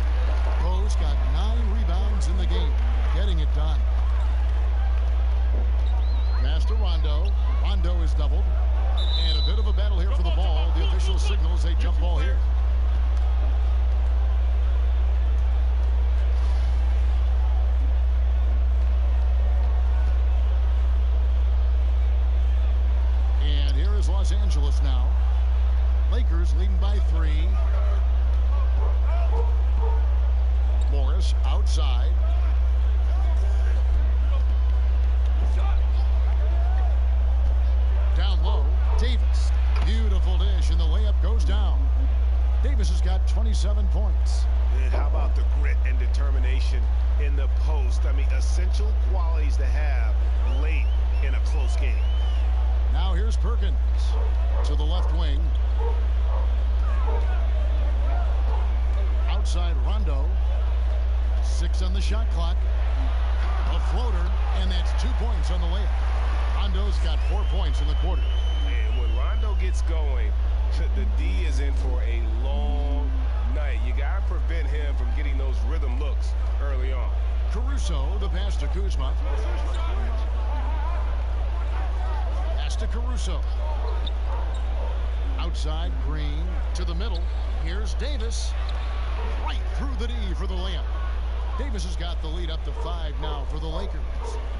Rose got 9 rebounds in the game. Getting it done. Pass to Rondo. Rondo is doubled. And a bit of a battle here for the ball. The official signals a jump ball here. Los Angeles now. Lakers leading by 3. Morris outside. Down low. Davis. Beautiful dish, and the layup goes down. Davis has got 27 points. And how about the grit and determination in the post? I mean, essential qualities to have late in a close game. Now here's Perkins to the left wing. Outside Rondo. 6 on the shot clock. A floater, and that's 2 points on the layup. Rondo's got 4 points in the quarter. And when Rondo gets going, the D is in for a long night. You got to prevent him from getting those rhythm looks early on. Caruso, the pass to Kuzma. To Caruso. Outside, Green to the middle. Here's Davis. Right through the D for the layup. Davis has got the lead up to 5 now for the Lakers.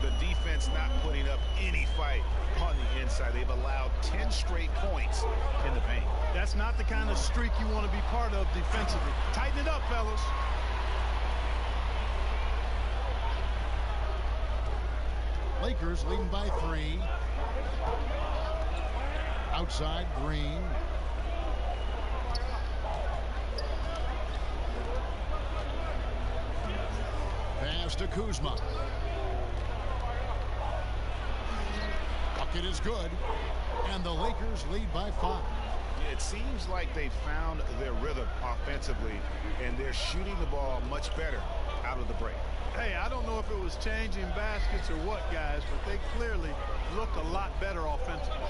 The defense not putting up any fight on the inside. They've allowed 10 straight points in the paint. That's not the kind of streak you want to be part of defensively. Tighten it up, fellas. Lakers leading by 3. Outside, Green. Pass to Kuzma. Bucket is good. And the Lakers lead by 5. It seems like they found their rhythm offensively, and they're shooting the ball much better out of the break. Hey, I don't know if it was changing baskets or what, guys, but they clearly look a lot better offensively.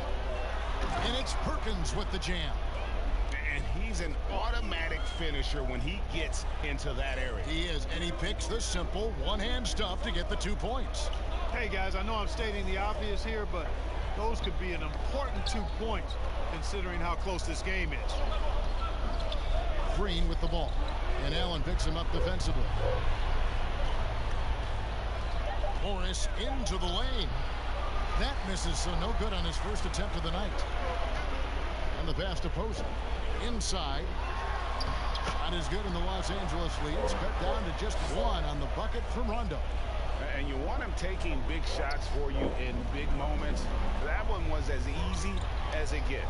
And it's Perkins with the jam. And he's an automatic finisher when he gets into that area. He is, and he picks the simple one-hand stuff to get the 2 points. Hey, guys, I know I'm stating the obvious here, but those could be an important 2 points considering how close this game is. Green with the ball. And Allen picks him up defensively. Morris into the lane. That misses, so no good on his first attempt of the night. And And the pass to Posey. Inside. Shot is good, and the Los Angeles leads cut down to just one on the bucket from Rondo. And you want him taking big shots for you in big moments. That one was as easy as it gets.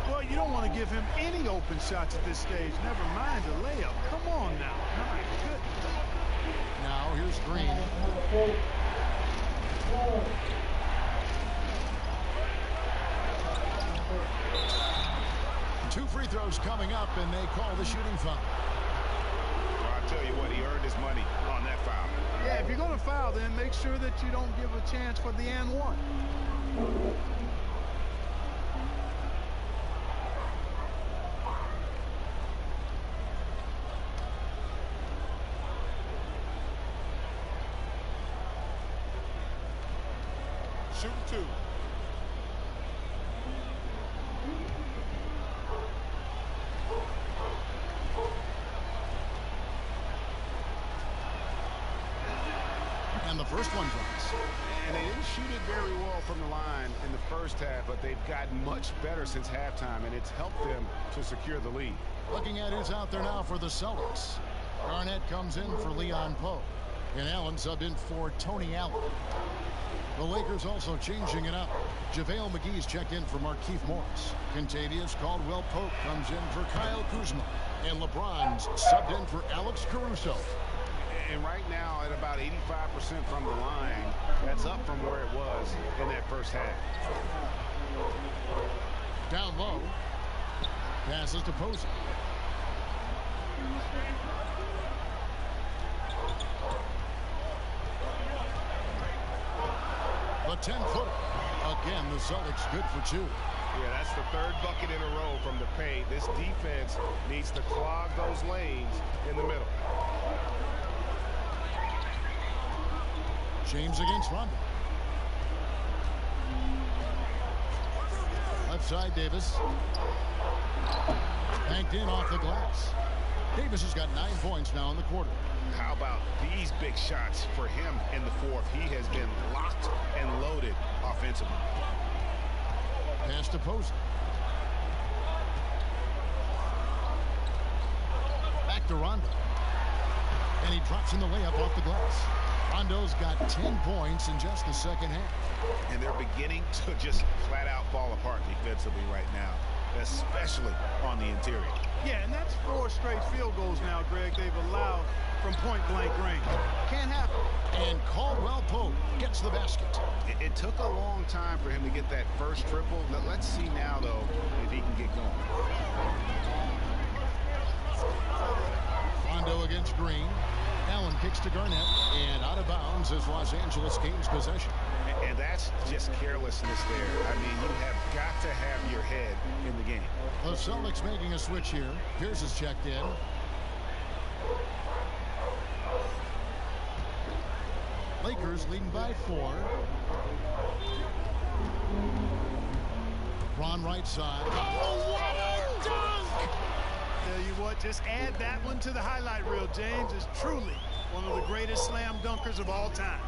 Well, you don't want to give him any open shots at this stage. Never mind a layup. Come on now. My goodness. Now here's Green. Two free throws coming up, and they call the shooting foul. Well, I tell you what, he earned his money on that foul. Yeah, if you're going to foul, then make sure that you don't give a chance for the and one. Shooting two. And the first one drops. And they didn't shoot it very well from the line in the first half, but they've gotten much better since halftime, and it's helped them to secure the lead. Looking at who's out there now for the Celtics. Garnett comes in for Leon Poe. And Allen subbed in for Tony Allen. The Lakers also changing it up. JaVale McGee's checked in for Markieff Morris. Kentavious Caldwell-Pope comes in for Kyle Kuzma. And LeBron's subbed in for Alex Caruso. And right now at about 85% from the line, that's up from where it was in that first half. Down low. Passes to Posey. The 10-footer. Again, the Celtics good for two. Yeah, that's the third bucket in a row from the paint. This defense needs to clog those lanes in the middle. James against Rondo. Left side, Davis. Banked in off the glass. Davis has got 9 points now in the quarter. How about these big shots for him in the fourth? He has been locked and loaded offensively. Pass to Posey. Back to Rondo. And he drops in the layup off the glass. Rondo's got 10 points in just the second half. And they're beginning to just flat out fall apart defensively right now, especially on the interior. Yeah, and that's 4 straight field goals now, Greg, they've allowed from point-blank range. Can't happen. And Caldwell-Pope gets the basket. It took a long time for him to get that first triple. Let's see now, though, if he can get going. Rondo against Green. Allen kicks to Garnett, and out of bounds as Los Angeles gains possession. And that's just carelessness there. I mean, you have got to have your head in the game. The Celtics making a switch here. Pierce is checked in. Lakers leading by 4. Ron right side. Oh, what a dunk! Tell you what, just add that one to the highlight reel. James is truly one of the greatest slam dunkers of all time.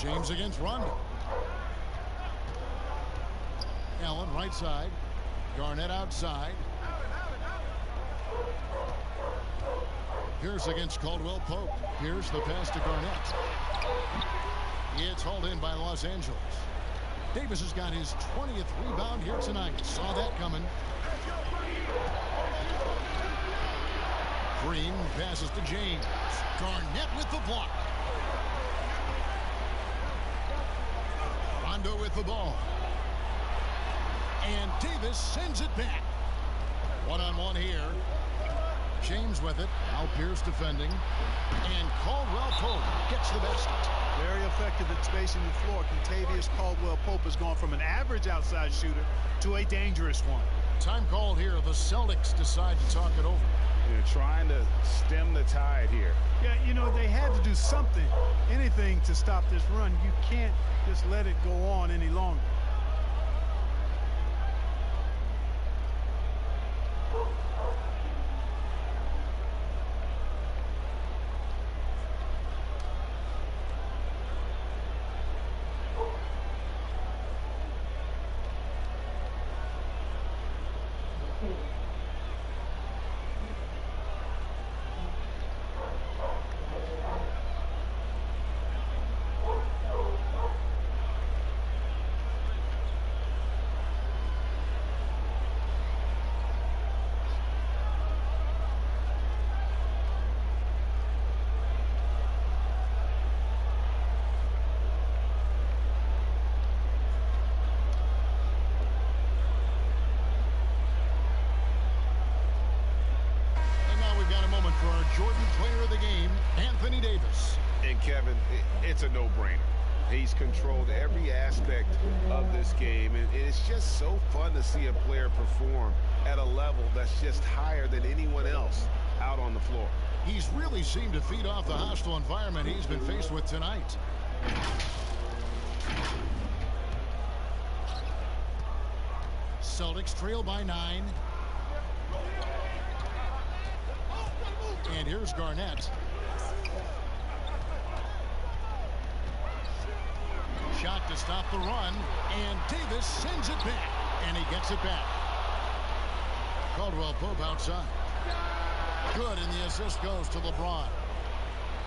James against Rondo. Allen right side. Garnett outside. Pierce against Caldwell-Pope. Pierce the pass to Garnett. It's hauled in by Los Angeles. Davis has got his 20th rebound here tonight. Saw that coming. Green passes to James. Garnett with the block. Rondo with the ball. And Davis sends it back. One-on-one here. James with it. Now Pierce defending. And Caldwell-Pope gets the basket. Very effective at spacing the floor. Kentavious Caldwell-Pope has gone from an average outside shooter to a dangerous one. Time called here. The Celtics decide to talk it over. They're trying to stem the tide here. Yeah, you know, they had to do something, anything to stop this run. You can't just let it go on any longer. moment for our Jordan player of the game, Anthony Davis. And Kevin, it's a no-brainer. He's controlled every aspect of this game, and it's just so fun to see a player perform at a level that's just higher than anyone else out on the floor. He's really seemed to feed off the hostile environment he's been faced with tonight. Celtics trail by 9. And here's Garnett. Shot to stop the run, and Davis sends it back, and he gets it back. Caldwell Pope outside. Good, and the assist goes to LeBron.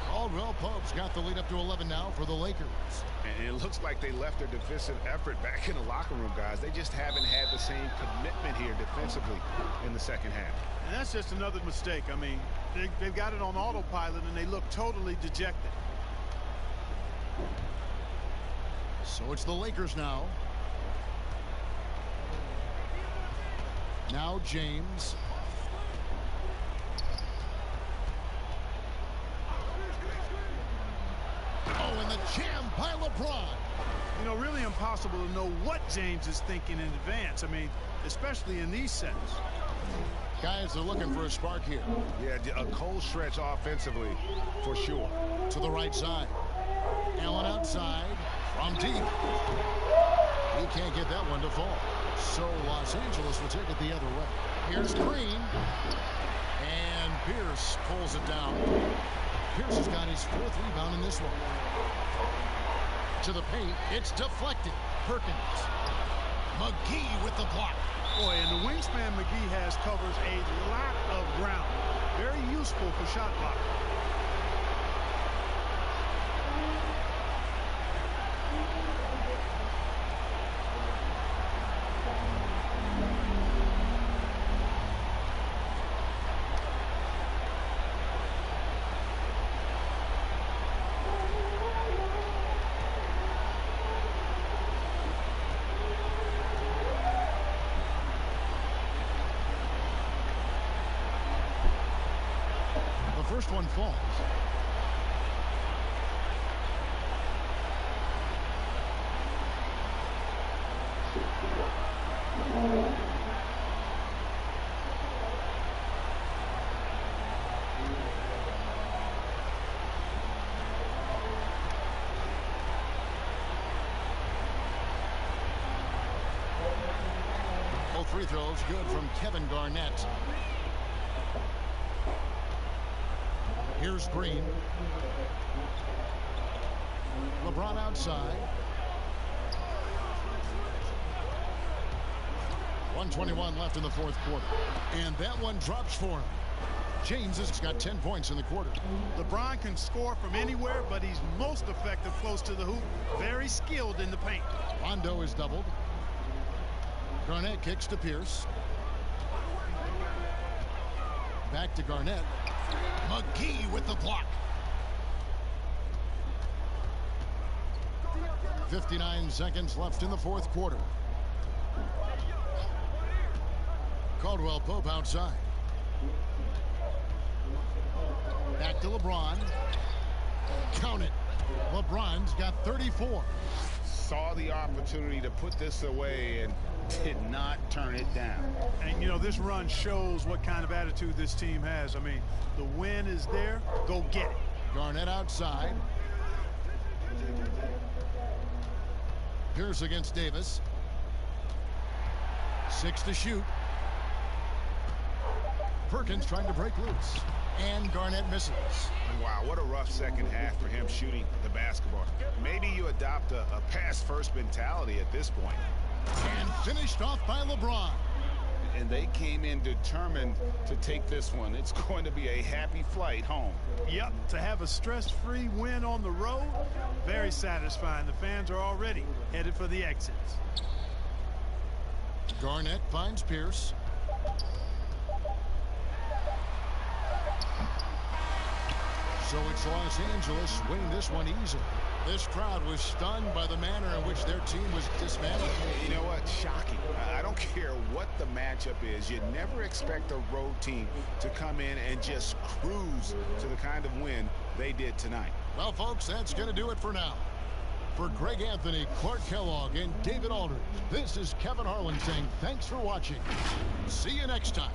Caldwell Pope's got the lead up to 11 now for the Lakers. And it looks like they left their defensive effort back in the locker room, guys. They just haven't had the same commitment here defensively in the second half. And that's just another mistake. I mean, they've got it on autopilot, and they look totally dejected. So it's the Lakers now. Now James. Oh, and the jam by LeBron. You know, really impossible to know what James is thinking in advance. I mean, especially in these sets. Guys are looking for a spark here. Yeah, a cold stretch offensively for sure. To the right side. Allen outside from deep. He can't get that one to fall. So Los Angeles will take it the other way. Here's Green. And Pierce pulls it down. Pierce has got his 4th rebound in this one. To the paint. It's deflected. Perkins. McGee with the block. Boy, and the wingspan McGee has covers a lot of ground. Very useful for shot blocking. First one falls. Both free throws good from Kevin Garnett. Here's Green. LeBron outside. 1:21 left in the 4th quarter. And that one drops for him. James has got 10 points in the quarter. LeBron can score from anywhere, but he's most effective close to the hoop. Very skilled in the paint. Rondo is doubled. Garnett kicks to Pierce. Back to Garnett. McGee with the block. 59 seconds left in the 4th quarter. Caldwell Pope outside. Back to LeBron. Count it. LeBron's got 34. Saw the opportunity to put this away and did not turn it down. And, you know, this run shows what kind of attitude this team has. I mean, the win is there. Go get it. Garnett outside. Pierce against Davis. 6 to shoot. Perkins trying to break loose. And Garnett misses. Wow, what a rough second half for him shooting the basketball. Maybe you adopt a pass-first mentality at this point. And finished off by LeBron. And they came in determined to take this one. It's going to be a happy flight home. Yep, to have a stress-free win on the road, very satisfying. The fans are already headed for the exits. Garnett finds Pierce. So it's Los Angeles winning this one easily. This crowd was stunned by the manner in which their team was dismantled. You know what? Shocking. I don't care what the matchup is. You never expect a road team to come in and just cruise to the kind of win they did tonight. Well, folks, that's going to do it for now. For Greg Anthony, Clark Kellogg, and David Aldridge, this is Kevin Harlan saying thanks for watching. See you next time.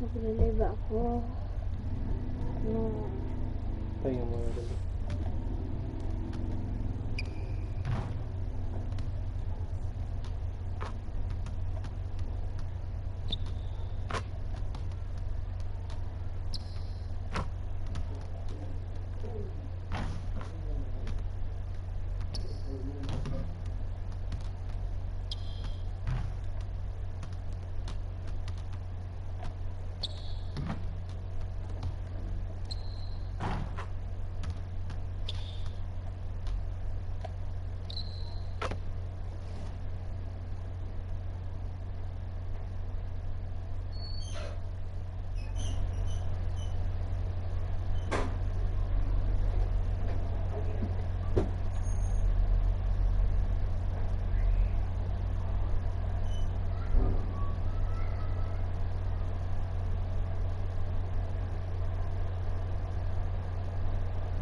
Magliliba ako. Pahinga muna dali.